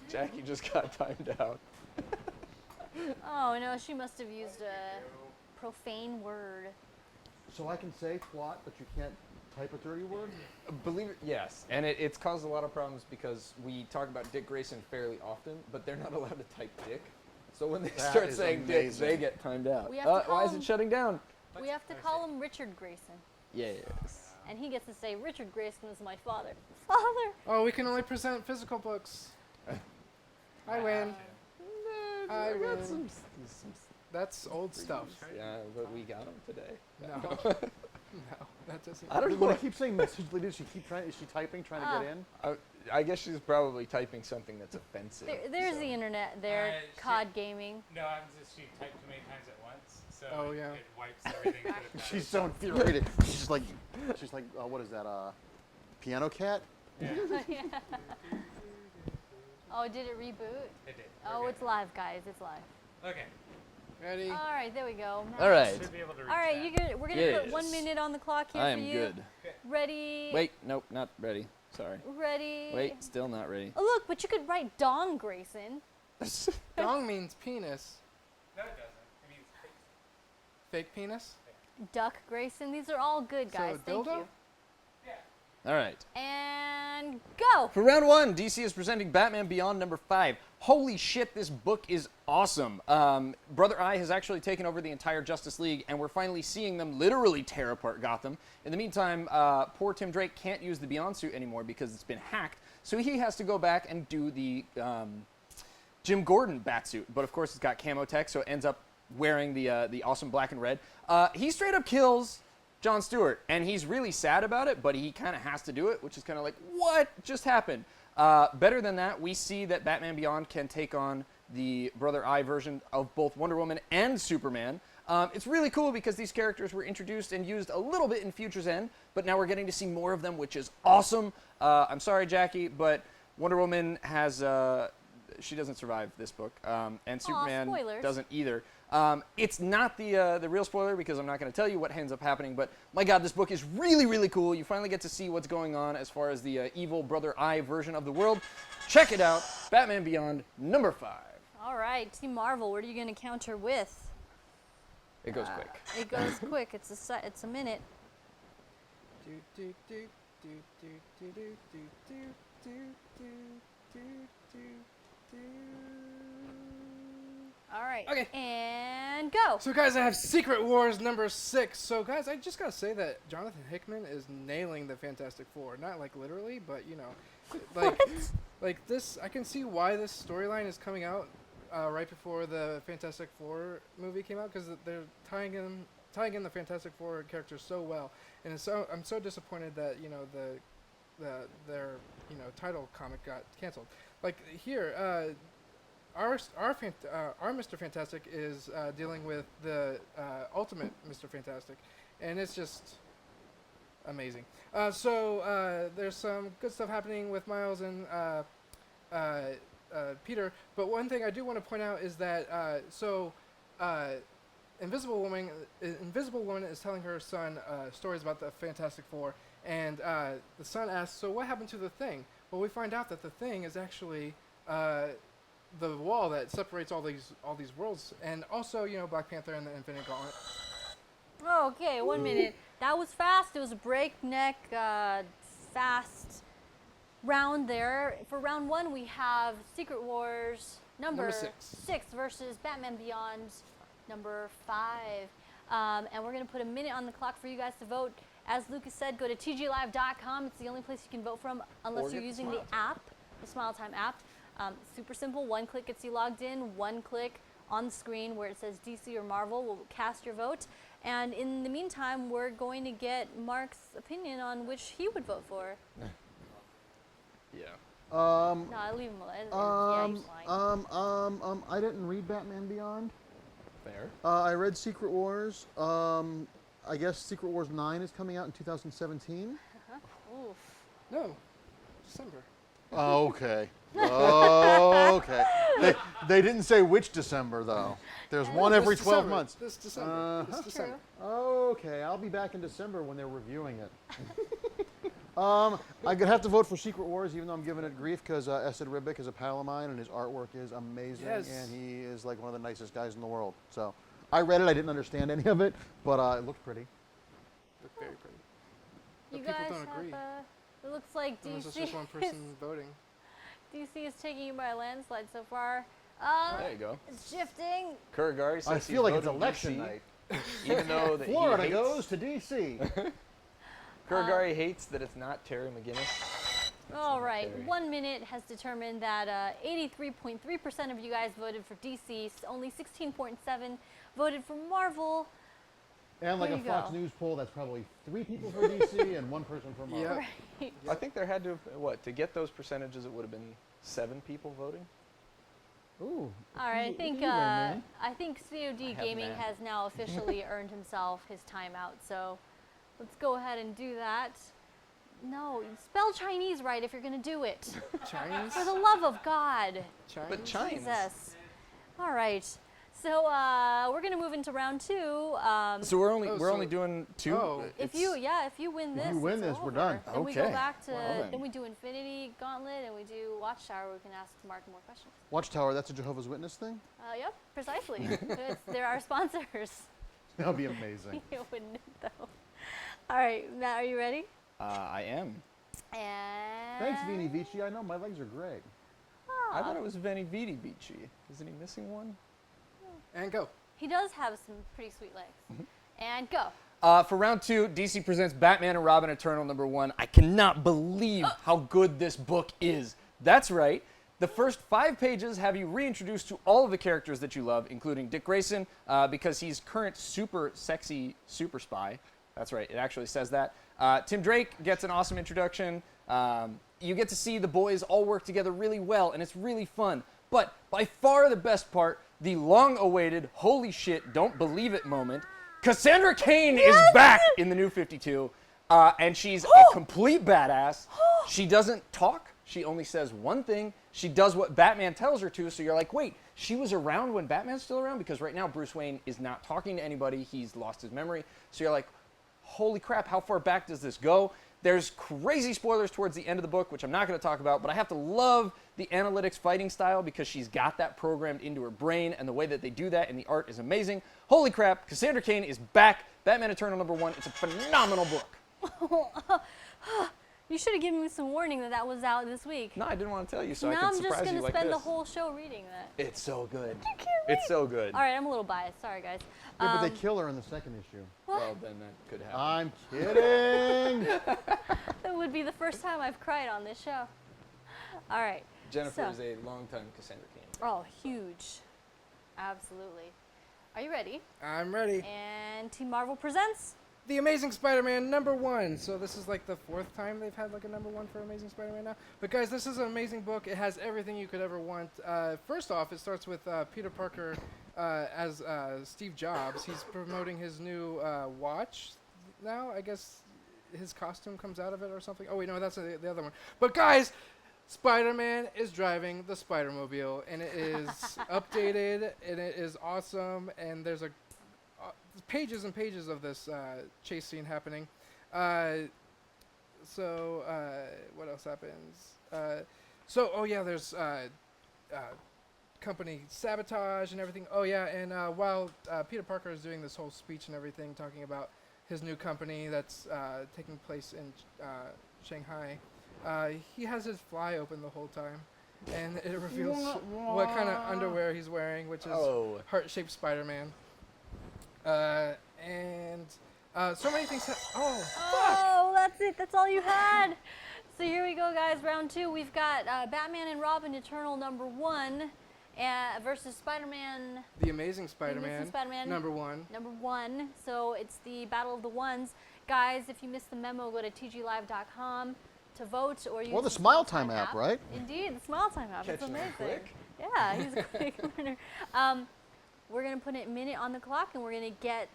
Speaker 4: Jackie just got timed out.
Speaker 2: Oh no, she must have used a profane word.
Speaker 5: So I can say plot, but you can't type a dirty word?
Speaker 4: Believe it, yes. And it's caused a lot of problems because we talk about Dick Grayson fairly often, but they're not allowed to type Dick. So when they
Speaker 5: That
Speaker 4: start
Speaker 5: is
Speaker 4: saying Dick,
Speaker 5: amazing.
Speaker 4: they get timed out.
Speaker 2: We have to call
Speaker 4: Why is
Speaker 2: him-
Speaker 4: it shutting down?
Speaker 2: We have to call him Richard Grayson,
Speaker 4: Yes.
Speaker 2: and he gets to say Richard Grayson is my father. Father.
Speaker 3: Oh, we can only present physical books. I win. I
Speaker 4: got
Speaker 3: win.
Speaker 4: some
Speaker 3: That's old stuff.
Speaker 4: Yeah, but we got them today.
Speaker 3: No. No, that doesn't.
Speaker 4: I don't know.
Speaker 5: When I keep saying message leader, is she typing, trying to get in?
Speaker 4: I guess she's probably typing something that's offensive.
Speaker 2: There's
Speaker 4: so.
Speaker 2: the internet there, COD gaming.
Speaker 6: No, I'm just she typed too many times at once, so
Speaker 3: Oh, yeah.
Speaker 6: it wipes everything. to the back.
Speaker 5: She's so infuriated. She's like, what is that? Piano cat?
Speaker 2: Oh, did it reboot?
Speaker 6: It did.
Speaker 2: Oh,
Speaker 6: We're
Speaker 2: it's live, guys. It's live.
Speaker 6: good. Okay.
Speaker 3: Ready?
Speaker 2: All right, there we go.
Speaker 4: All right.
Speaker 6: Should be able to reach
Speaker 2: All right,
Speaker 6: that.
Speaker 2: we're gonna put
Speaker 4: Yes.
Speaker 2: 1 minute on the clock here
Speaker 4: I
Speaker 2: for
Speaker 4: am
Speaker 2: you.
Speaker 4: good.
Speaker 2: Ready?
Speaker 4: Wait, nope, not ready. Sorry.
Speaker 2: Ready?
Speaker 4: Wait, still not ready.
Speaker 2: Oh, look, but you could write Dong Grayson.
Speaker 3: Dong means penis.
Speaker 6: No, it doesn't. It means
Speaker 3: Fake penis?
Speaker 2: Duck Grayson. These are all good, guys.
Speaker 3: So,
Speaker 2: Thank
Speaker 3: dildo?
Speaker 2: you.
Speaker 4: All right.
Speaker 2: And go.
Speaker 4: For round one, DC is presenting Batman Beyond #5. Holy shit, this book is awesome. Brother Eye has actually taken over the entire Justice League, and we're finally seeing them literally tear apart Gotham. In the meantime, poor Tim Drake can't use the Beyond suit anymore because it's been hacked, so he has to go back and do the Jim Gordon Batsuit. But of course, it's got camo tech, so it ends up wearing the awesome black and red. He straight up kills Jon Stewart, and he's really sad about it, but he kind of has to do it, which is kind of like, what just happened? Better than that, we see that Batman Beyond can take on the Brother Eye version of both Wonder Woman and Superman. It's really cool because these characters were introduced and used a little bit in Future's End, but now we're getting to see more of them, which is awesome. I'm sorry, Jackie, but Wonder Woman has... she doesn't survive this book, and Superman
Speaker 2: spoilers.
Speaker 4: doesn't either. It's not the real spoiler because I'm not going to tell you what ends up happening, but my god, this book is really, really cool. You finally get to see what's going on as far as the evil Brother Eye version of the world. Check it out, Batman Beyond #5.
Speaker 2: All right, Team Marvel. What are you going to counter with?
Speaker 4: It goes quick.
Speaker 2: It goes quick. It's a minute.
Speaker 3: Do, do, do, do, do, do, do, do, do, do, do, do, do, do.
Speaker 2: All right.
Speaker 3: Okay.
Speaker 2: And go.
Speaker 3: So, guys, I have Secret Wars #6. So, guys, I just gotta say that Jonathan Hickman is nailing the Fantastic Four. Not like literally, but you know, like this. I can see why this storyline is coming out right before the Fantastic Four movie came out because they're tying in the Fantastic Four characters so well. And I'm so disappointed that their title comic got canceled. Like here. Our Mr. Fantastic is dealing with the ultimate Mr. Fantastic, and it's just amazing. So there's some good stuff happening with Miles and Peter, but one thing I do want to point out is that Invisible Woman is telling her son stories about the Fantastic Four, and the son asks, "So what happened to the Thing?" Well, we find out that the Thing is actually the wall that separates all these worlds, and also Black Panther and the Infinite Gauntlet.
Speaker 2: Okay, 1 minute. That was fast. It was a breakneck, fast round there. For round 1, we have Secret Wars number 6 versus Batman Beyond number 5. And we're going to put a minute on the clock for you guys to vote. As Lucas said, go to tglive.com. It's the only place you can vote from unless you're using the app, the Smile Time app. Super simple. 1 click gets you logged in. 1 click on the screen where it says DC or Marvel will cast your vote. And in the meantime, we're going to get Mark's opinion on which he would vote for.
Speaker 4: Yeah.
Speaker 2: No, I leave him alone.
Speaker 5: I didn't read Batman Beyond.
Speaker 4: Fair.
Speaker 5: I read Secret Wars. I guess Secret Wars 9 is coming out in 2017.
Speaker 2: Oof.
Speaker 3: No, December.
Speaker 5: Oh, okay. Oh, okay. They didn't say which December, though. There's one every 12 months.
Speaker 3: This December. This December.
Speaker 5: Okay, I'll be back in December when they're reviewing it. I'm going to have to vote for Secret Wars, even though I'm giving it grief, because Esad Ribic is a pal of mine, and his artwork is amazing, and he is like one of the nicest guys in the world. So I read it. I didn't understand any of it, but it looked pretty.
Speaker 3: Looked very pretty.
Speaker 2: You
Speaker 3: But people
Speaker 2: guys
Speaker 3: don't agree.
Speaker 2: It looks like
Speaker 3: Unless
Speaker 2: DC
Speaker 3: it's just one person voting.
Speaker 2: DC is taking you by a landslide so far.
Speaker 4: There you go.
Speaker 2: It's shifting.
Speaker 4: Kuragari says
Speaker 5: I feel like it's
Speaker 4: voting
Speaker 5: election
Speaker 4: DC,
Speaker 5: night.
Speaker 4: Even though that
Speaker 5: Florida
Speaker 4: he hates,
Speaker 5: goes to DC.
Speaker 4: Kuragari hates that it's not Terry McGinnis.
Speaker 2: All right,
Speaker 4: Terry.
Speaker 2: 1 minute has determined that 83.3% of you guys voted for DC. Only 16.7 voted for Marvel.
Speaker 5: And like
Speaker 2: There
Speaker 5: a
Speaker 2: you
Speaker 5: Fox
Speaker 2: go.
Speaker 5: News poll, that's probably 3 people for DC and 1 person for Marvel.
Speaker 2: Right.
Speaker 4: I think there had to have, to get those percentages, it would have been 7 people voting.
Speaker 5: Ooh.
Speaker 2: All right, I think COD
Speaker 4: have
Speaker 2: Gaming
Speaker 4: math.
Speaker 2: has now officially earned himself his timeout. So let's go ahead and do that. No, spell Chinese right if you're going to do it.
Speaker 3: Chinese?
Speaker 2: For the love of God.
Speaker 3: Chinese?
Speaker 4: But Chinese.
Speaker 2: Jesus. All right. So we're going to move into round 2.
Speaker 4: So we're only doing 2.
Speaker 2: If you win this,
Speaker 5: If you win
Speaker 2: it's
Speaker 5: this,
Speaker 2: over.
Speaker 5: we're done.
Speaker 2: Then we go
Speaker 4: Okay.
Speaker 2: back to
Speaker 4: Well then.
Speaker 2: then we do Infinity Gauntlet and we do Watchtower. We can ask Mark more questions.
Speaker 5: Watchtower, that's a Jehovah's Witness thing?
Speaker 2: Yep, precisely. They're our sponsors.
Speaker 5: That would be amazing.
Speaker 2: You wouldn't though. All right, Matt, are you ready?
Speaker 4: I am.
Speaker 2: And
Speaker 5: Thanks, Vini Vici. I know, my legs are great.
Speaker 4: I thought it was Veni Vidi Vici. Isn't he missing one?
Speaker 3: And go.
Speaker 2: He does have some pretty sweet legs. And go.
Speaker 4: For round 2, DC presents Batman and Robin Eternal #1. I cannot believe how good this book is. That's right. The first 5 pages have you reintroduced to all of the characters that you love, including Dick Grayson, because he's current super sexy super spy. That's right, it actually says that. Tim Drake gets an awesome introduction. You get to see the boys all work together really well, and it's really fun. But by far the best part, the long-awaited, holy shit, don't believe it moment, Cassandra Cain is back in the New 52, and she's a complete badass. She doesn't talk. She only says one thing. She does what Batman tells her to, so you're like, wait, she was around when Batman's still around? Because right now Bruce Wayne is not talking to anybody. He's lost his memory. So you're like, holy crap, how far back does this go? There's crazy spoilers towards the end of the book, which I'm not going to talk about, but I have to love the analytics fighting style because she's got that programmed into her brain, and the way that they do that and the art is amazing. Holy crap, Cassandra Cain is back. Batman Eternal #1. It's a phenomenal book.
Speaker 2: You should have given me some warning that that was out this week.
Speaker 4: No, I didn't want to tell you, so I
Speaker 2: now
Speaker 4: could
Speaker 2: I'm just
Speaker 4: surprise
Speaker 2: going
Speaker 4: you
Speaker 2: to
Speaker 4: like
Speaker 2: spend
Speaker 4: this.
Speaker 2: the whole show reading that.
Speaker 4: It's so good.
Speaker 2: You can't
Speaker 4: It's so good.
Speaker 2: All right, I'm a little biased. Sorry, guys.
Speaker 5: Yeah, but they kill her in the 2nd issue.
Speaker 4: Well, then that could happen.
Speaker 5: I'm kidding.
Speaker 2: That would be the first time I've cried on this show. All right.
Speaker 4: Jennifer
Speaker 2: so-
Speaker 4: is a longtime Cassandra Cain.
Speaker 2: Oh, huge. Absolutely. Are you ready?
Speaker 3: I'm ready.
Speaker 2: And Team Marvel presents
Speaker 3: The Amazing Spider-Man #1. So this is like the 4th time they've had like a #1 for Amazing Spider-Man now. But guys, this is an amazing book. It has everything you could ever want. First off, it starts with Peter Parker as Steve Jobs. He's promoting his new watch now. I guess his costume comes out of it or something. Oh wait, no, that's the other one. But guys, Spider-Man is driving the Spider-Mobile, and it is updated, and it is awesome, and there's a pages and pages of this chase scene happening. So what else happens? There's company sabotage and everything. Oh yeah, and while Peter Parker is doing this whole speech and everything, talking about his new company that's taking place in Shanghai, he has his fly open the whole time, and it reveals what kind of underwear he's wearing, which is heart-shaped Spider-Man. So many things.
Speaker 2: Oh, that's it. That's all you had. So here we go, guys. Round 2. We've got Batman and Robin Eternal #1 versus Spider-Man.
Speaker 3: The Amazing Spider-Man. #1.
Speaker 2: #1. So it's the Battle of the Ones. Guys, if you missed the memo, go to tglive.com to vote or use
Speaker 5: the Smile Time app, right?
Speaker 2: Indeed, the Smile Time app. It's
Speaker 4: Catching
Speaker 2: amazing.
Speaker 4: it quick.
Speaker 2: Yeah, he's a quick learner. We're going to put a minute on the clock, and we're going to get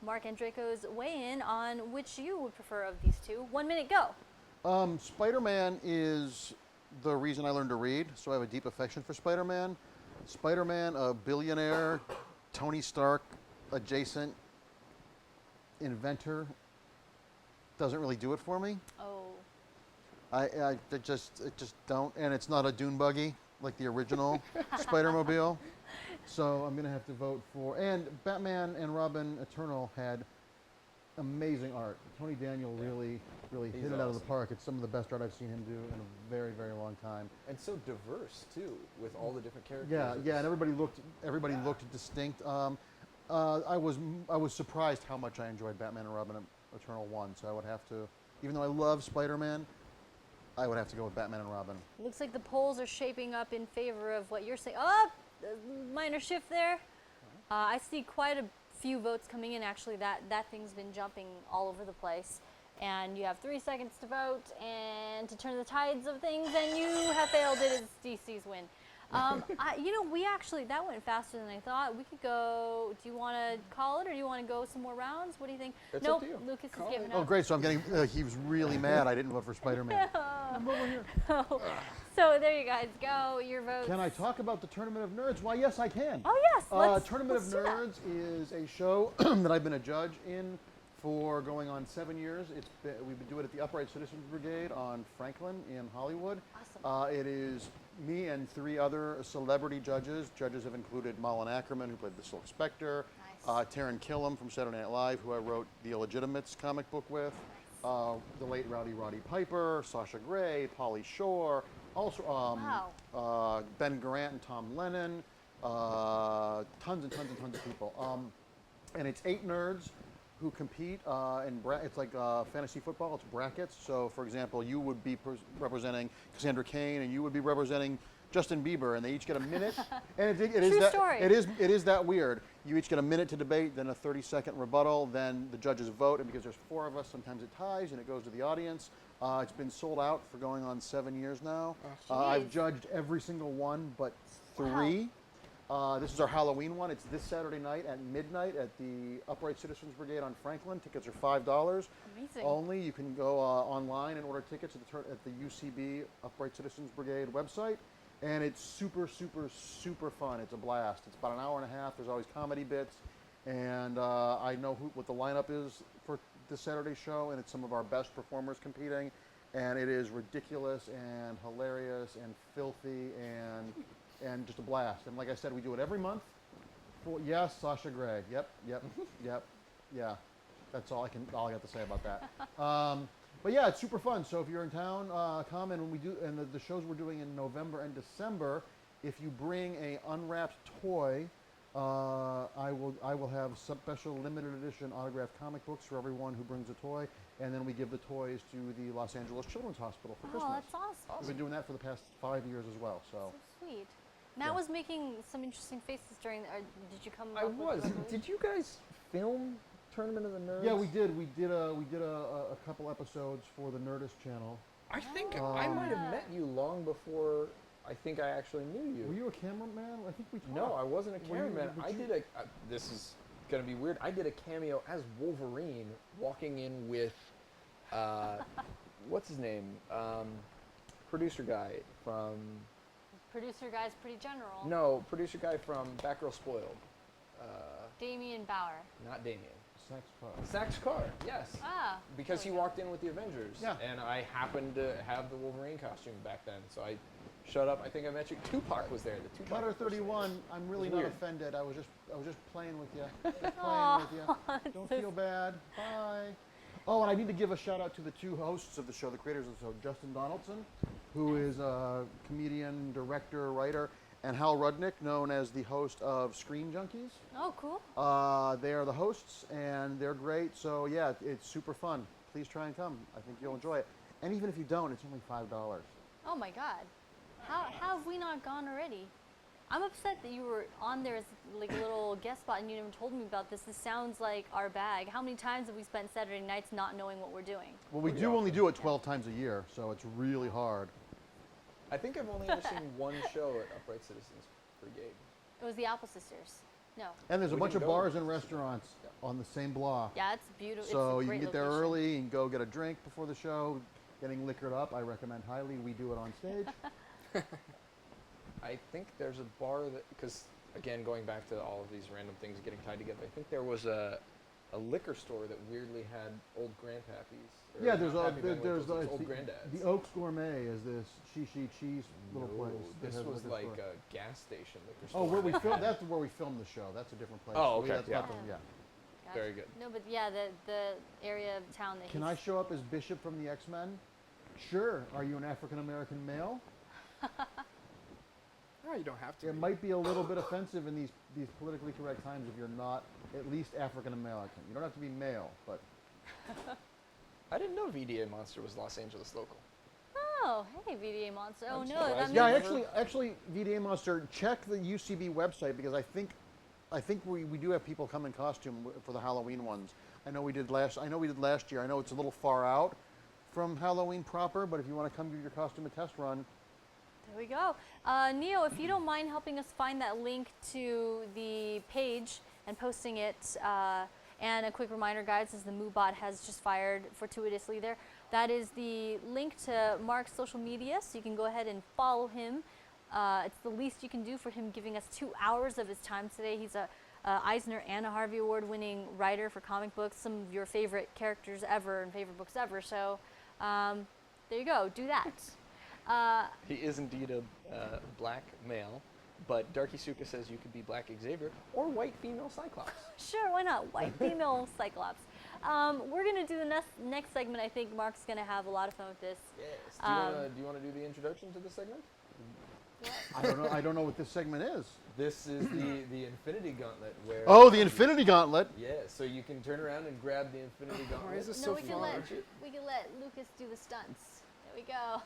Speaker 2: Marc Andreyko's weigh-in on which you would prefer of these two. 1 minute, go.
Speaker 5: Spider-Man is the reason I learned to read, so I have a deep affection for Spider-Man. Spider-Man, a billionaire, Tony Stark adjacent inventor, doesn't really do it for me.
Speaker 2: Oh.
Speaker 5: I just don't, and it's not a dune buggy like the original Spider-Mobile. So I'm gonna have to vote for. And Batman and Robin Eternal had amazing art. Tony Daniel really hit it out of the park. It's some of the best art I've seen him do in a very, very long time.
Speaker 4: And so diverse too, with all the different characters.
Speaker 5: Yeah, and everybody looked distinct. I was surprised how much I enjoyed Batman and Robin Eternal 1. So I would have to, even though I love Spider-Man, I would have to go with Batman and Robin.
Speaker 2: Looks like the polls are shaping up in favor of what you're saying. Oh, minor shift there. I see quite a few votes coming in. Actually, that thing's been jumping all over the place. And you have 3 seconds to vote and to turn the tides of things, and you have failed. It is DC's win. That went faster than I thought. We could go. Do you want to call it, or do you want to go some more rounds? What do you think?
Speaker 5: It's
Speaker 2: nope.
Speaker 5: up to you.
Speaker 2: Lucas is giving
Speaker 5: Oh,
Speaker 2: up.
Speaker 5: great! So I'm getting. He was really mad. I didn't vote for Spider-Man.
Speaker 2: I'm over here. So there you guys go. Your votes.
Speaker 5: Can I talk about the Tournament of Nerds? Why, yes, I can.
Speaker 2: Oh yes.
Speaker 5: Tournament of Nerds is a show that I've been a judge in for going on 7 years. We've been doing it at the Upright Citizens Brigade on Franklin in Hollywood.
Speaker 2: Awesome.
Speaker 5: It is me and 3 other celebrity judges. Judges have included Malin Ackerman, who played the Silk Spectre, Taron Killam from Saturday Night Live, who I wrote the Illegitimates comic book with, the late Roddy Piper, Sasha Grey, Pauly Shore, also Ben Garant and Tom Lennon, tons and tons of people. And it's 8 nerds who compete it's like fantasy football. It's brackets. So, for example, you would be representing Cassandra Cain, and you would be representing Justin Bieber, and they each get a minute. And it is that weird. You each get a minute to debate, then a 30-second rebuttal, then the judges vote, and because there's 4 of us, sometimes it ties, and it goes to the audience. It's been sold out for going on 7 years now. I've judged every single one but 3. This is our Halloween one. It's this Saturday night at midnight at the Upright Citizens Brigade on Franklin. Tickets are $5
Speaker 2: Amazing.
Speaker 5: only. You can go online and order tickets at the UCB Upright Citizens Brigade website. And it's super, super, super fun. It's a blast. It's about an hour and a half. There's always comedy bits. And I know what the lineup is for this Saturday show, and it's some of our best performers competing. And it is ridiculous and hilarious and filthy and just a blast. And like I said, we do it every month. Yes, Sasha Grey. Yep. Yeah. That's all I got to say about that. But yeah, it's super fun. So if you're in town, come. And when we do, and the shows we're doing in November and December, if you bring a unwrapped toy, I will have special limited edition autographed comic books for everyone who brings a toy, and then we give the toys to the Los Angeles Children's Hospital for Christmas.
Speaker 2: Oh, that's awesome.
Speaker 5: We've been doing that for the past 5 years as well. So
Speaker 2: sweet. Matt was making some interesting faces during. Did you come?
Speaker 4: I was. Did you guys film Tournament of the Nerds?
Speaker 5: Yeah, we did. We did a couple episodes for the Nerdist channel.
Speaker 4: I think I might have met you long before I think I actually knew you.
Speaker 5: Were you a cameraman? I think we talked.
Speaker 4: No, I wasn't a cameraman. This is going to be weird. I did a cameo as Wolverine walking in with, what's his name? Producer guy from...
Speaker 2: Producer guy's pretty general.
Speaker 4: No, producer guy from Batgirl Spoiled.
Speaker 2: Damien Bauer.
Speaker 4: Not Damien.
Speaker 5: Sax Car.
Speaker 4: Sax Car, yes.
Speaker 2: Ah.
Speaker 4: Because he walked in with the Avengers.
Speaker 5: Yeah.
Speaker 4: And I happened to have the Wolverine costume back then, so I showed up. I think I met you. Tupac was there. The Tupac.
Speaker 5: Cutter 31. I'm really
Speaker 4: It's
Speaker 5: not
Speaker 4: weird.
Speaker 5: offended. I was just playing with you. Just playing with you. Don't feel bad. Bye. Oh, and I need to give a shout out to the two hosts of the show, the creators of the show, Justin Donaldson, who is a comedian, director, writer, and Hal Rudnick, known as the host of Screen Junkies.
Speaker 2: Oh, cool.
Speaker 5: They are the hosts, and they're great. So yeah, it's super fun. Please try and come. I think you'll enjoy it. And even if you don't, it's only $5.
Speaker 2: Oh my God. How have we not gone already? I'm upset that you were on there as like a little guest spot and you never told me about this. This sounds like our bag. How many times have we spent Saturday nights not knowing what we're doing?
Speaker 5: Well, we do only do it 12 times a year, so it's really hard.
Speaker 4: I think I've only ever seen one show at Upright Citizens Brigade.
Speaker 2: It was the Apple Sisters. No.
Speaker 5: And there's a
Speaker 4: We
Speaker 5: bunch
Speaker 4: can
Speaker 5: of
Speaker 4: go.
Speaker 5: bars and restaurants on the same block.
Speaker 2: Yeah, it's beautiful.
Speaker 5: So
Speaker 2: it's a
Speaker 5: you
Speaker 2: great
Speaker 5: can get there
Speaker 2: location.
Speaker 5: early and go get a drink before the show. Getting liquored up, I recommend highly. We do it on stage.
Speaker 4: I think there's a bar that, because again, going back to all of these random things getting tied together, I think there was a liquor store that weirdly had old grandpappies. or
Speaker 5: Yeah, there's
Speaker 4: not
Speaker 5: a
Speaker 4: Happy Van
Speaker 5: there's
Speaker 4: Winkles, it's
Speaker 5: the,
Speaker 4: old granddads.
Speaker 5: the Oaks Gourmet is this shishi cheese little
Speaker 4: No,
Speaker 5: place. that
Speaker 4: This
Speaker 5: has a
Speaker 4: was
Speaker 5: liquor
Speaker 4: like
Speaker 5: store.
Speaker 4: a gas station liquor
Speaker 5: Oh,
Speaker 4: store.
Speaker 5: where we filmed, that's where we filmed the show. That's a different place.
Speaker 4: Oh, okay,
Speaker 5: That's
Speaker 4: yeah.
Speaker 5: not the- yeah.
Speaker 2: Gotcha.
Speaker 4: Very good.
Speaker 2: No, but yeah, the area of town that
Speaker 5: Can I show up as Bishop from the X-Men? Sure. Are you an African-American male?
Speaker 3: No, you don't have to.
Speaker 5: It might be a little bit offensive in these politically correct times if you're not at least African-American. You don't have to be male, but...
Speaker 4: I didn't know VDA Monster was Los Angeles local.
Speaker 2: Oh, hey, VDA Monster. Oh,
Speaker 4: I'm
Speaker 2: no.
Speaker 4: surprised.
Speaker 2: That means
Speaker 5: Yeah, actually, VDA Monster, check the UCB website because I think we do have people come in costume for the Halloween ones. I know we did last year. I know it's a little far out from Halloween proper, but if you want to come give your costume a test run,
Speaker 2: There we go. Neo, if you don't mind helping us find that link to the page and posting it, and a quick reminder, guys, as the MooBot has just fired fortuitously there, that is the link to Mark's social media, so you can go ahead and follow him. It's the least you can do for him giving us 2 hours of his time today. He's a Eisner and a Harvey Award-winning writer for comic books, some of your favorite characters ever and favorite books ever, so there you go, do that.
Speaker 4: He is indeed a black male, but Darky Suka says you could be Black Xavier or white female Cyclops.
Speaker 2: Sure, why not? White female Cyclops. We're going to do the next segment. I think Mark's going to have a lot of fun with this.
Speaker 4: Yes. Do you want to do the introduction to the segment?
Speaker 5: I don't know what this segment is.
Speaker 4: This is the Infinity Gauntlet where...
Speaker 5: Oh, the Infinity Gauntlet.
Speaker 4: Yeah, so you can turn around and grab the Infinity Gauntlet.
Speaker 3: Why is this
Speaker 2: No,
Speaker 3: so
Speaker 2: we can
Speaker 3: far?
Speaker 2: let Lucas do the stunts. There we go.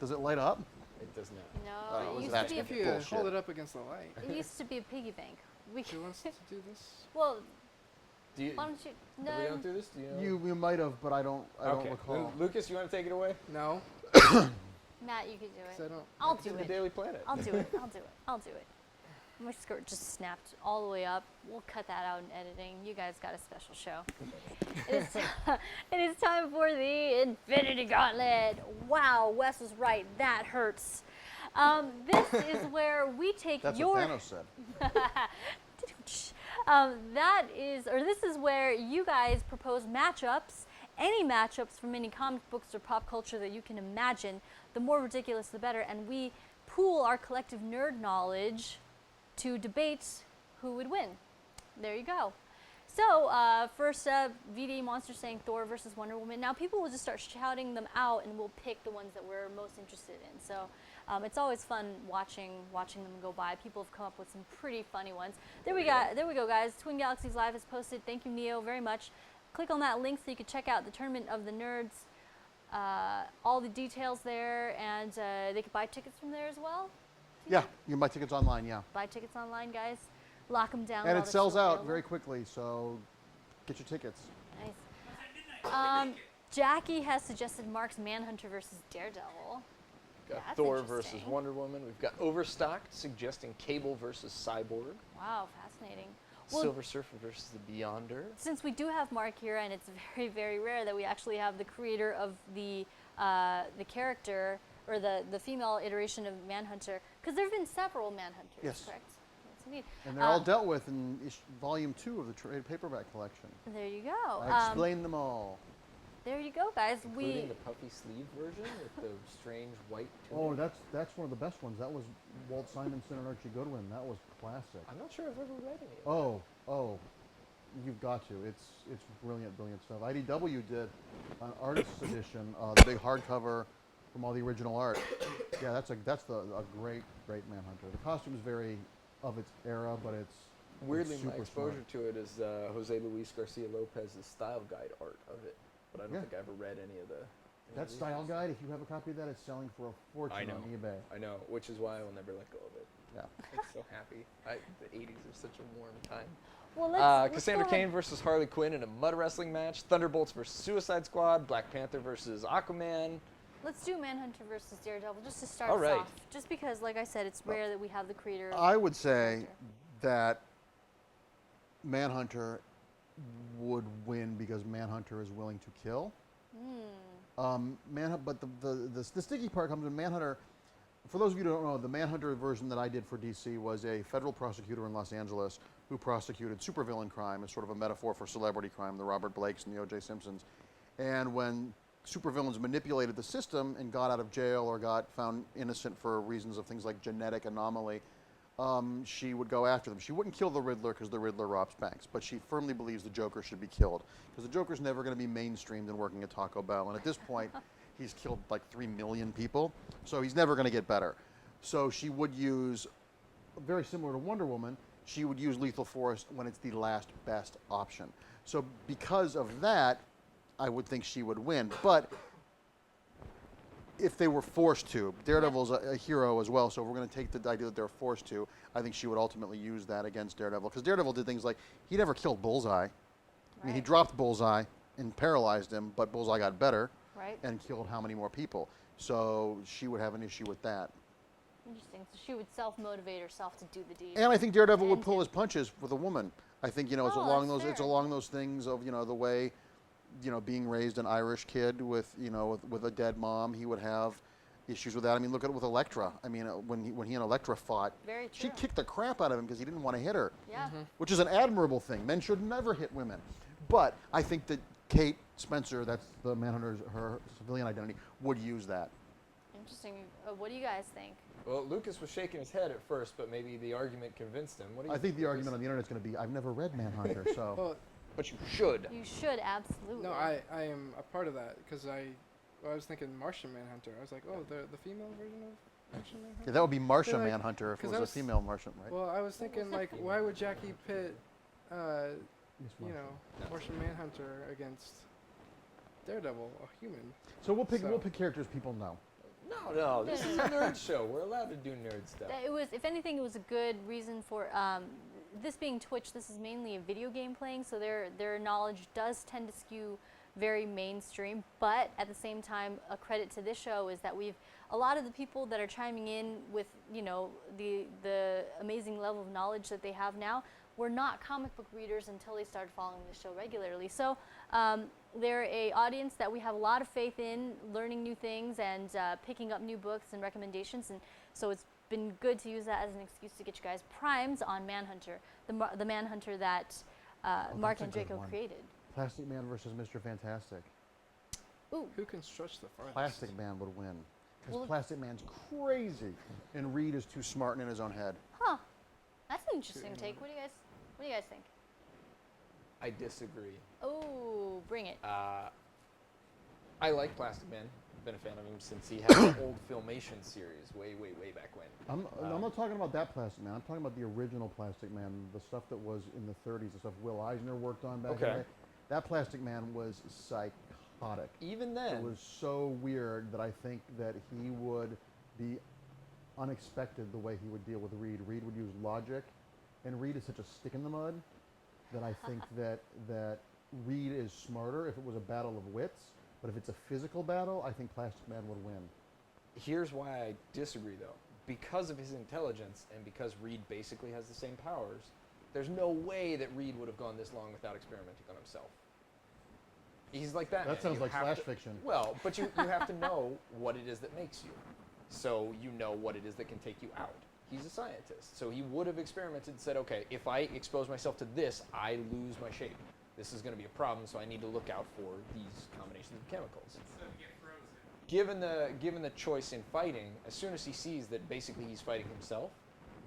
Speaker 5: Does it light up?
Speaker 4: It does not.
Speaker 2: No,
Speaker 5: Oh,
Speaker 2: it used
Speaker 5: that's
Speaker 2: to be
Speaker 3: If you hold it up against the light.
Speaker 2: it used to be a piggy bank. We
Speaker 3: Do you want us to do this?
Speaker 2: well,
Speaker 4: Do you,
Speaker 2: why don't you?
Speaker 4: have we
Speaker 2: No,
Speaker 4: gone through this? Do you know?
Speaker 5: You might have, but I don't
Speaker 4: okay.
Speaker 5: recall.
Speaker 4: Then Lucas, you want to take it away?
Speaker 3: No.
Speaker 2: Matt, you could do
Speaker 3: 'cause I
Speaker 2: it.
Speaker 3: don't.
Speaker 2: I'll
Speaker 4: It's
Speaker 2: do
Speaker 4: in the
Speaker 2: it.
Speaker 4: Daily Planet.
Speaker 2: I'll do it. I'll do it. I'll do it. My skirt just snapped all the way up. We'll cut that out in editing. You guys got a special show. It is time for the Infinity Gauntlet. Wow, Wes was right. That hurts. This is where we take
Speaker 5: That's
Speaker 2: your.
Speaker 5: what Thanos said.
Speaker 2: This is where you guys propose matchups, any matchups from any comic books or pop culture that you can imagine. The more ridiculous, the better, and we pool our collective nerd knowledge to debate who would win. There you go. So, first up, VD Monster saying Thor versus Wonder Woman. Now, people will just start shouting them out, and we'll pick the ones that we're most interested in. So, it's always fun watching them go by. People have come up with some pretty funny ones. There we go, guys. Twin Galaxies Live has posted. Thank you, Neo, very much. Click on that link so you can check out the Tournament of the Nerds. All the details there, and they can buy tickets from there as well.
Speaker 5: Yeah, you can buy tickets online, yeah.
Speaker 2: Buy tickets online, guys. Lock them down.
Speaker 5: And
Speaker 2: while
Speaker 5: it
Speaker 2: they're
Speaker 5: sells
Speaker 2: still
Speaker 5: out
Speaker 2: available.
Speaker 5: very quickly, so get your tickets.
Speaker 2: Nice. Jackie has suggested Mark's Manhunter versus Daredevil.
Speaker 4: We've got
Speaker 2: That's
Speaker 4: Thor versus
Speaker 2: interesting.
Speaker 4: Wonder Woman. We've got Overstocked suggesting Cable versus Cyborg.
Speaker 2: Wow, fascinating. Well,
Speaker 4: Silver Surfer versus the Beyonder.
Speaker 2: since we do have Mark here, and it's very, very rare that we actually have the creator of the character or the female iteration of Manhunter, because there have been several Manhunters,
Speaker 5: Yes.
Speaker 2: correct? indeed.
Speaker 5: And they're all dealt with in volume 2 of the trade paperback collection.
Speaker 2: There you go.
Speaker 5: I explained them all.
Speaker 2: There you go, guys.
Speaker 4: Including the puffy sleeve version with the strange white tunic.
Speaker 5: Oh, that's one of the best ones. That was Walt Simonson and Archie Goodwin. That was classic.
Speaker 4: I'm not sure I've ever read any of that.
Speaker 5: Oh, you've got to. It's brilliant stuff. IDW did an artist's edition, the big hardcover from all the original art. Yeah, that's a great Manhunter. The costume's very of its era, but it's
Speaker 4: weirdly
Speaker 5: super
Speaker 4: my exposure
Speaker 5: smart.
Speaker 4: to it is Jose Luis Garcia Lopez's style guide art of it, but I don't think I ever read any of the.
Speaker 5: That style guide, if you have a copy of that, it's selling for a fortune on eBay.
Speaker 4: I know, which is why I will never let go of it.
Speaker 5: Yeah.
Speaker 4: I'm so happy. The 80s are such a warm time.
Speaker 2: Well, let's
Speaker 4: Cassandra
Speaker 2: go ahead.
Speaker 4: Cain versus Harley Quinn in a mud wrestling match. Thunderbolts versus Suicide Squad. Black Panther versus Aquaman.
Speaker 2: Let's do Manhunter versus Daredevil just to start
Speaker 4: All
Speaker 2: us
Speaker 4: right.
Speaker 2: off. Just because, like I said, it's rare that we have the creator.
Speaker 5: I would say that Manhunter would win because Manhunter is willing to kill. But the sticky part comes when Manhunter. For those of you who don't know, the Manhunter version that I did for DC was a federal prosecutor in Los Angeles who prosecuted supervillain crime as sort of a metaphor for celebrity crime, the Robert Blakes and the O.J. Simpsons. And when supervillains manipulated the system and got out of jail or got found innocent for reasons of things like genetic anomaly, she would go after them. She wouldn't kill the Riddler because the Riddler robs banks, but she firmly believes the Joker should be killed because the Joker's never going to be mainstreamed and working at Taco Bell. And at this point, he's killed like 3 million people, so he's never going to get better. So she would use, very similar to Wonder Woman, she would use lethal force when it's the last best option. So because of that, I would think she would win. But if they were forced to, Daredevil's a hero as well, so if we're going to take the idea that they're forced to, I think she would ultimately use that against Daredevil. Because Daredevil did things like, he never killed Bullseye. I mean, he dropped Bullseye and paralyzed him, but Bullseye got better and killed how many more people. So she would have an issue with that.
Speaker 2: Interesting. So she would self-motivate herself to do the deed.
Speaker 5: And I think Daredevil would pull his punches with a woman. I think, it's along those
Speaker 2: fair.
Speaker 5: it's along those things of, the way, being raised an Irish kid with, with a dead mom, he would have issues with that. I mean, look at it with Elektra. I mean, when he and Elektra fought,
Speaker 2: Very
Speaker 5: she
Speaker 2: true.
Speaker 5: kicked the crap out of him because he didn't want to hit her.
Speaker 2: Yeah.
Speaker 5: Which is an admirable thing. Men should never hit women. But I think that Kate Spencer, that's the Manhunter's, her civilian identity, would use that.
Speaker 2: Interesting. What do you guys think?
Speaker 4: Well, Lucas was shaking his head at first, but maybe the argument convinced him. What do you
Speaker 5: I think the
Speaker 4: Lucas?
Speaker 5: argument on the internet is going to be, I've never read Manhunter, so.
Speaker 3: Well,
Speaker 4: but you should.
Speaker 2: You should, absolutely.
Speaker 3: no, I am a part of that because I was thinking Martian Manhunter. I was like, oh, the female version of Martian Manhunter?
Speaker 5: Yeah, that would be Marsha
Speaker 3: They're like-
Speaker 5: Manhunter if it
Speaker 3: 'cause
Speaker 5: was
Speaker 3: I
Speaker 5: a female Martian, right?
Speaker 3: Well, I was thinking, like, why would Jackie pit,
Speaker 5: Miss Martian.
Speaker 3: Martian Manhunter against Daredevil, a human?
Speaker 5: So we'll pick characters people know.
Speaker 4: No, this is a nerd show. We're allowed to do nerd stuff.
Speaker 2: It was, if anything, it was a good reason for this being Twitch. This is mainly a video game playing, so their knowledge does tend to skew very mainstream. But at the same time, a credit to this show is that a lot of the people that are chiming in with the amazing level of knowledge that they have now were not comic book readers until they started following the show regularly. So they're a audience that we have a lot of faith in, learning new things and picking up new books and recommendations. And so it's been good to use that as an excuse to get you guys primed on Manhunter, the Manhunter that Marc
Speaker 5: that's a good
Speaker 2: Andreyko
Speaker 5: one.
Speaker 2: created.
Speaker 5: Plastic Man versus Mr. Fantastic.
Speaker 2: Ooh.
Speaker 3: Who can stretch the farthest?
Speaker 5: Plastic Man would win. Because
Speaker 2: Well-
Speaker 5: Plastic Man's crazy, and Reed is too smart and in his own head.
Speaker 2: Huh. That's an interesting take. What do you guys think?
Speaker 4: I disagree.
Speaker 2: Oh, bring it.
Speaker 4: I like Plastic Man. Been a fan of him since he had the old Filmation series way back when.
Speaker 5: I'm not talking about that Plastic Man. I'm talking about the original Plastic Man, the stuff that was in the 30s, the stuff Will Eisner worked on back in the day. That Plastic Man was psychotic.
Speaker 4: Even then.
Speaker 5: It was so weird that I think that he would be unexpected the way he would deal with Reed. Reed would use logic, and Reed is such a stick in the mud that I think that Reed is smarter if it was a battle of wits. But if it's a physical battle, I think Plastic Man would win.
Speaker 4: Here's why I disagree, though. Because of his intelligence and because Reed basically has the same powers, there's no way that Reed would have gone this long without experimenting on himself. He's like Batman.
Speaker 5: That sounds
Speaker 4: You
Speaker 5: like
Speaker 4: have
Speaker 5: slash
Speaker 4: to-
Speaker 5: fiction.
Speaker 4: Well, but you have to know what it is that makes you. So you know what it is that can take you out. he's a scientist. So he would have experimented and said, okay, if I expose myself to this, I lose my shape. This is going to be a problem, so I need to look out for these combinations of chemicals.
Speaker 6: So you get frozen.
Speaker 4: Given the choice in fighting, as soon as he sees that basically he's fighting himself,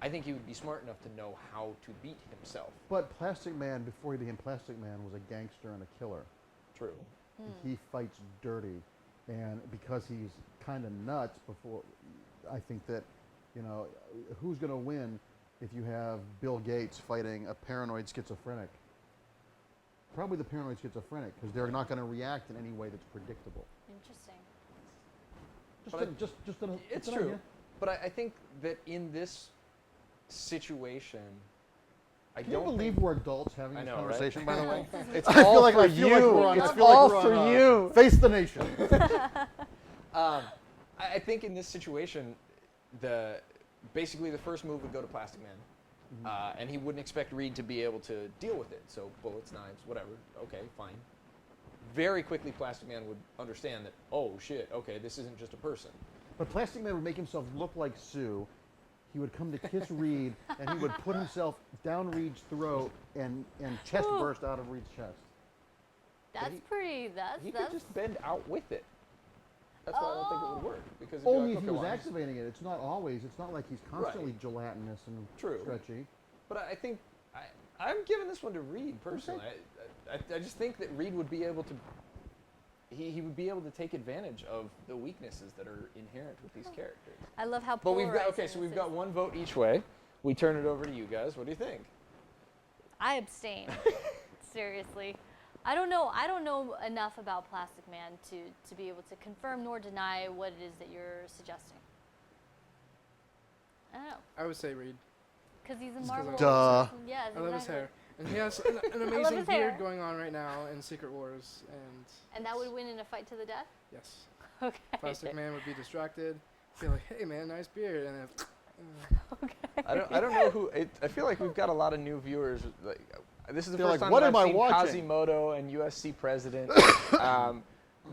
Speaker 4: I think he would be smart enough to know how to beat himself.
Speaker 5: But Plastic Man, before he became Plastic Man, was a gangster and a killer.
Speaker 4: True.
Speaker 5: He fights dirty, and because he's kind of nuts, before I think that, you know, who's going to win if you have Bill Gates fighting a paranoid schizophrenic? Probably the paranoid schizophrenic, because they're not going to react in any way that's predictable.
Speaker 2: Interesting.
Speaker 4: It's true.
Speaker 5: Idea.
Speaker 4: But I think that in this situation, I
Speaker 5: Can you
Speaker 4: don't
Speaker 5: believe we're adults having
Speaker 4: I
Speaker 5: this
Speaker 4: know,
Speaker 5: conversation,
Speaker 4: right?
Speaker 5: by the way?
Speaker 4: It's
Speaker 5: I
Speaker 4: all
Speaker 5: feel like,
Speaker 4: for
Speaker 5: I feel
Speaker 4: you.
Speaker 5: like we're on,
Speaker 4: It's
Speaker 5: I feel like
Speaker 4: all
Speaker 5: we're
Speaker 4: for
Speaker 5: on,
Speaker 4: you.
Speaker 5: Face the nation.
Speaker 4: I think in this situation, basically the first move would go to Plastic Man, and he wouldn't expect Reed to be able to deal with it. So bullets, knives, whatever. Okay, fine. Very quickly, Plastic Man would understand that, oh shit, okay, this isn't just a person.
Speaker 5: But Plastic Man would make himself look like Sue. He would come to kiss Reed, and he would put himself down Reed's throat and chest burst out of Reed's chest.
Speaker 2: That's pretty. That's
Speaker 4: He could just bend out with it. That's why I don't think it would work. Because
Speaker 5: Only if he was activating it. It's not always. It's not like he's constantly gelatinous and stretchy.
Speaker 4: But I think I'm giving this one to Reed personally. I just think that Reed would be able to. He would be able to take advantage of the weaknesses that are inherent with these characters.
Speaker 2: I love how
Speaker 4: But
Speaker 2: polarizing
Speaker 4: so we've
Speaker 2: this
Speaker 4: got
Speaker 2: is.
Speaker 4: one vote each way. We turn it over to you guys. What do you think?
Speaker 2: I abstain. Seriously. I don't know enough about Plastic Man to be able to confirm nor deny what it is that you're suggesting. I don't know.
Speaker 3: I would say Reed.
Speaker 2: Because he's a
Speaker 3: 'Cause
Speaker 2: Marvel.
Speaker 5: Duh.
Speaker 2: Yes,
Speaker 3: I love his
Speaker 2: exactly.
Speaker 3: hair. And he has an
Speaker 2: I love
Speaker 3: amazing
Speaker 2: his
Speaker 3: beard
Speaker 2: hair.
Speaker 3: going on right now in Secret Wars.
Speaker 2: And that would win in a fight to the death?
Speaker 3: Yes.
Speaker 2: Okay.
Speaker 3: Plastic Man would be distracted. Be like, hey man, nice beard. And then,
Speaker 4: I don't know who. I feel like we've got a lot of new viewers. Like, this is the
Speaker 5: They're
Speaker 4: first
Speaker 5: like,
Speaker 4: time
Speaker 5: what
Speaker 4: that
Speaker 5: am
Speaker 4: I've
Speaker 5: I
Speaker 4: seen
Speaker 5: watching?
Speaker 4: Quasimodo and USC president.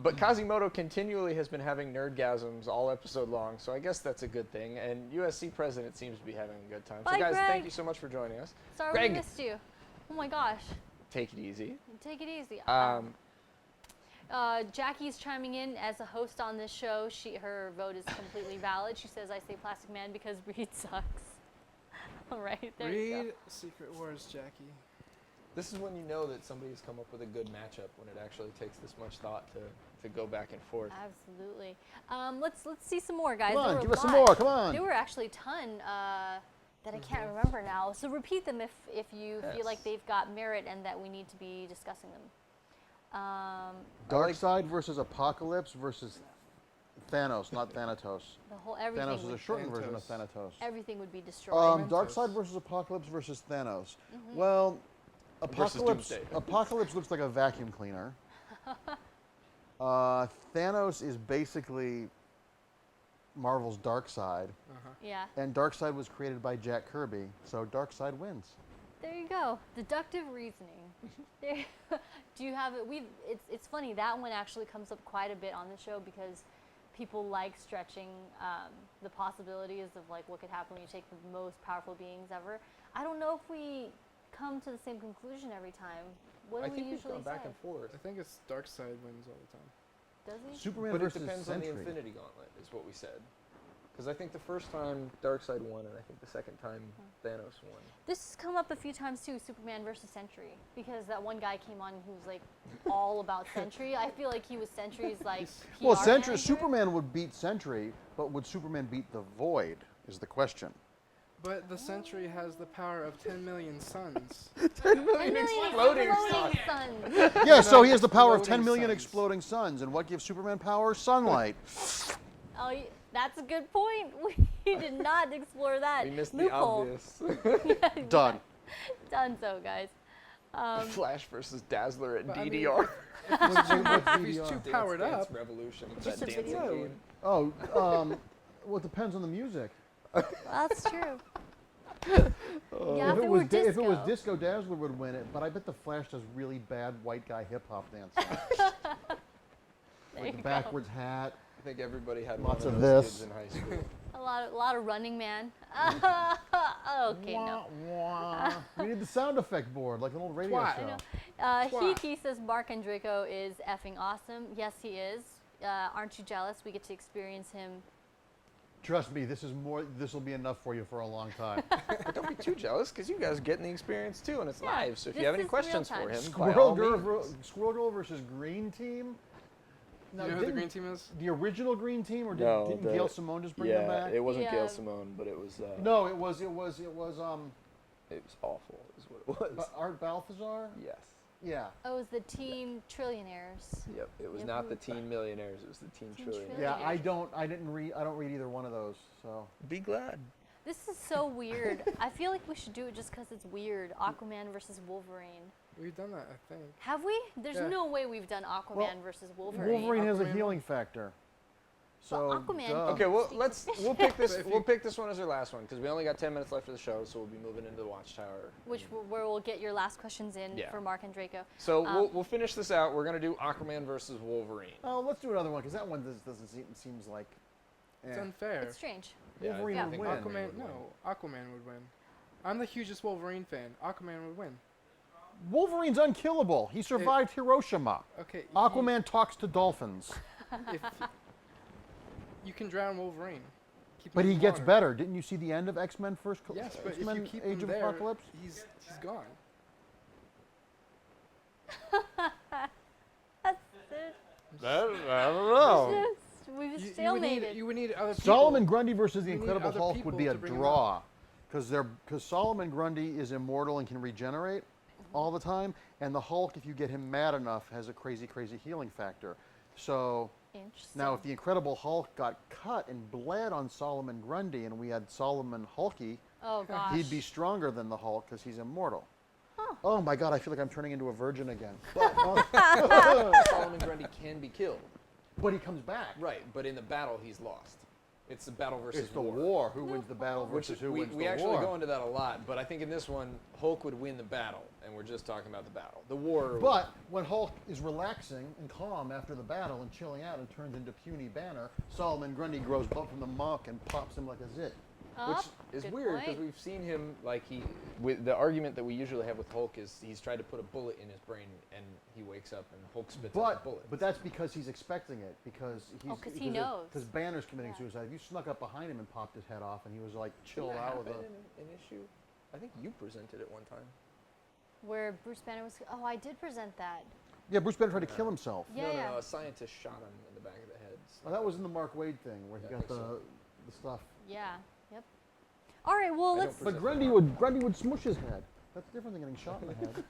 Speaker 4: But Quasimodo continually has been having nerdgasms all episode long, so I guess that's a good thing. And USC president seems to be having a good time.
Speaker 2: Bye,
Speaker 4: so guys,
Speaker 2: Greg.
Speaker 4: thank you so much for joining us.
Speaker 2: Sorry
Speaker 4: Greg,
Speaker 2: we missed you. Oh my gosh.
Speaker 4: take it easy.
Speaker 2: Take it easy. Jackie's chiming in as a host on this show. Her vote is completely valid. She says, I say Plastic Man because Reed sucks. All right, there you go.
Speaker 3: Reed, Secret Wars, Jackie.
Speaker 4: This is when you know that somebody's come up with a good matchup, when it actually takes this much thought to go back and forth.
Speaker 2: Absolutely. Let's see some more, guys.
Speaker 5: Come on,
Speaker 2: There were
Speaker 5: give
Speaker 2: a
Speaker 5: us some
Speaker 2: lot.
Speaker 5: more, come on.
Speaker 2: There were actually a ton that I can't remember now. So repeat them if you feel like they've got merit and that we need to be discussing them.
Speaker 5: Darkseid versus Apocalypse versus Thanos, not Thanatos.
Speaker 2: The whole everything.
Speaker 5: Thanos is a
Speaker 2: would-
Speaker 5: shortened version of Thanatos.
Speaker 2: Everything would be destroyed.
Speaker 5: Darkseid versus Apocalypse versus Thanos.
Speaker 2: Mhm.
Speaker 5: Well,
Speaker 4: Versus
Speaker 5: Apocalypse
Speaker 4: Doomsday.
Speaker 5: Apocalypse looks like a vacuum cleaner. Thanos is basically Marvel's Darkseid.
Speaker 2: Yeah.
Speaker 5: And Darkseid was created by Jack Kirby, so Darkseid wins.
Speaker 2: There you go. Deductive reasoning. There. Do you have it? It's funny that one actually comes up quite a bit on the show because people like stretching the possibilities of like what could happen when you take the most powerful beings ever. I don't know if we come to the same conclusion every time. What do we usually say?
Speaker 4: back and forth.
Speaker 3: I think it's Darkseid wins all the time.
Speaker 2: Does he?
Speaker 5: Superman
Speaker 4: But
Speaker 5: versus
Speaker 4: it depends
Speaker 5: Sentry.
Speaker 4: on the Infinity Gauntlet, is what we said. Because I think the first time Darkseid won, and I think the second time Thanos won.
Speaker 2: This has come up a few times too, Superman versus Sentry, because that one guy came on who was like all about Sentry. I feel like he was Sentry's like PR
Speaker 5: Well,
Speaker 2: manager.
Speaker 5: Superman would beat Sentry, but would Superman beat the Void is the question.
Speaker 3: But the Sentry has the power of 10 million suns.
Speaker 5: 10
Speaker 2: million exploding suns.
Speaker 5: Yeah, so he has the power of 10
Speaker 3: Exploding
Speaker 5: million
Speaker 3: suns.
Speaker 5: exploding suns. And what gives Superman power? Sunlight.
Speaker 2: Oh, that's a good point. We did not explore that.
Speaker 4: We missed
Speaker 2: loophole.
Speaker 4: the obvious.
Speaker 5: Done.
Speaker 2: Done so, guys.
Speaker 4: Flash versus Dazzler at
Speaker 3: But I mean,
Speaker 4: DDR.
Speaker 3: if he's too
Speaker 4: Dance
Speaker 3: powered
Speaker 4: Dance
Speaker 3: up,
Speaker 4: Revolution.
Speaker 2: Just
Speaker 4: That
Speaker 2: a
Speaker 4: dancing
Speaker 2: video.
Speaker 4: game.
Speaker 5: Oh, well, it depends on the music.
Speaker 2: That's true.
Speaker 5: If
Speaker 2: if
Speaker 5: it
Speaker 2: it
Speaker 5: was
Speaker 2: were
Speaker 5: if it was
Speaker 2: disco.
Speaker 5: disco, Dazzler would win it. But I bet the Flash does really bad white guy hip hop dance.
Speaker 2: There
Speaker 5: Like
Speaker 2: you
Speaker 5: the backwards hat.
Speaker 4: I think everybody had
Speaker 5: Lots
Speaker 4: one
Speaker 5: of
Speaker 4: those
Speaker 5: this.
Speaker 4: kids in high school.
Speaker 2: A lot of Running Man. Okay, no.
Speaker 5: We need the sound effect board, like an old radio show.
Speaker 2: He says Marc Andreyko is effing awesome. Yes, he is. Aren't you jealous? We get to experience him.
Speaker 5: Trust me, this will be enough for you for a long time.
Speaker 4: But don't be too jealous, because you guys are getting the experience too, and it's live. So if
Speaker 2: this
Speaker 4: you have any
Speaker 2: is
Speaker 4: questions
Speaker 2: real
Speaker 4: for
Speaker 2: time.
Speaker 4: him,
Speaker 5: Squirrel Girl versus Green Team.
Speaker 3: You know who the Green Team is?
Speaker 5: The original Green Team, or didn't Gail Simone just bring them back?
Speaker 4: it wasn't Gail Simone, but it was.
Speaker 5: No, it was.
Speaker 4: It was awful, is what it was.
Speaker 5: Art Balthazar.
Speaker 4: Yes.
Speaker 5: Yeah.
Speaker 2: Oh, it was the Teen Trillionaires.
Speaker 4: Yep. It was not the Teen Millionaires. It was the Teen Trillionaires.
Speaker 5: Yeah, I don't read either one of those. So
Speaker 4: be glad.
Speaker 2: This is so weird. I feel like we should do it just because it's weird. Aquaman versus Wolverine.
Speaker 3: We've done that, I think.
Speaker 2: Have we? There's no way we've done Aquaman versus Wolverine.
Speaker 5: Wolverine has a healing factor. So
Speaker 2: Aquaman.
Speaker 4: Okay, well we'll pick this. We'll pick this one as our last one because we only got 10 minutes left of the show, so we'll be moving into the Watchtower.
Speaker 2: Where we'll get your last questions in for Marc Andreyko.
Speaker 4: So we'll finish this out. We're gonna do Aquaman versus Wolverine.
Speaker 5: Oh, let's do another one because that one doesn't seems like.
Speaker 3: It's unfair.
Speaker 2: It's strange.
Speaker 5: Wolverine would win.
Speaker 3: Aquaman would win. I'm the hugest Wolverine fan. Aquaman would win.
Speaker 5: Wolverine's unkillable. He survived Hiroshima.
Speaker 3: Okay.
Speaker 5: Aquaman talks to dolphins.
Speaker 3: You can drown Wolverine.
Speaker 5: But he gets better. Didn't you see the end of X-Men First?
Speaker 3: Yes, but if
Speaker 5: X-Men
Speaker 3: you keep
Speaker 5: Age
Speaker 3: him
Speaker 5: of
Speaker 3: there,
Speaker 5: Apocalypse?
Speaker 3: he's gone.
Speaker 2: That's it.
Speaker 4: I don't know.
Speaker 2: We've stalemated.
Speaker 3: You would need other people.
Speaker 5: Solomon Grundy versus the
Speaker 3: You need
Speaker 5: Incredible
Speaker 3: other
Speaker 5: Hulk would be
Speaker 3: people
Speaker 5: a
Speaker 3: to bring him
Speaker 5: draw, because Solomon Grundy is immortal and can regenerate all the time, and the Hulk, if you get him mad enough, has a crazy healing factor. So now, if the Incredible Hulk got cut and bled on Solomon Grundy, and we had Solomon Hulky, he'd be stronger than the Hulk because he's immortal. Oh my God, I feel like I'm turning into a virgin again.
Speaker 4: Solomon Grundy can be killed.
Speaker 5: But he comes back.
Speaker 4: Right, but in the battle, he's lost. It's the battle versus
Speaker 5: It's the war. Who wins the battle versus who wins the war.
Speaker 4: We actually go into that a lot, but I think in this one, Hulk would win the battle, and we're just talking about the battle. The war.
Speaker 5: But when Hulk is relaxing and calm after the battle and chilling out and turns into puny Banner, Solomon Grundy grows up from the muck and pops him like a zit.
Speaker 4: Which is weird because we've seen him with the argument that we usually have with Hulk is he's tried to put a bullet in his brain and he wakes up and Hulk spits out the bullet.
Speaker 5: But that's because he's expecting it because
Speaker 2: he knows.
Speaker 5: Because Banner's committing suicide. If you snuck up behind him and popped his head off and he was like chilled out with
Speaker 4: an issue. I think you presented it one time.
Speaker 2: Where Bruce Banner was. Oh, I did present that.
Speaker 5: Yeah, Bruce Banner tried to kill himself.
Speaker 2: Yeah,
Speaker 4: no, a scientist shot him in the back of the head.
Speaker 5: Oh, that was in the Mark Wade thing where he got the stuff.
Speaker 2: Yeah. Yep. All right. Well, let's.
Speaker 5: But Grundy would smush his head. That's different than getting shot in the head.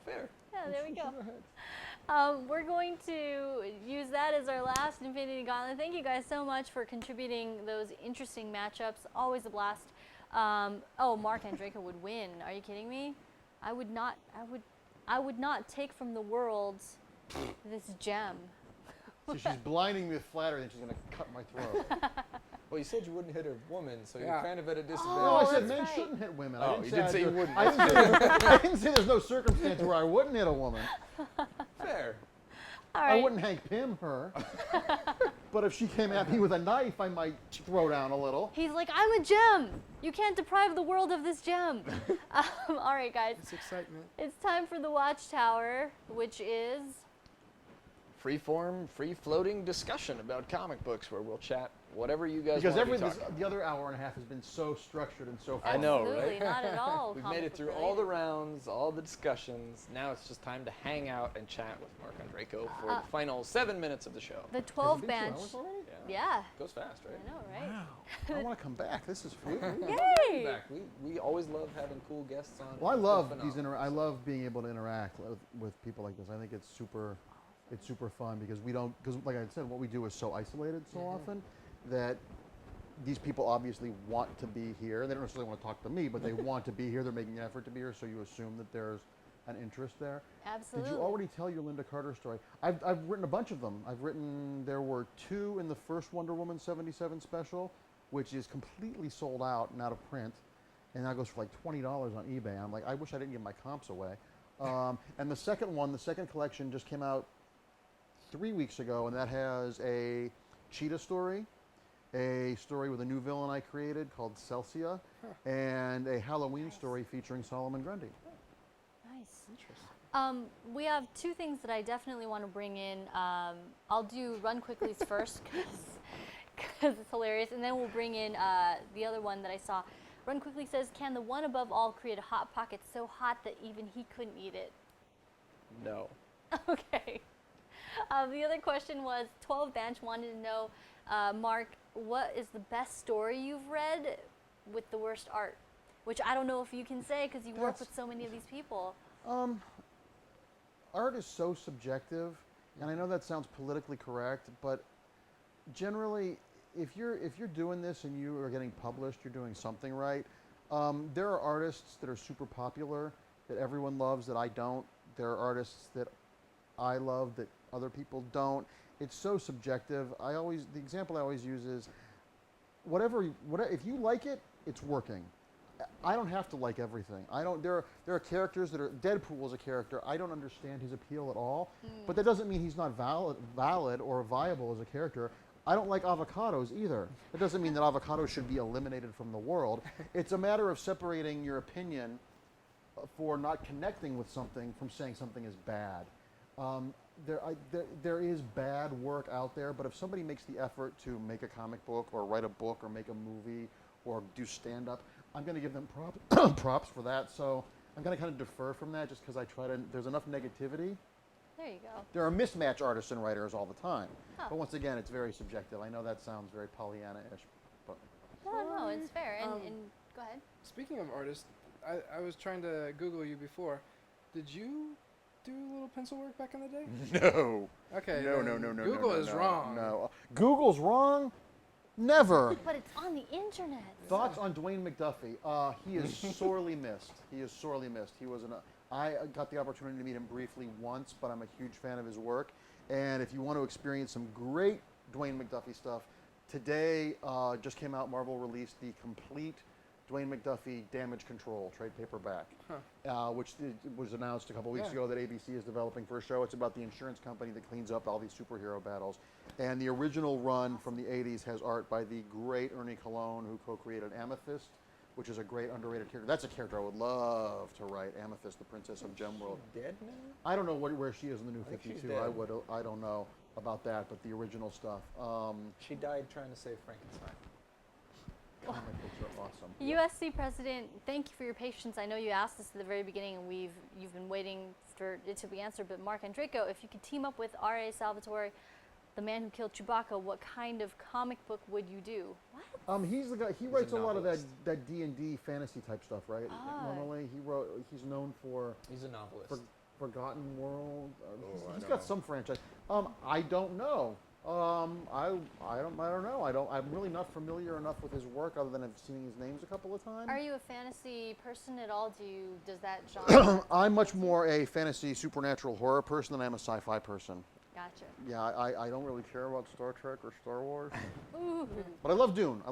Speaker 4: Fair.
Speaker 2: Yeah, there we go. We're going to use that as our last Infinity Gauntlet. Thank you guys so much for contributing those interesting matchups. Always a blast. Marc Andreyko would win. Are you kidding me? I would not take from the world this gem.
Speaker 5: So she's blinding me with flattery and she's going to cut my throat.
Speaker 4: Well, you said you wouldn't hit a woman, so you're kind of at a disadvantage.
Speaker 5: No, I said men shouldn't hit women.
Speaker 4: Oh, you did say you wouldn't.
Speaker 5: I didn't say there's no circumstance where I wouldn't hit a woman.
Speaker 4: Fair.
Speaker 2: All right.
Speaker 5: I wouldn't Hank Pym her. But if she came at me with a knife, I might throw down a little.
Speaker 2: He's like, I'm a gem. You can't deprive the world of this gem. All right, guys.
Speaker 3: It's excitement.
Speaker 2: It's time for the Watchtower, which is...
Speaker 4: Free-form, free-floating discussion about comic books where we'll chat whatever you guys
Speaker 5: want
Speaker 4: to be talking.
Speaker 5: The other hour and a half has been so structured and so
Speaker 4: I know, right?
Speaker 2: Absolutely, not at all.
Speaker 4: We've made it through all the rounds, all the discussions. Now it's just time to hang out and chat with Marc Andreyko for the final 7 minutes of the show.
Speaker 2: The 12 bench. Yeah.
Speaker 4: Goes fast, right?
Speaker 2: I know, right?
Speaker 5: Wow. I want to come back. This is fun.
Speaker 2: Yay!
Speaker 4: Back. We always love having cool guests on.
Speaker 5: Well, I love I love being able to interact with people like this. I think it's super fun because like I said, what we do is so isolated so often that these people obviously want to be here. They don't necessarily want to talk to me, but they want to be here. They're making an effort to be here, so you assume that there's an interest there.
Speaker 2: Absolutely.
Speaker 5: Did you already tell your Linda Carter story? I've written a bunch of them. There were 2 in the first Wonder Woman 77 special, which is completely sold out and out of print, and now goes for like $20 on eBay. I'm like, I wish I didn't give my comps away. And the second collection just came out 3 weeks ago, and that has a cheetah story a story with a new villain I created called Celsia, and a Halloween story featuring Solomon Grundy.
Speaker 2: Nice. Interesting. We have two things that I definitely want to bring in. I'll do Run Quickly's first because it's hilarious, and then we'll bring in the other one that I saw. Run Quickly says, can the one above all create a hot pocket so hot that even he couldn't eat it?
Speaker 4: No.
Speaker 2: Okay. The other question was 12 Bench wanted to know, Mark, what is the best story you've read with the worst art? Which I don't know if you can say because you work with so many of these people.
Speaker 5: Art is so subjective, and I know that sounds politically correct, but generally, if you're doing this and you are getting published, you're doing something right. There are artists that are super popular that everyone loves that I don't. There are artists that I love that other people don't. It's so subjective. The example I always use is whatever if you like it, it's working. I don't have to like everything. There are characters that are Deadpool is a character. I don't understand his appeal at all, but that doesn't mean he's not valid or viable as a character. I don't like avocados either. It doesn't mean that avocados should be eliminated from the world. It's a matter of separating your opinion for not connecting with something from saying something is bad. There is bad work out there, but if somebody makes the effort to make a comic book or write a book or make a movie or do stand-up, I'm going to give them props for that. So I'm going to kind of defer from that just because there's enough negativity.
Speaker 2: There you go.
Speaker 5: There are mismatch artists and writers all the time.
Speaker 2: Huh.
Speaker 5: But once again, it's very subjective. I know that sounds very Pollyanna-ish, but...
Speaker 2: No, it's fair. And go ahead.
Speaker 3: Speaking of artists, I was trying to Google you before. Did you do a little pencil work back in the day?
Speaker 5: No.
Speaker 3: Okay.
Speaker 5: No.
Speaker 3: Google is wrong.
Speaker 5: No. Google's wrong? Never.
Speaker 2: But it's on the internet.
Speaker 5: Thoughts on Dwayne McDuffie? He is sorely missed. He is sorely missed. I got the opportunity to meet him briefly once, but I'm a huge fan of his work. And if you want to experience some great Dwayne McDuffie stuff, today just came out, Marvel released the complete Dwayne McDuffie Damage Control trade paperback, which was announced a couple weeks ago that ABC is developing for a show. It's about the insurance company that cleans up all these superhero battles. And the original run from the 80s has art by the great Ernie Colon, who co-created Amethyst, which is a great underrated character. That's a character I would love to write, Amethyst, the Princess of Gemworld.
Speaker 4: Dead now?
Speaker 5: I don't know where she is in the new
Speaker 4: I think
Speaker 5: 52.
Speaker 4: she's dead.
Speaker 5: I don't know about that, but the original stuff.
Speaker 4: She died trying to save Frankenstein.
Speaker 5: Comic books are awesome.
Speaker 2: USC president, thank you for your patience. I know you asked this at the very beginning, and you've been waiting for it to be answered. But Marc Andreyko, if you could team up with R.A. Salvatore, the man who killed Chewbacca, what kind of comic book would you do? What?
Speaker 5: He's the guy. He writes a lot of that D&D fantasy type stuff, right? Normally, he's known for.
Speaker 4: He's a novelist.
Speaker 5: Forgotten World. He's got some franchise. I don't know. I don't know. I'm really not familiar enough with his work other than I've seen his names a couple of times.
Speaker 2: Are you a fantasy person at all? Does that genre?
Speaker 5: I'm much more a fantasy supernatural horror person than I am a sci-fi person.
Speaker 2: Gotcha.
Speaker 5: Yeah, I don't really care about Star Trek or Star Wars.
Speaker 2: Ooh.
Speaker 5: But I love Dune.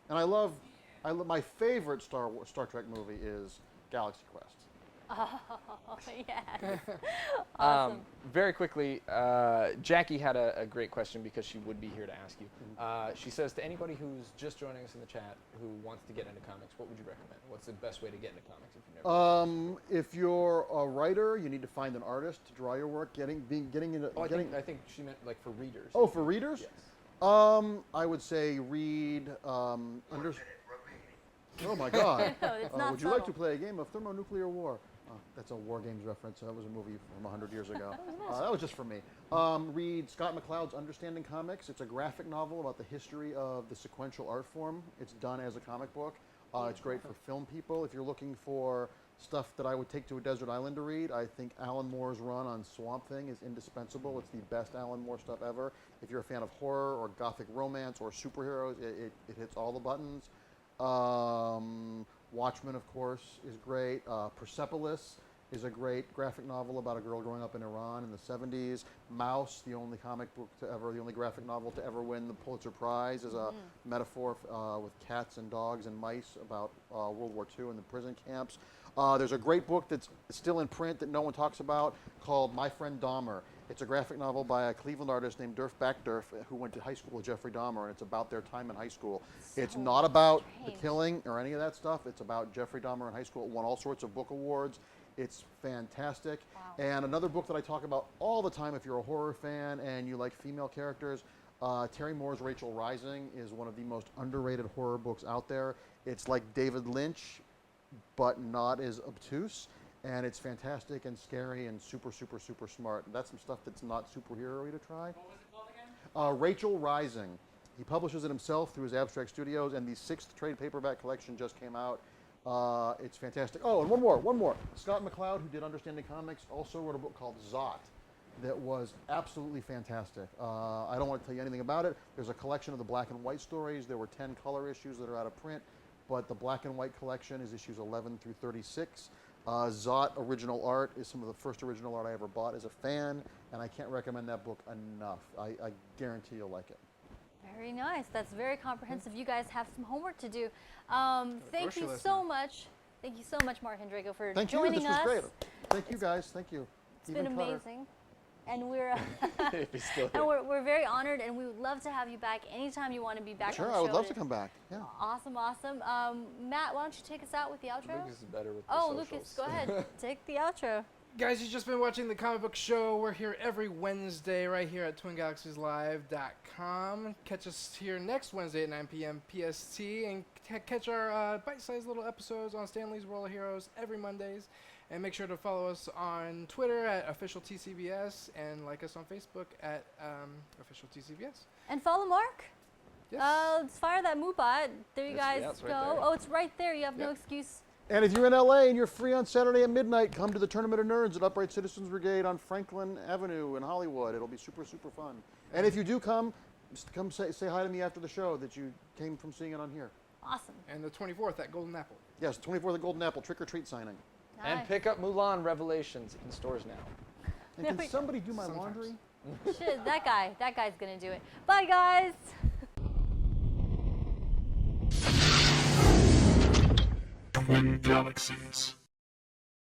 Speaker 5: And I love my favorite Star Trek movie is Galaxy Quest.
Speaker 2: Oh, yes. Awesome.
Speaker 4: Very quickly, Jackie had a great question because she would be here to ask you. She says, to anybody who's just joining us in the chat who wants to get into comics, what would you recommend? What's the best way to get into comics if you've never
Speaker 5: if you're a writer, you need to find an artist to draw your work. Getting into.
Speaker 4: I think she meant like for readers.
Speaker 5: Oh, for readers?
Speaker 4: Yes.
Speaker 5: I would say read. Oh my God.
Speaker 2: No, it's not
Speaker 5: would you like to play a game of thermonuclear war? That's a War Games reference. That was a movie from 100 years ago. That was just for me. Read Scott McCloud's Understanding Comics. It's a graphic novel about the history of the sequential art form. It's done as a comic book. It's great for film people. If you're looking for stuff that I would take to a desert island to read, I think Alan Moore's run on Swamp Thing is indispensable. It's the best Alan Moore stuff ever. If you're a fan of horror or gothic romance or superheroes, it hits all the buttons. Watchmen, of course, is great. Persepolis is a great graphic novel about a girl growing up in Iran in the 70s. Mouse, the only the only graphic novel to ever win the Pulitzer Prize, is a metaphor with cats and dogs and mice about World War II and the prison camps. There's a great book that's still in print that no one talks about called My Friend Dahmer. It's a graphic novel by a Cleveland artist named Durf Backdurf, who went to high school with Jeffrey Dahmer, and it's about their time in high school. It's not about the killing or any of that stuff. It's about Jeffrey Dahmer in high school. It won all sorts of book awards. It's fantastic. Wow. And another book that I talk about all the time, if you're a horror fan and you like female characters, Terry Moore's Rachel Rising is one of the most underrated horror books out there. It's like David Lynch, but not as obtuse. And it's fantastic and scary and super, super, super smart. That's some stuff that's not superhero-y to try. What was it called again? Rachel Rising. He publishes it himself through his Abstract Studios, and the 6th trade paperback collection just came out. It's fantastic. Oh, and one more. Scott McCloud, who did Understanding Comics, also wrote a book called Zot that was absolutely fantastic. I don't want to tell you anything about it. There's a collection of the black and white stories. There were 10 color issues that are out of print, but the black and white collection is issues 11 through 36. Zot original art is some of the first original art I ever bought as a fan, and I can't recommend that book enough. I guarantee you'll like it.
Speaker 2: Very nice. That's very comprehensive. You guys have some homework to do. Thank you so much. Thank you so much, Marc Andreyko, for joining us.
Speaker 5: This was great. Thank you guys. Thank you.
Speaker 2: It's been amazing. And we're we're very honored, and we would love to have you back anytime you want to be back.
Speaker 5: Sure,
Speaker 2: on the
Speaker 5: I
Speaker 2: show
Speaker 5: would love to come back. Yeah.
Speaker 2: Awesome. Matt, why don't you take us out with the outro?
Speaker 4: Lucas is better with the socials.
Speaker 2: Lucas, go ahead. Take the outro.
Speaker 3: Guys, you've just been watching the Comic Book Show. We're here every Wednesday right here at TwinGalaxiesLive.com. Catch us here next Wednesday at 9 p.m. PST, and catch our bite-sized little episodes on Stanley's World of Heroes every Mondays. And make sure to follow us on Twitter at officialTCBS and like us on Facebook at officialTCBS.
Speaker 2: And follow Mark.
Speaker 3: Yes.
Speaker 2: Let's fire that Moobot. There you guys
Speaker 4: it's
Speaker 2: go.
Speaker 4: right there.
Speaker 2: Oh, it's right there. You have no excuse.
Speaker 5: And if you're in LA and you're free on Saturday at midnight, come to the Tournament of Nerds at Upright Citizens Brigade on Franklin Avenue in Hollywood. It'll be super, super fun. And if you do come say hi to me after the show that you came from seeing it on here.
Speaker 2: Awesome.
Speaker 3: And the 24th at Golden Apple.
Speaker 5: Yes, 24th at Golden Apple, trick-or-treat signing.
Speaker 2: Nice.
Speaker 4: And pick up Mulan Revelations in stores now.
Speaker 5: And can somebody do my laundry?
Speaker 2: Shit, that guy's gonna do it. Bye, guys.
Speaker 1: Twin Galaxies.